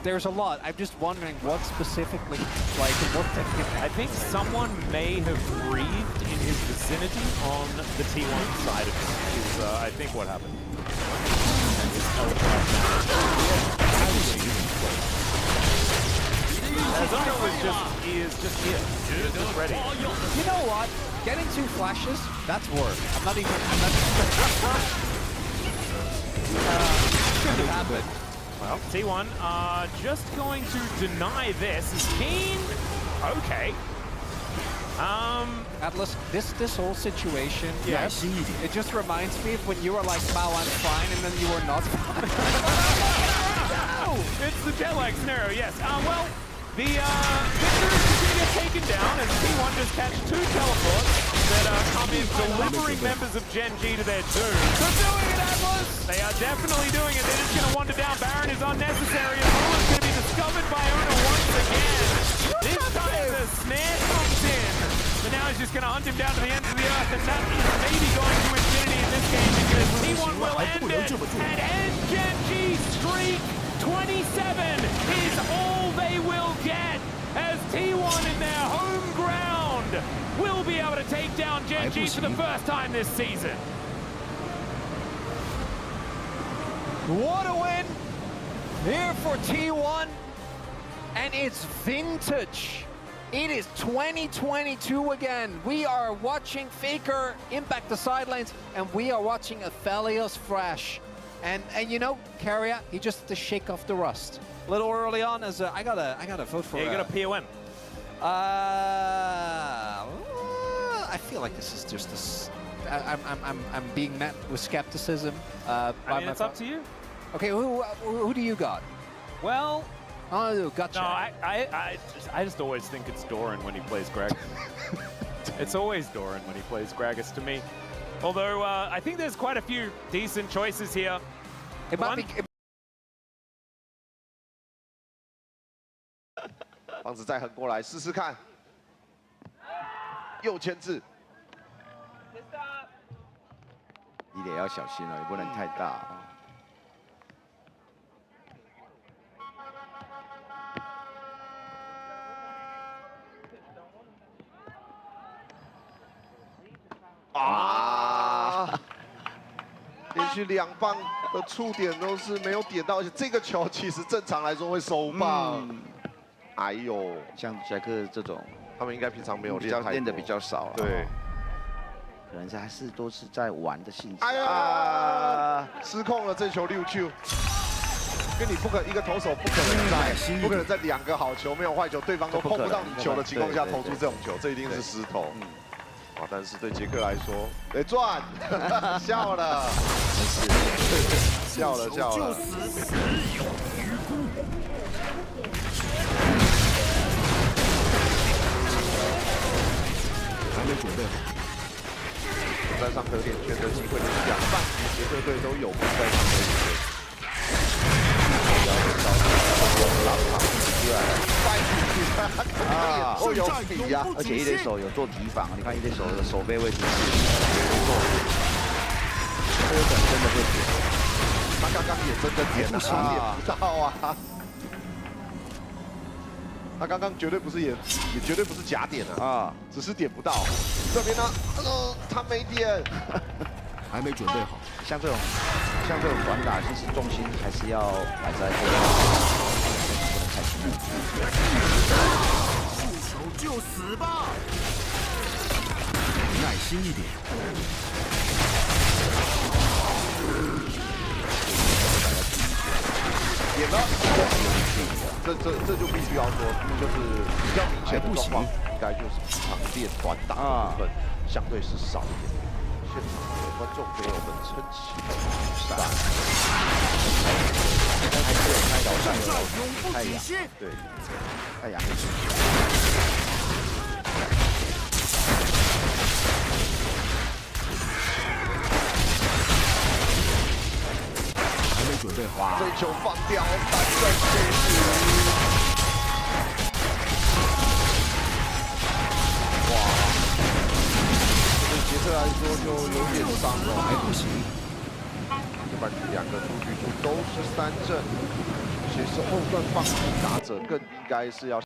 There's a lot. I'm just wondering what specifically, like, what I think someone may have breathed in his vicinity on the T1 side of it. Is I think what happened. And his Arizona is just here. He's just ready. You know what? Getting 2 flashes, that's work. I'm not even. Shouldn't have happened. Well, T1 just going to deny this. Is Keen? Okay. Atlas, this whole situation, yes, it just reminds me of when you were like, "Wow, I'm fine," and then you were not fine. No, it's the jet lag scenario. Yes. Well, the Victor is going to get taken down as T1 just catch 2 teleports that come in, delivering members of Gen G to their doom. They're doing it, Atlas! They are definitely doing it. They're just going to wander down. Baron is unnecessary, and Lula's going to be discovered by Una once again. This time the snare comes in, but now he's just going to hunt him down to the ends of the earth, and that is maybe going to infinity in this game because T1 will end it and end Gen G's streak. 27 is all they will get as T1 in their home ground will be able to take down Gen G for the first time this season. What a win here for T1, and it's vintage. It is 2022 again. We are watching Faker impact the sidelines, and we are watching Aphelios Thrash. And you know, Carrier, he just had to shake off the rust. A little early on, as I gotta vote for. Yeah, you got a POM. I feel like this is just this. I'm being met with skepticism. I mean, it's up to you. Okay, who do you got? Well, oh, gotcha. No, I just always think it's Doran when he plays Greg. It's always Doran when he plays Gragas to me. Although I think there's quite a few decent choices here. It might be. 棒子再横过来试试看，右牵制，你得要小心了，也不能太大。连续2棒的触点都是没有点到，而且这个球其实正常来说会收棒。哎呦，像杰克这种，他们应该平常没有练得比较少了。对，可能还是都是在玩的性质。哎呀，失控了，这球6球。跟你一个投手不可能在2个好球没有坏球，对方都碰不到你球的情况下投出这种球，这一定是失投。啊，但是对杰克来说，得赚，笑了，笑了。还没准备好。在上得点圈的机会，2半局杰克队都有在上得点圈。啊，有比呀，而且一垒手有做提防，你看一垒手的手背位置是不错，这个真的会点，他刚刚也真的点了，点不到啊。他刚刚绝对不是也绝对不是假点啊，只是点不到。这边呢，他没点，还没准备好。像这种短打，其实重心还是要摆在这个，不能太轻易。束手就死吧，耐心一点。点了，这就必须要说，就是比较明显的状况，应该就是平常练短打的部分相对是少一点。现场的观众朋友们撑起了雨伞，还是有太阳，太阳，对，太阳。还没准备好，这球放掉，单胜结局。克来说就有点伤了，还不行。这把2个出局数都是3阵，其实后段放弃打者更应该是要。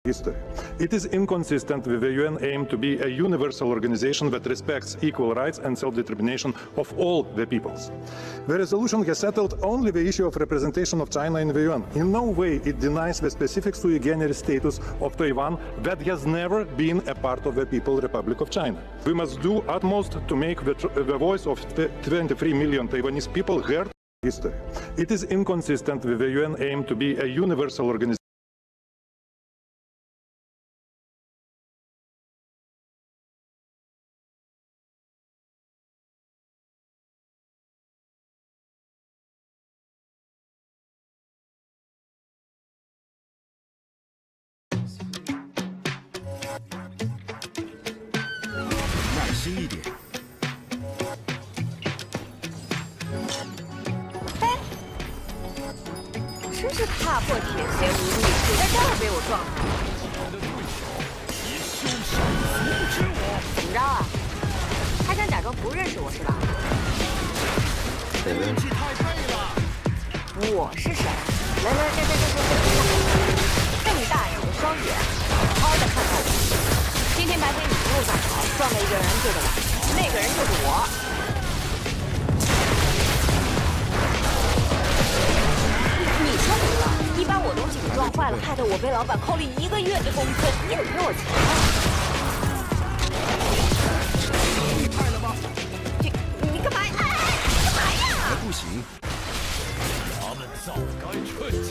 History. It is inconsistent with the UN aim to be a universal organization that respects equal rights and self-determination of all the peoples. The resolution has settled only the issue of representation of China in the UN. In no way it denies the specific sui generis status of Taiwan that has never been a part of the People's Republic of China. We must do utmost to make the voice of 23 million Taiwanese people heard. History. It is inconsistent with the UN aim to be a universal organization. 心一点。哎，真是踏破铁鞋无觅处，在这儿被我撞上。怎么着啊？还想假装不认识我是吧？运气太背了。我是谁？来，瞪大你的双眼，好好的看看我。 今天白天你路上跑撞了一个人对的吧？那个人就是我。你说什么？你把我东西给撞坏了，害得我被老板扣了1个月的工资，你得赔我钱啊！厉害了吧？你干嘛？哎，你干嘛呀？还不行。他们早该趁机。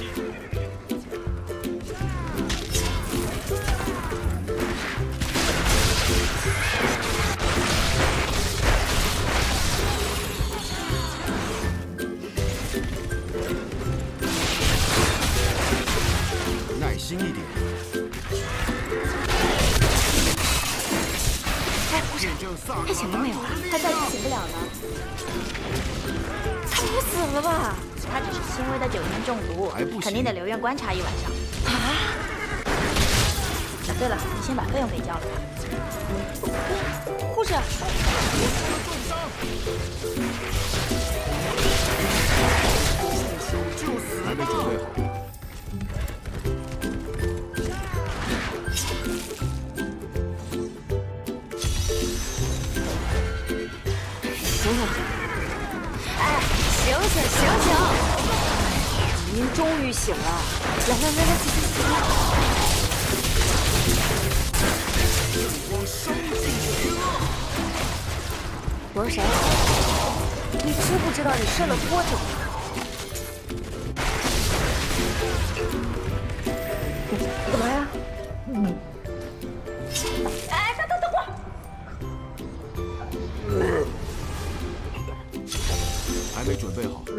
耐心一点。哎，护士，他醒了没有啊？他再醒不了了。他不死了吧？他只是轻微的酒精中毒，肯定得留院观察1晚上。啊？对了，你先把费用给交了吧。护士，还没准备好。 哎，醒！您终于醒了！来，我是谁？你知不知道你睡了多久了？你干嘛呀？哎，等会儿！ 还没准备好。验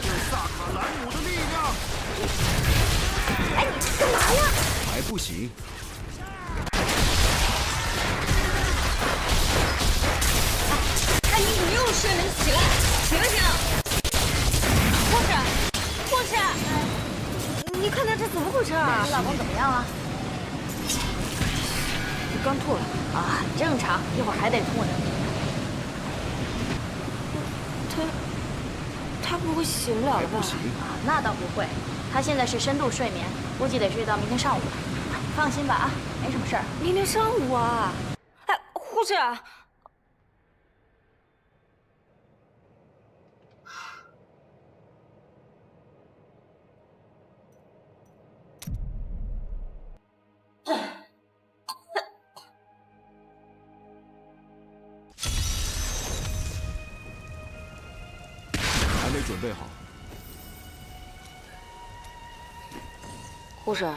证萨卡兰姆的力量。哎，你干嘛呀？还不行。哎，你又睡没起来，醒醒！护士。 你看他这怎么回事啊？你老公怎么样了？刚吐了啊，很正常，一会儿还得吐呢。他不会醒不了了吧？啊，那倒不会，他现在是深度睡眠，估计得睡到明天上午吧。放心吧啊，没什么事儿。明天上午啊？哎，护士。还没准备好。护士啊，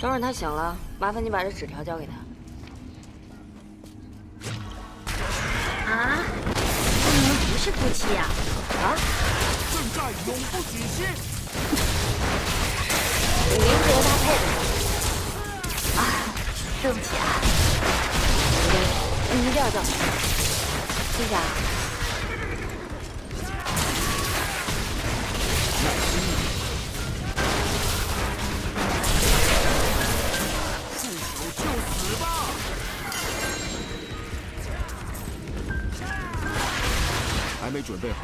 等会儿他醒了，麻烦你把这纸条交给他。啊？你们不是夫妻呀？啊？正战永不止息。明哲搭配的。啊，对不起啊。你一定要叫心霞。还没准备好。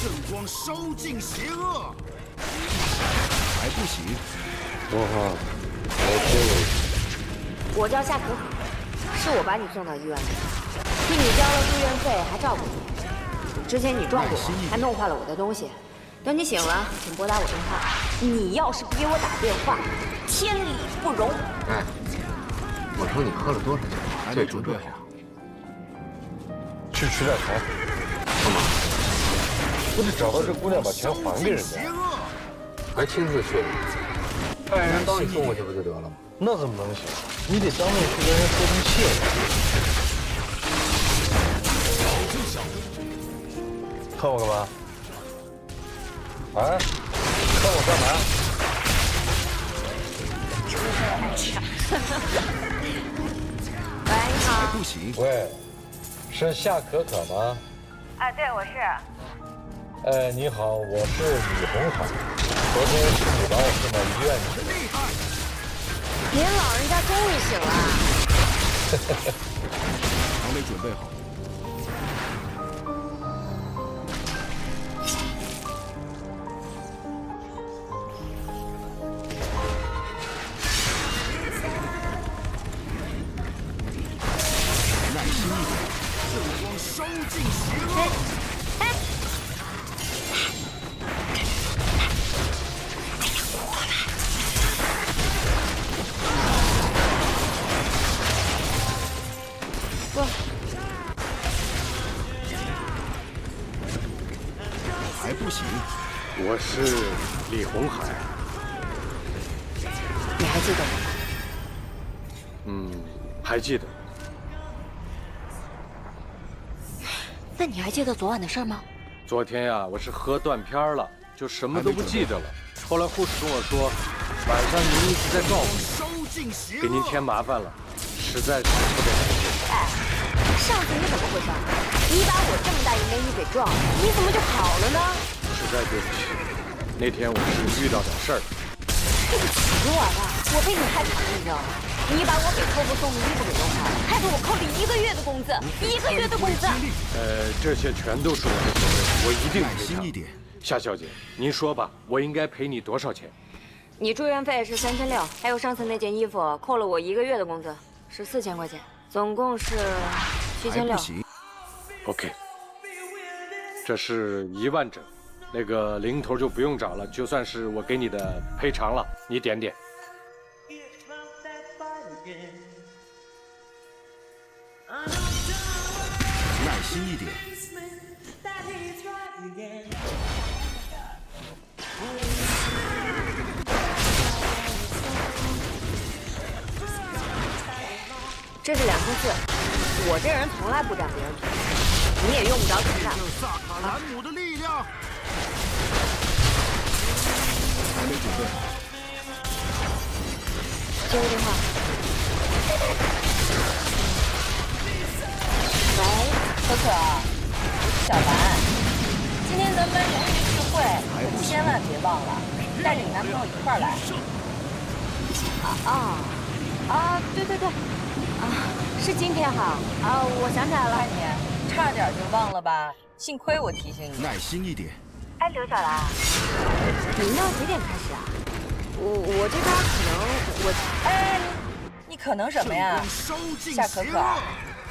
圣光烧尽邪恶。还不行。我叫夏可可，是我把你送到医院的，替你交了住院费，还照顾你。之前你撞过我，还弄坏了我的东西。等你醒了，请拨打我电话。你要是不给我打电话，天理不容。哎，我说你喝了多少酒？还没准备好。去取点钱。干嘛？不是找到这姑娘把钱还给人家，还亲自去？派人帮你送过去不就得了吗？那怎么能行？你得当面去跟人说声谢谢。看我干嘛？啊？看我干嘛？喂，你好。不行。喂，是夏可可吗？啊，对，我是。你好，我是李红海。昨天是你把我送到医院去的。您老人家终于醒了。还没准备好。耐心一点，圣光烧尽邪恶。还不行。我是李红海。你还记得我吗？还记得。那你还记得昨晚的事吗？昨天呀，我是喝断片了，就什么都不记得了。后来护士跟我说，晚上您一直在照顾我，给您添麻烦了，实在是特别感谢。哎，上次你怎么回事？你把我这么大一美女给撞了，你怎么就跑了呢？实在对不起，那天我是遇到点事儿。对不起我了，我被你害惨了，你知道吗？你把我给偷过送的衣服给弄坏了，害得我扣了1个月的工资，1个月的工资。这些全都是我的错，我一定赔偿。夏小姐，您说吧，我应该赔你多少钱？你住院费是3600，还有上次那件衣服扣了我1个月的工资，是4000块钱，总共是7600。OK， 这是1万整，那个零头就不用找了，就算是我给你的赔偿了，你点点。耐心一点。这是2乘4，我这人从来不占别人便宜，你也用不着承担。萨卡兰姆的力量。还没准备好。接个电话。小兰，今天咱们班同学聚会，可千万别忘了带着你男朋友一块儿来。对，是今天哈我想起来了，你差点就忘了吧？幸亏我提醒你。耐心一点。哎，刘小兰，你们要几点开始啊？我这边可能哎，你可能什么呀？夏可可，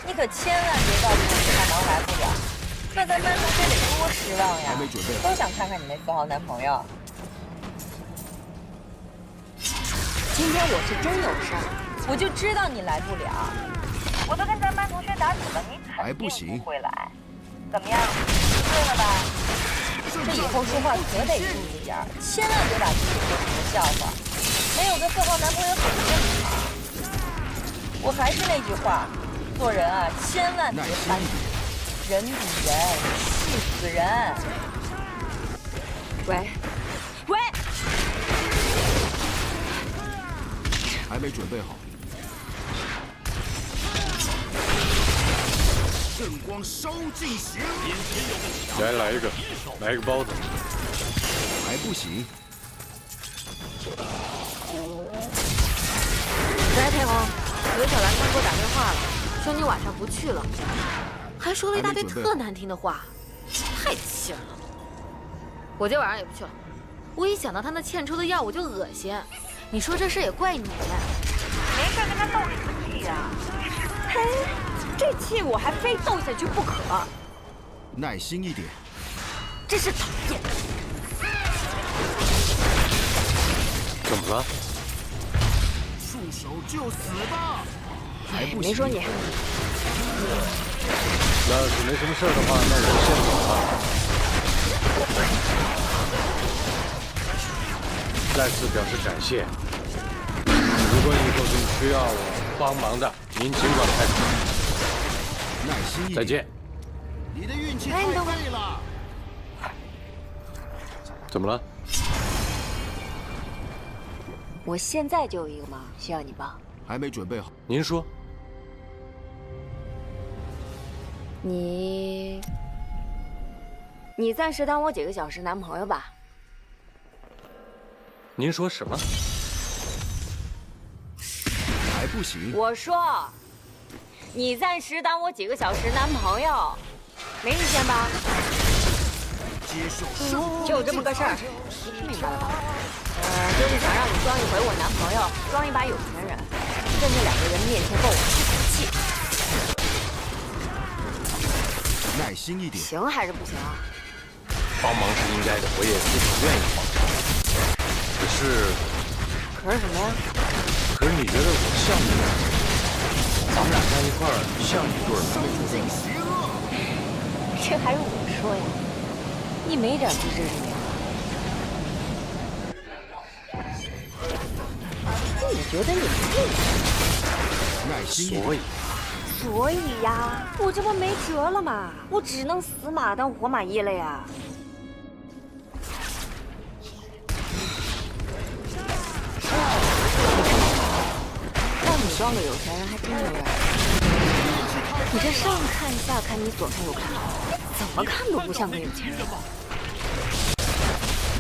你可千万别告诉我你太忙来不了，那咱班同学得多失望呀！都想看看你那4号男朋友。今天我是真有事儿，我就知道你来不了。我都跟咱班同学打赌了，你肯定不会来。怎么样？对了吧？这以后说话可得注意点，千万别把自己说成个笑话。没有个4号男朋友很正常。我还是那句话，做人啊，千万别攀比，人比人气死人。喂，还没准备好。圣光烧尽邪恶。来一个包子。还不行。喂，天红，刘小兰刚给我打电话了，说你晚上不去了，还说了一大堆特难听的话，太气人了。我今天晚上也不去了，我一想到他那欠抽的药我就恶心。你说这事也怪你，没事跟他斗什么气呀？嘿，这气我还非斗下去不可。耐心一点。真是讨厌。怎么了？束手就死吧。还不行。没说你。要是没什么事的话，那我就先走了。再次表示感谢。如果以后真需要我帮忙的，您尽管开口。耐心一点。再见。你的运气太废了。怎么了？我现在就有一个忙需要你帮。还没准备好。您说。你暂时当我几个小时男朋友吧。您说什么？还不行。我说，你暂时当我几个小时男朋友，没意见吧？接受胜利。就这么个事儿，你听明白了吧？就是想让你装一回我男朋友，装一把有钱人，在那2个人面前帮我出口气。耐心一点。行还是不行啊？帮忙是应该的，我也非常愿意帮忙。可是什么呀？可是你觉得我像你吗？咱们俩在一块儿像一对吗？这还是我说呀，你没长自知之明。你觉得你配？耐心。所以呀，我这不没辙了吗？我只能死马当活马医了呀。让你装个有钱人还真有点。你这上看下看，你左看右看，怎么看都不像个有钱人。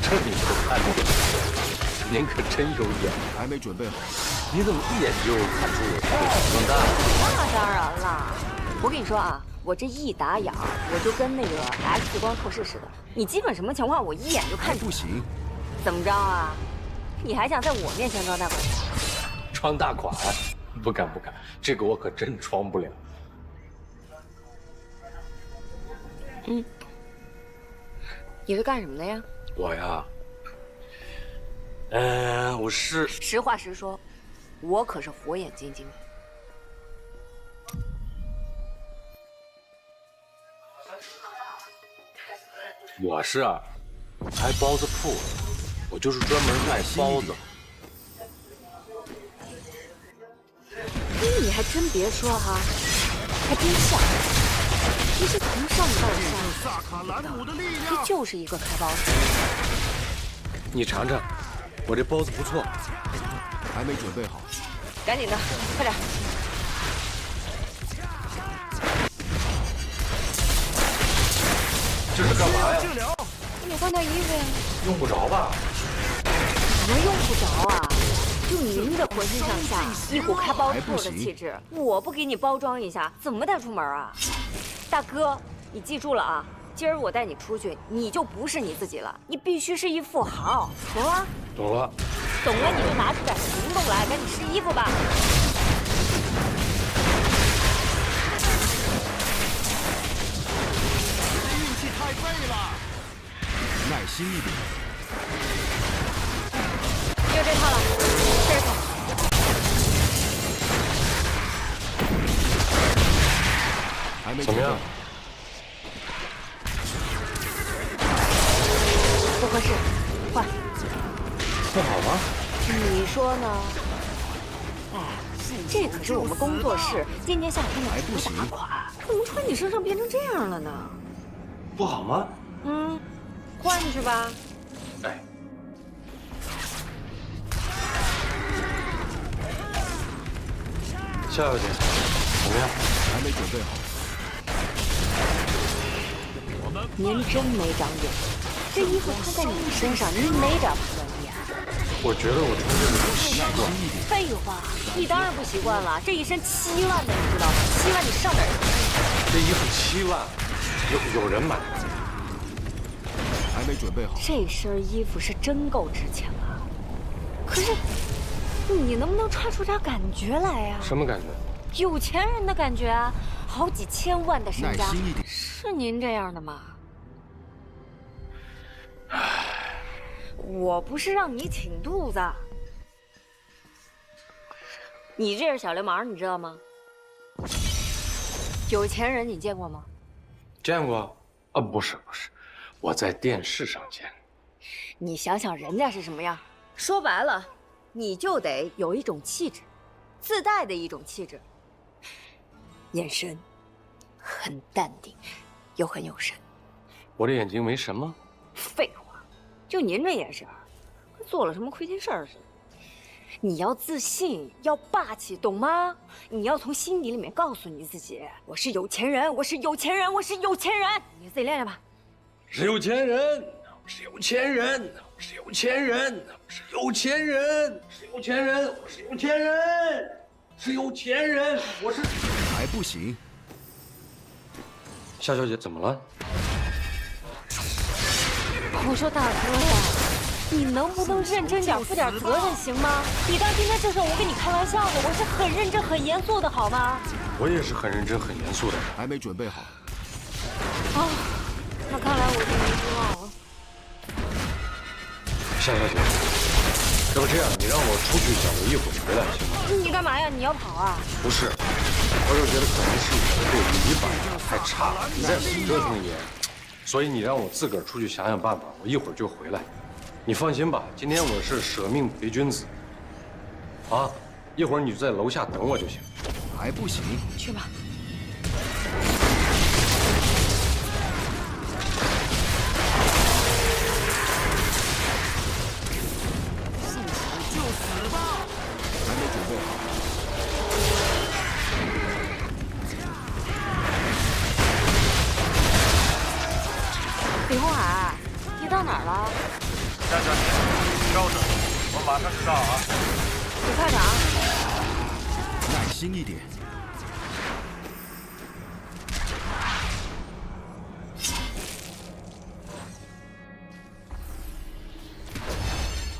这你都看得懂，您可真有眼。还没准备好。你怎么一眼就看出我是装大？那当然了，我跟你说啊，我这一打眼儿，我就跟那个 X 光透视似的，你基本什么情况我一眼就看出来。不行。怎么着啊？你还想在我面前装大款？装大款？不敢，这个我可真装不了。你是干什么的呀？我呀，我是。实话实说，我可是火眼金睛。我是啊，开包子铺，我就是专门卖包子。你还真别说哈，还真像。其实从上到下，他就是一个开包子。你尝尝，我这包子不错。还没准备好。赶紧的，快点。这是干嘛呀？你换套衣服呀。用不着吧？怎么用不着啊？就您这浑身上下一股开包兔的气质，我不给你包装一下，怎么带出门啊？大哥，你记住了啊，今儿我带你出去，你就不是你自己了，你必须是一富豪，懂了？懂了。懂了你就拿出点行动来，赶紧试衣服吧。运气太废了，耐心一点。就这套了，这套。怎么样？不合适，换。不好吗？你说呢？哎，这可是我们工作室今年夏天的主打款，怎么穿你身上变成这样了呢？不好吗？嗯，换去吧。哎。夏小姐，怎么样？还没准备好。您真没长眼，这衣服穿在你身上，您没点破眼。我觉得我穿这个不习惯。废话，你当然不习惯了。这一身7万的，你知道吗？7万你上哪儿？这衣服7万，有人买？还没准备好。这身衣服是真够值钱了，可是你能不能穿出点感觉来呀？什么感觉？有钱人的感觉啊，好几千万的身家，耐心一点。是您这样的吗？我不是让你挺肚子，你这是小流氓，你知道吗？有钱人你见过吗？见过啊，不是，我在电视上见。你想想人家是什么样，说白了，你就得有一种气质，自带的一种气质，眼神很淡定，又很有神。我这眼睛没神吗？废话。就您这眼神，跟做了什么亏心事儿似的。你要自信，要霸气，懂吗？你要从心底里面告诉你自己，我是有钱人，我是有钱人，我是有钱人。你自己练练吧。是有钱人，我是有钱人，我是有钱人，我是有钱人，是有钱人，我是有钱人，是有钱人，我是。还不行。夏小姐怎么了？我说大哥呀，你能不能认真点，负点责任行吗？你当今天就是我跟你开玩笑的，我是很认真、很严肃的，好吗？我也是很认真、很严肃的。还没准备好。啊，那看来我就没希望了。夏小姐，要不这样，你让我出去一下，我一会儿回来行吗？你干嘛呀？你要跑啊？不是，我就觉得可能是我这泥板太差了，你再折腾一年。所以你让我自个儿出去想想办法，我一会儿就回来。你放心吧，今天我是舍命陪君子。啊，一会儿你就在楼下等我就行。还不行，去吧。送死就死吧！还没准备好。李红海，你到哪儿了？夏小姐，稍等，我马上就到啊。李科长，耐心一点。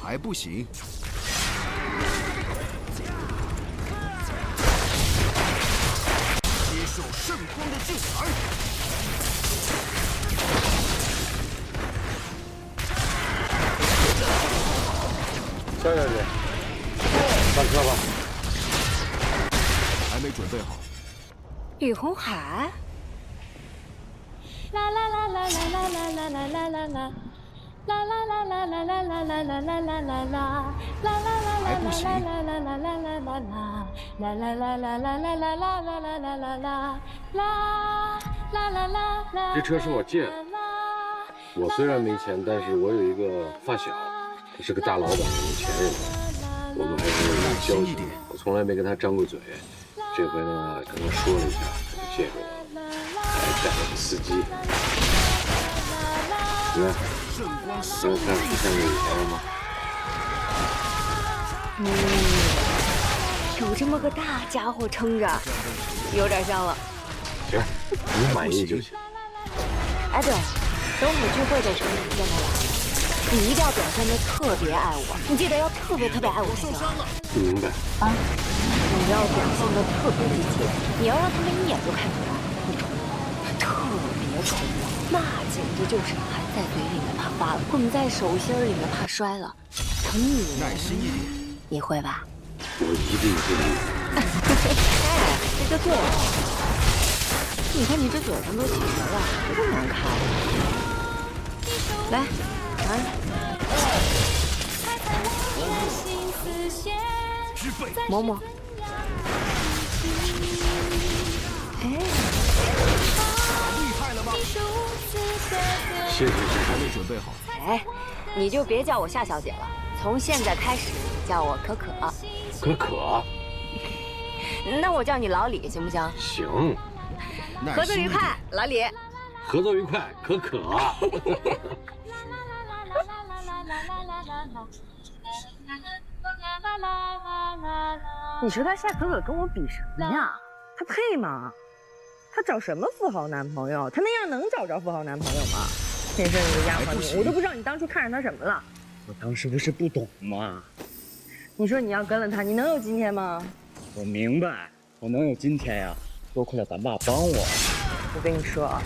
还不行。接受圣光的制裁。夏小姐，上车吧。还没准备好。李红海。啦啦啦啦啦啦啦啦啦啦啦啦。啦啦啦啦啦啦啦啦啦啦啦啦啦，啦啦啦啦啦啦啦啦啦啦啦啦啦，啦啦啦啦啦啦啦啦啦啦啦啦啦，啦啦啦。这车是我借的，我虽然没钱，但是我有一个发小，他是个大老板，有钱人，我们还是有交情。我从来没跟他张过嘴，这回呢跟他说了一下，他就借给我，还带了个司机。现在看现在有钱了吗？有这么个大家伙撑着，有点像了。行，你满意就行。哎，对，等我们聚会的时候你见到我，你一定要表现得特别爱我，你记得要特别爱我才行。明白。啊，你要表现得特别直接，你要让他们一眼就看出来你宠我，特别宠我，那简直就是含在嘴里面怕发了，滚在手心里面怕摔了。疼你耐心一点，你会吧？我一定会。哎，这就对了。你看你这嘴上都起水了，这么难看。来，尝尝。摸摸。哎。厉害了吗？谢谢。还没准备好。哎，你就别叫我夏小姐了，从现在开始叫我可可。可可。那我叫你老李行不行？行。合作愉快，老李。合作愉快，可可。你说他夏可可跟我比什么呀？他配吗？他找什么富豪男朋友？他那样能找着富豪男朋友吗？天生一个丫鬟女，我都不知道你当初看上他什么了。我当时不是不懂吗？你说你要跟了他，你能有今天吗？我明白，我能有今天呀，多亏了咱爸帮我。我跟你说，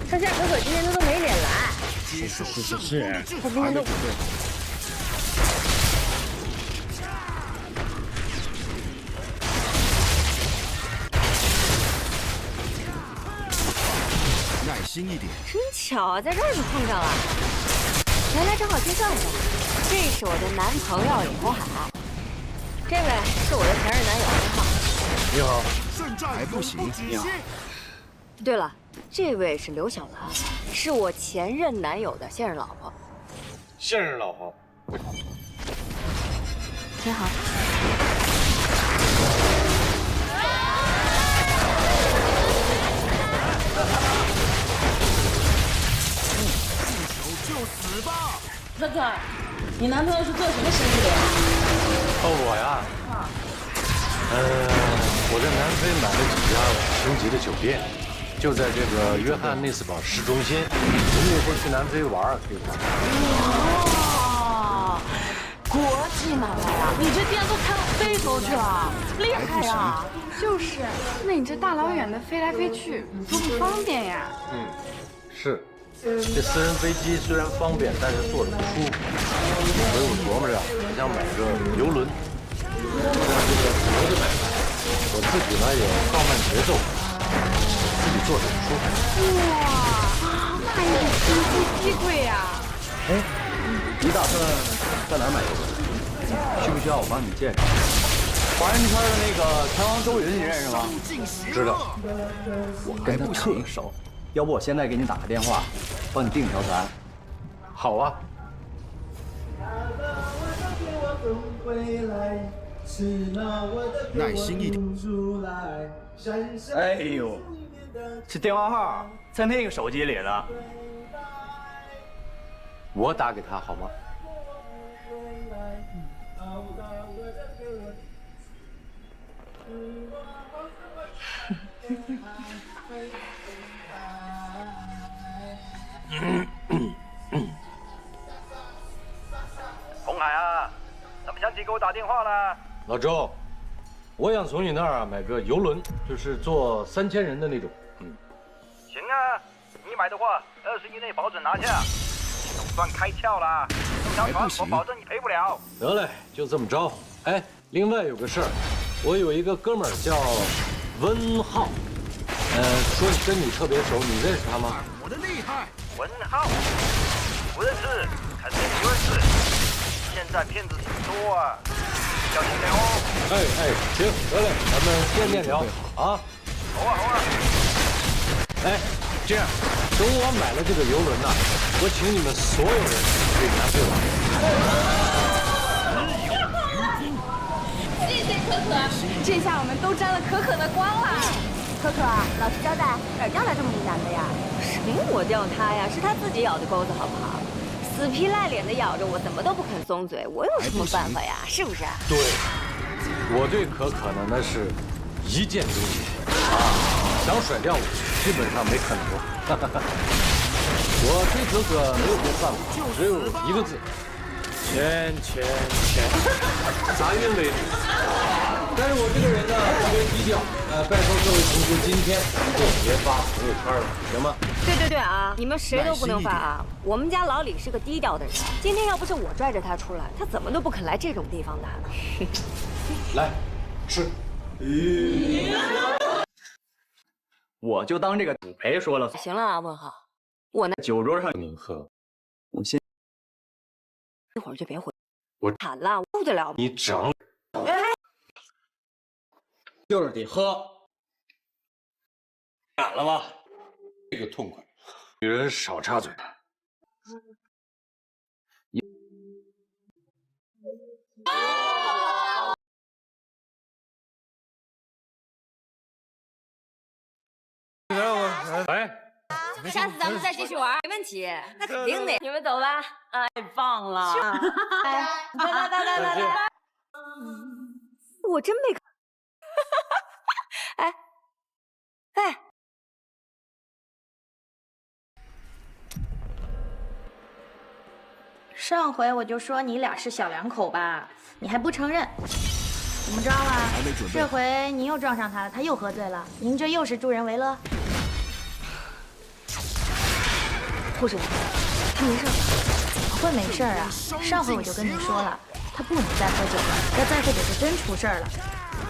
他夏可可今天他都没脸来。是，他今天都。耐心一点。真巧啊，在这儿就碰上了。来，正好介绍一下，这是我的男朋友李红海，这位是我的前任男友刘浩。你好。还不行。你好。对了，这位是刘小兰，是我前任男友的现任老婆。现任老婆。你好。就死吧！可可，你男朋友是做什么生意的呀？我呀，我在南非买了几家5星级的酒店，就在这个约翰内斯堡市中心。您以后去南非玩可以玩。哇，国际买卖啊！你这店都开到非洲去了，厉害呀！就是，那你这大老远的飞来飞去，多不方便呀。是。这私人飞机虽然方便，但是坐着不舒服，所以我琢磨着，我想买个游轮。这样这个自由的买卖，我自己呢也放慢节奏，自己坐着不舒服。哇，那也得心夫妻贵呀。哎，你打算在哪儿买游轮？需不需要我帮你介绍？华人圈的那个拳王周云，你认识吗？知道。我跟他特熟。要不我现在给你打个电话，帮你订条船。好啊。耐心一点。哎呦，这电话号在那个手机里了。我打给他好吗？红海啊，怎么想起给我打电话了？老周，我想从你那儿买个游轮，就是坐3000人的那种。行啊，你买的话，20亿内保准拿下。总算开窍了，这条船我保证你赔不了。得嘞，就这么着。哎，另外有个事儿，我有一个哥们儿叫温浩，说跟你特别熟，你认识他吗？我的厉害。文浩，不认识，肯定不认识。现在骗子挺多啊，小心点哦。行，得嘞，咱们见面聊啊。好啊。哎，这样，等我买了这个游轮呐，我请你们所有人去南非玩。谢谢可可，这下我们都沾了可可的光了。可可，老实交代，哪儿掉来这么一男的呀？谁抹掉他呀？是他自己咬的钩子，好不好？死皮赖脸的咬着我，怎么都不肯松嘴，我有什么办法呀？是不是？对，我对可可呢，那是一见钟情啊，想甩掉我，基本上没可能。我对可可没有别的办法，只有一个字：钱。杂音为主。但是我这个人呢，特别低调，拜托各位同学今天别发朋友圈了，行吗？对啊，你们谁都不能发啊！我们家老李是个低调的人，今天要不是我拽着他出来，他怎么都不肯来这种地方的。来，吃。我就当这个主陪说了算。行了啊，问号，我那酒桌上能喝，我先一会儿就别回。我惨了，受得了吗？你长。就是得喝，敢了吧？这个痛快，女人少插嘴。来，下次咱们再继续玩，没问题。那肯定的，你们走吧。太棒了！来，我真没看。哎，上回我就说你俩是小两口吧，你还不承认，怎么着啊？这回您又撞上他了，他又喝醉了，您这又是助人为乐。护士，他没事吧？怎么会没事啊？上回我就跟你说了，他不能再喝酒了，要再喝酒就真出事了。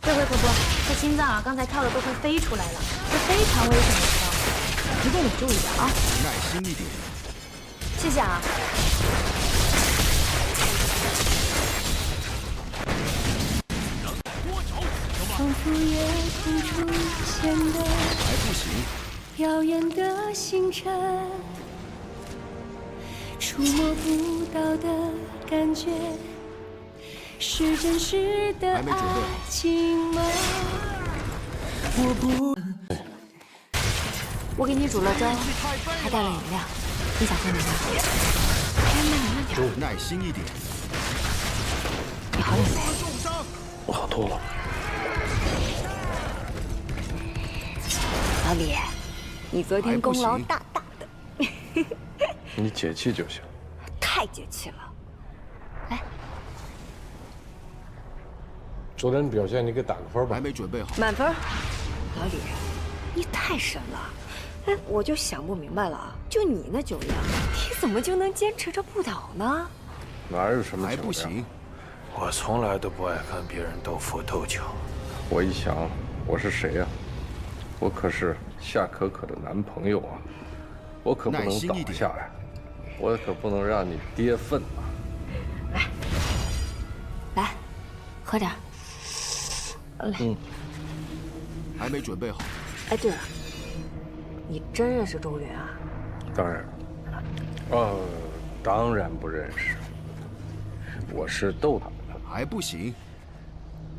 这回可不，他心脏刚才跳的都快飞出来了，这非常危险，你知道吗？一定得注意点啊！耐心一点。谢谢啊。仿佛夜空出现的还不行，耀眼的星辰，触摸不到的感觉，是真实的爱情吗？我给你煮了粥，还带了饮料，你想喝哪个？耐心一点。你好点没？我好多了。老李，你昨天功劳大大的。你解气就行。太解气了。来，昨天表现你给打个分吧。还没准备好。满分。老李，你太神了。哎，我就想不明白了啊，就你那酒量，你怎么就能坚持着不倒呢？哪有什么酒量？还不行。我从来都不爱看别人斗富斗强。我一想，我是谁呀？我可是夏可可的男朋友啊，我可不能倒下呀，我可不能让你跌份啊！来，喝点。来。还没准备好。哎，对了，你真认识周云啊？当然。当然不认识。我是逗他的。还不行。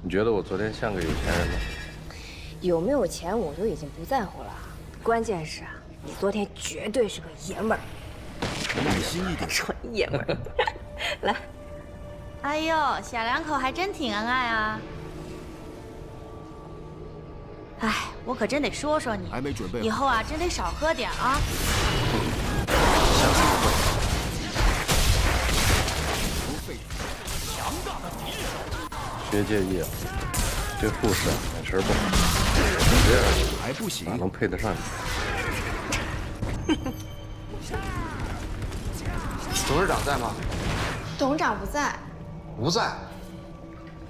你觉得我昨天像个有钱人吗？有没有钱我都已经不在乎了，关键是啊，你昨天绝对是个爷们儿。耐心一点，纯爷们儿。来。哎呦，小两口还真挺恩爱啊。哎，我可真得说说你，还没准备好，以后啊，真得少喝点啊。别介意啊，这护士啊眼神不好，你这样还不行，哪能配得上你？董事长在吗？董事长不在。不在。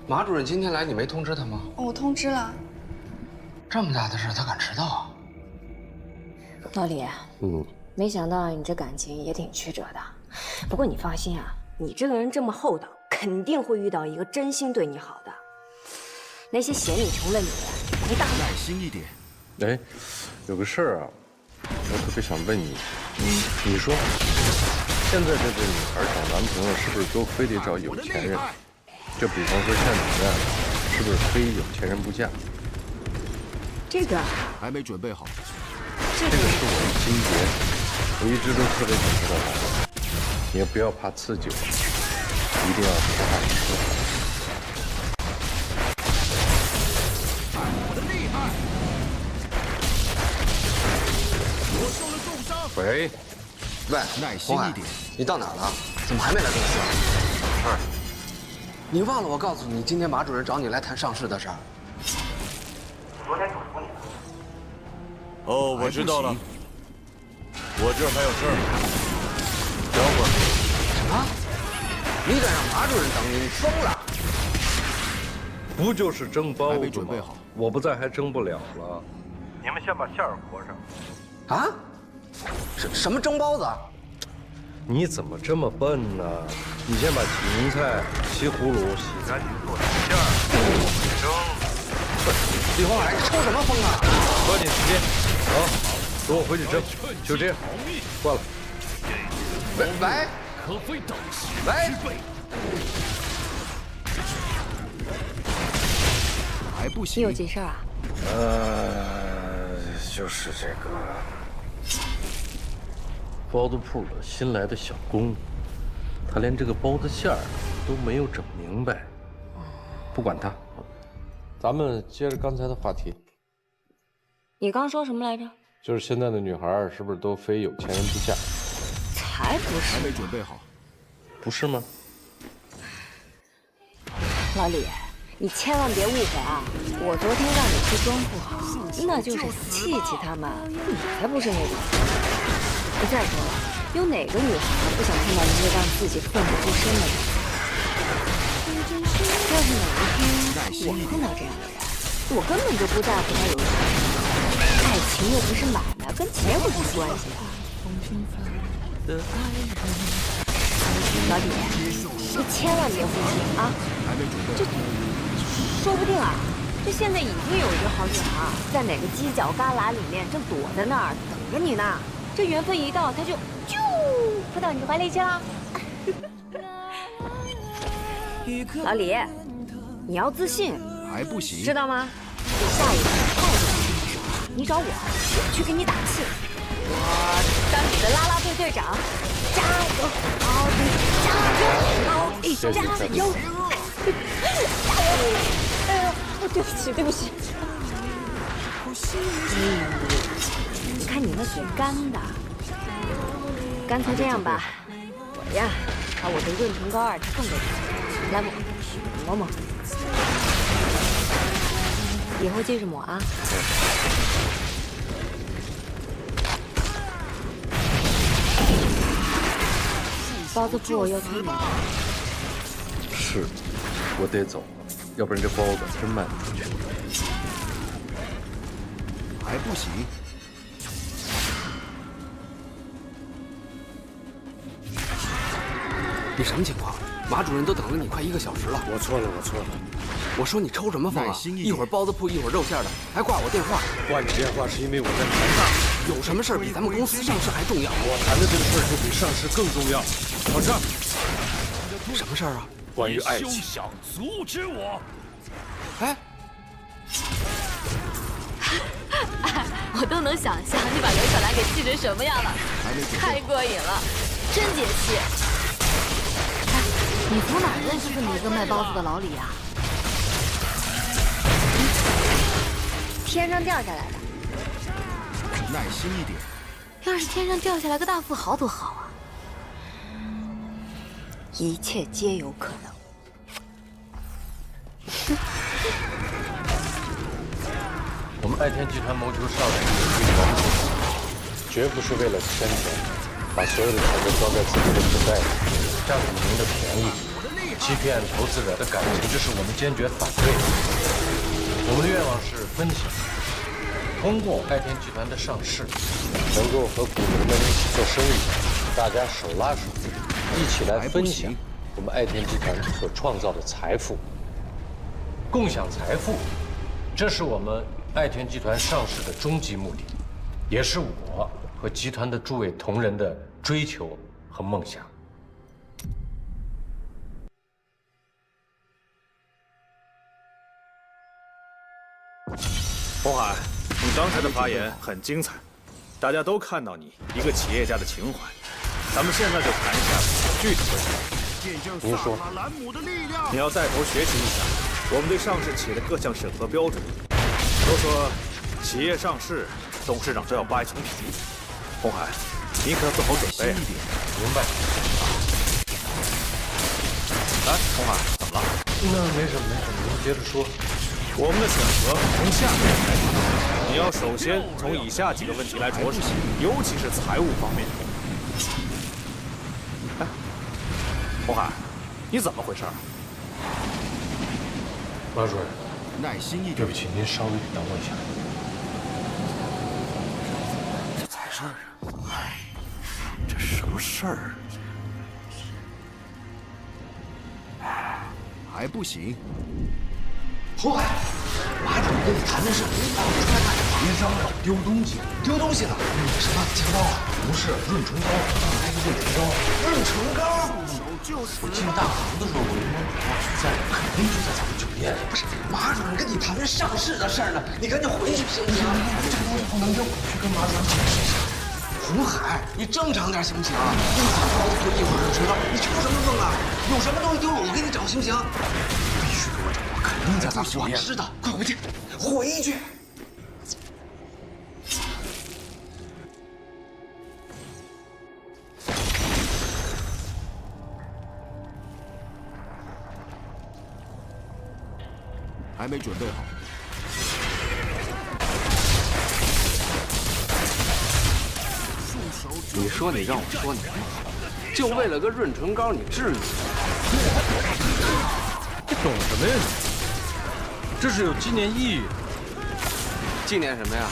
马主任今天来，你没通知他吗？我通知了。这么大的事，他敢迟到啊？老李，没想到你这感情也挺曲折的。不过你放心啊，你这个人这么厚道，肯定会遇到一个真心对你好的。那些嫌你穷的女人，没大耐心一点。哎，有个事儿啊，我特别想问你，你说现在这对女孩找男朋友是不是都非得找有钱人？就比方说像你这样的，是不是非有钱人不嫁？这个还没准备好。这个是我的心结，我一直都特别想知道答案。你也不要怕刺激我，一定要实话实说。我的厉害！我受了重伤。喂，耐心一点。你到哪儿了？怎么还没来公司？有事儿。你忘了我告诉你，今天马主任找你来谈上市的事儿。昨天嘱咐你了。哦，我知道了。我这儿还有事儿。等会儿。什么？你敢让马主任等你？你疯了！不就是蒸包子吗？还没准备好。我不在还蒸不了了。你们先把馅儿和上。啊？什么蒸包子？你怎么这么笨呢？你先把芹菜、西葫芦洗干净，做成馅儿，蒸。李红海，抽什么风啊？抓紧时间，好，跟我回去蒸，就这样，挂了。喂，还不行。你有急事啊？就是这个包子铺的新来的小工，他连这个包子馅儿都没有整明白。不管他，咱们接着刚才的话题。你刚说什么来着？就是现在的女孩是不是都非有钱人不嫁？才不是！还没准备好。不是吗？老李，你千万别误会啊！我昨天让你去装富豪，那就是气他们，你才不是那种。再说了，有哪个女孩不想看到一个让自己奋不顾身的人？要是哪一天我碰到这样的人，我根本就不在乎他有钱。爱情又不是买卖，跟钱有什么关系啊？老李，你千万别灰心啊！这说不定啊，这现在已经有一个好女孩在哪个犄角旮旯里面正躲在那儿等着你呢。这缘分一到，他就啾扑到你怀里去了。老李，你要自信，还不行，知道吗？你下一次再有事情的时候，你找我去给你打气。我当你的啦啦队队长，加油，奥迪，加油，奥迪，加油，加油！对不起。看你那嘴干的，干脆这样吧，我呀，把我的润唇膏2支送给你，来抹抹，以后记着抹啊。包子铺要催你。是，我得走了，要不然这包子真卖不出去。还不行。你什么情况？马主任都等了你快1个小时了。我错了。我说你抽什么风啊？一会儿包子铺，一会儿肉馅的，还挂我电话。挂你电话是因为我在台上。有什么事儿比咱们公司上市还重要？我谈的这个事儿就比上市更重要。老张，什么事儿啊？关于爱情。休想阻止我！哎，我都能想象你把刘小兰给气成什么样了，太过瘾了，真解气！哎，你从哪认识这么一个卖包子的老李啊？天上掉下来的。耐心一点。要是天上掉下来个大富豪多好啊！一切皆有可能。我们爱天集团谋求上市绝不是为了圈钱，把所有的钱都装在自己的口袋里，占股民的便宜，欺骗投资者的感情，这是我们坚决反对的。我们的愿望是分享。通过爱天集团的上市，能够和股民们一起做生意，大家手拉手，一起来分享我们爱天集团所创造的财富，共享财富，这是我们爱天集团上市的终极目的，也是我和集团的诸位同仁的追求和梦想。红海，你刚才的发言很精彩，大家都看到你一个企业家的情怀。咱们现在就谈一下具体问题。您说，你要带头学习一下我们对上市企业的各项审核标准。都说企业上市，董事长都要扒一层皮。红海，你可要做好准备。明白。来，红海，怎么了？那没什么，您接着说。我们的审核从下面开始，你要首先从以下几个问题来着手，尤其是财务方面。哎，红海，你怎么回事？马主任，耐心一点。对不起，您稍微等我一下。这才事儿啊！哎，这什么事儿？还不行。红海，马主任跟你谈的事，你跑出来干什么？别嚷嚷，丢东西，丢东西了！什么钱包啊？不是润唇膏，来个润唇膏。润唇膏？我进大堂的时候，我跟我在，肯定就在咱们酒店。不是，马主任跟你谈的上市的事儿呢，你赶紧回去行不行？这个东西不能丢，我去跟马主任解释一下。红海，你正常点行不行？一会儿包子一会儿润唇膏，你抽什么风啊？有什么东西丢了，我给你找行不行？必须给我找，我肯定在咱们酒店。我知道，快回去，回去。还没准备好。你说你让我说你，就为了个润唇膏，你至于吗？你懂什么呀你？这是有纪念意义。纪念什么呀？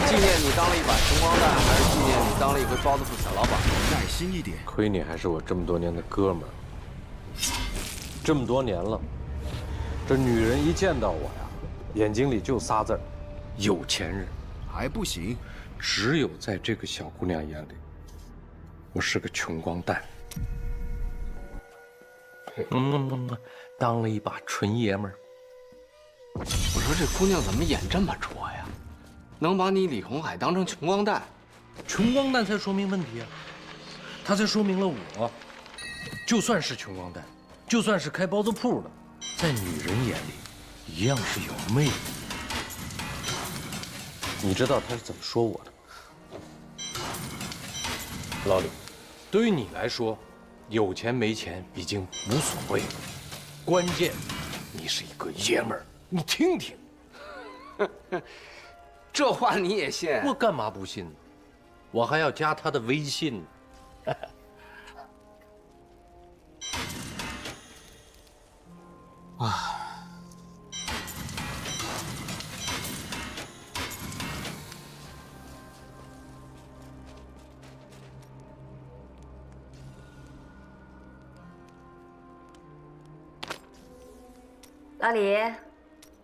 纪念你当了一把穷光蛋，还是纪念你当了一回包子铺小老板？耐心一点。亏你还是我这么多年的哥们儿。这么多年了，这女人一见到我呀，眼睛里就仨字儿：有钱人。还不行。只有在这个小姑娘眼里，我是个穷光蛋。当了一把纯爷们儿。我说这姑娘怎么眼这么拙呀？能把你李红海当成穷光蛋？穷光蛋才说明问题啊！他才说明了我，就算是穷光蛋，就算是开包子铺的，在女人眼里一样是有魅力。你知道他是怎么说我的？老李，对于你来说，有钱没钱已经无所谓了，关键你是一个爷们儿，你听听。这话你也信？我干嘛不信呢？我还要加他的微信。啊。老李，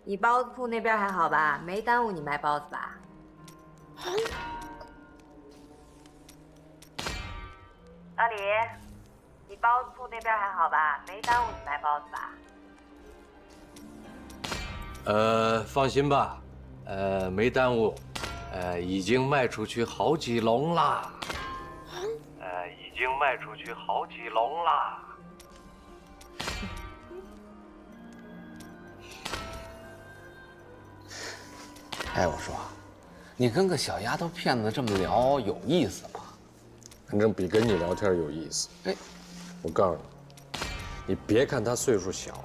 你包子铺那边还好吧？没耽误你卖包子吧？老李，你包子铺那边还好吧？没耽误你卖包子吧？放心吧，没耽误，已经卖出去好几笼啦。已经卖出去好几笼啦。哎，我说，你跟个小丫头片子这么聊有意思吗？反正比跟你聊天有意思。哎，我告诉你，你别看她岁数小，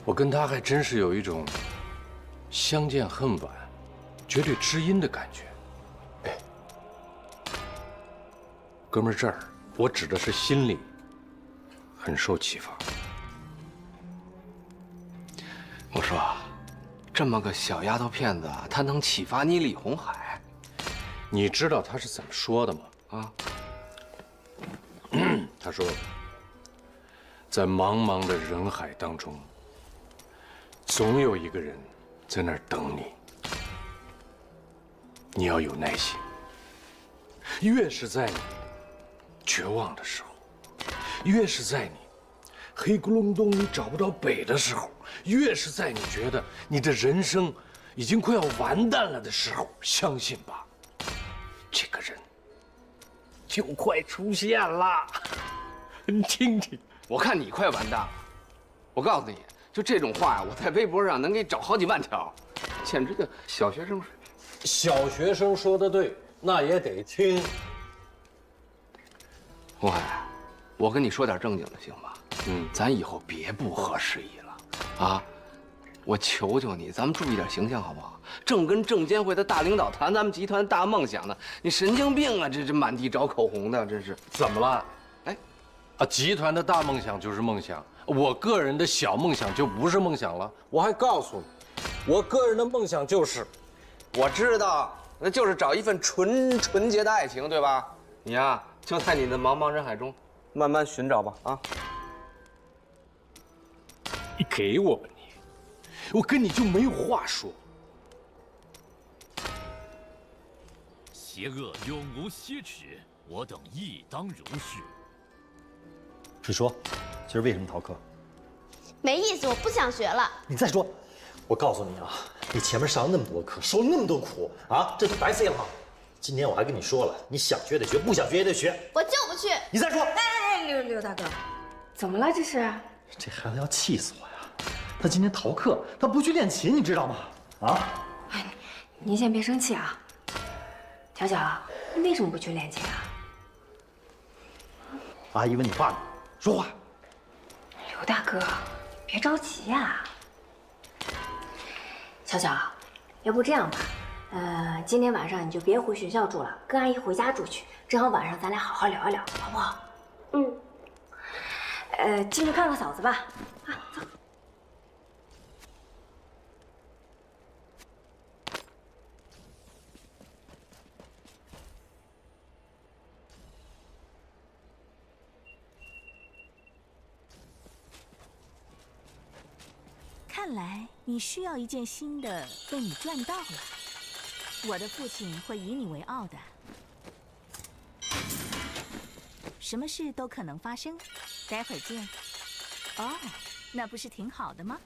我跟她还真是有一种相见恨晚、绝对知音的感觉。哎，哥们儿，这儿我指的是心里很受启发。我说。这么个小丫头片子，她能启发你李红海？你知道她是怎么说的吗？啊，她说，在茫茫的人海当中，总有一个人在那儿等你。你要有耐心，越是在你绝望的时候，越是在你黑咕隆咚你找不着北的时候，越是在你觉得你的人生已经快要完蛋了的时候，相信吧，这个人就快出现了。你听听，我看你快完蛋了。我告诉你，就这种话呀，我在微博上能给你找好几万条，简直就小学生水平。小学生说的对，那也得听。洪海，我跟你说点正经的，行吗？咱以后别不合时宜了，啊！我求求你，咱们注意点形象好不好？正跟证监会的大领导谈咱们集团大梦想呢，你神经病啊！这满地找口红的，真是怎么了？哎，集团的大梦想就是梦想，我个人的小梦想就不是梦想了。我还告诉你，我个人的梦想就是，我知道，那就是找一份纯洁的爱情，对吧？你呀，就在你的茫茫人海中慢慢寻找吧，啊！你给我吧你，我跟你就没有话说。邪恶永无歇止，我等亦当如是。水说，今儿为什么逃课？没意思，我不想学了。你再说，我告诉你啊，你前面上了那么多课，受了那么多苦啊，这都白费了。今天我还跟你说了，你想学得学，不想学也得学。我就不去。你再说。哎，刘大哥，怎么了这是？这孩子要气死我呀！他今天逃课，他不去练琴，你知道吗？啊？哎，您先别生气啊。巧巧，你为什么不去练琴啊？阿姨问你话呢，说话。刘大哥，别着急呀。巧巧，要不这样吧，今天晚上你就别回学校住了，跟阿姨回家住去，正好晚上咱俩好好聊一聊，好不好？进去看看嫂子吧。啊，走。看来你需要一件新的，被你赚到了。我的父亲会以你为傲的。什么事都可能发生，待会儿见。哦，那不是挺好的吗？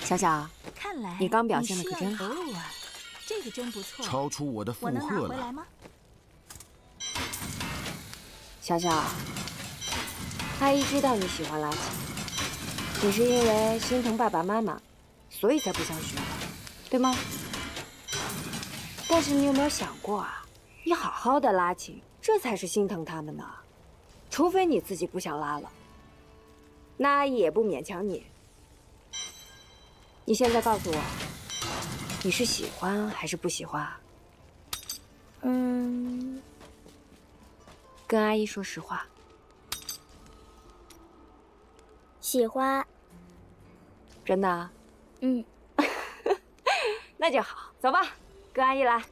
小小，看来你刚表现的可真好。哦，这个真不错。超出我的负荷了。我能拿回来吗？小小，阿姨知道你喜欢拉琴，只是因为心疼爸爸妈妈，所以才不想学，对吗？但是你有没有想过啊？你好好的拉琴，这才是心疼他们呢。除非你自己不想拉了，那阿姨也不勉强你。你现在告诉我，你是喜欢还是不喜欢？跟阿姨说实话。喜欢。真的？那就好，走吧，跟阿姨来。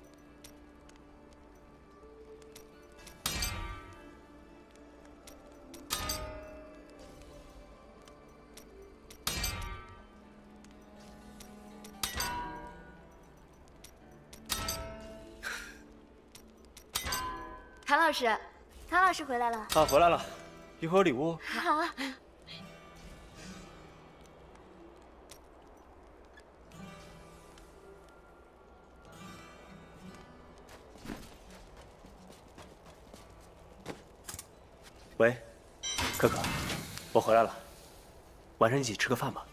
唐老师，唐老师回来了。啊，回来了，一会儿有礼物。好。喂，可可，我回来了，晚上一起吃个饭吧。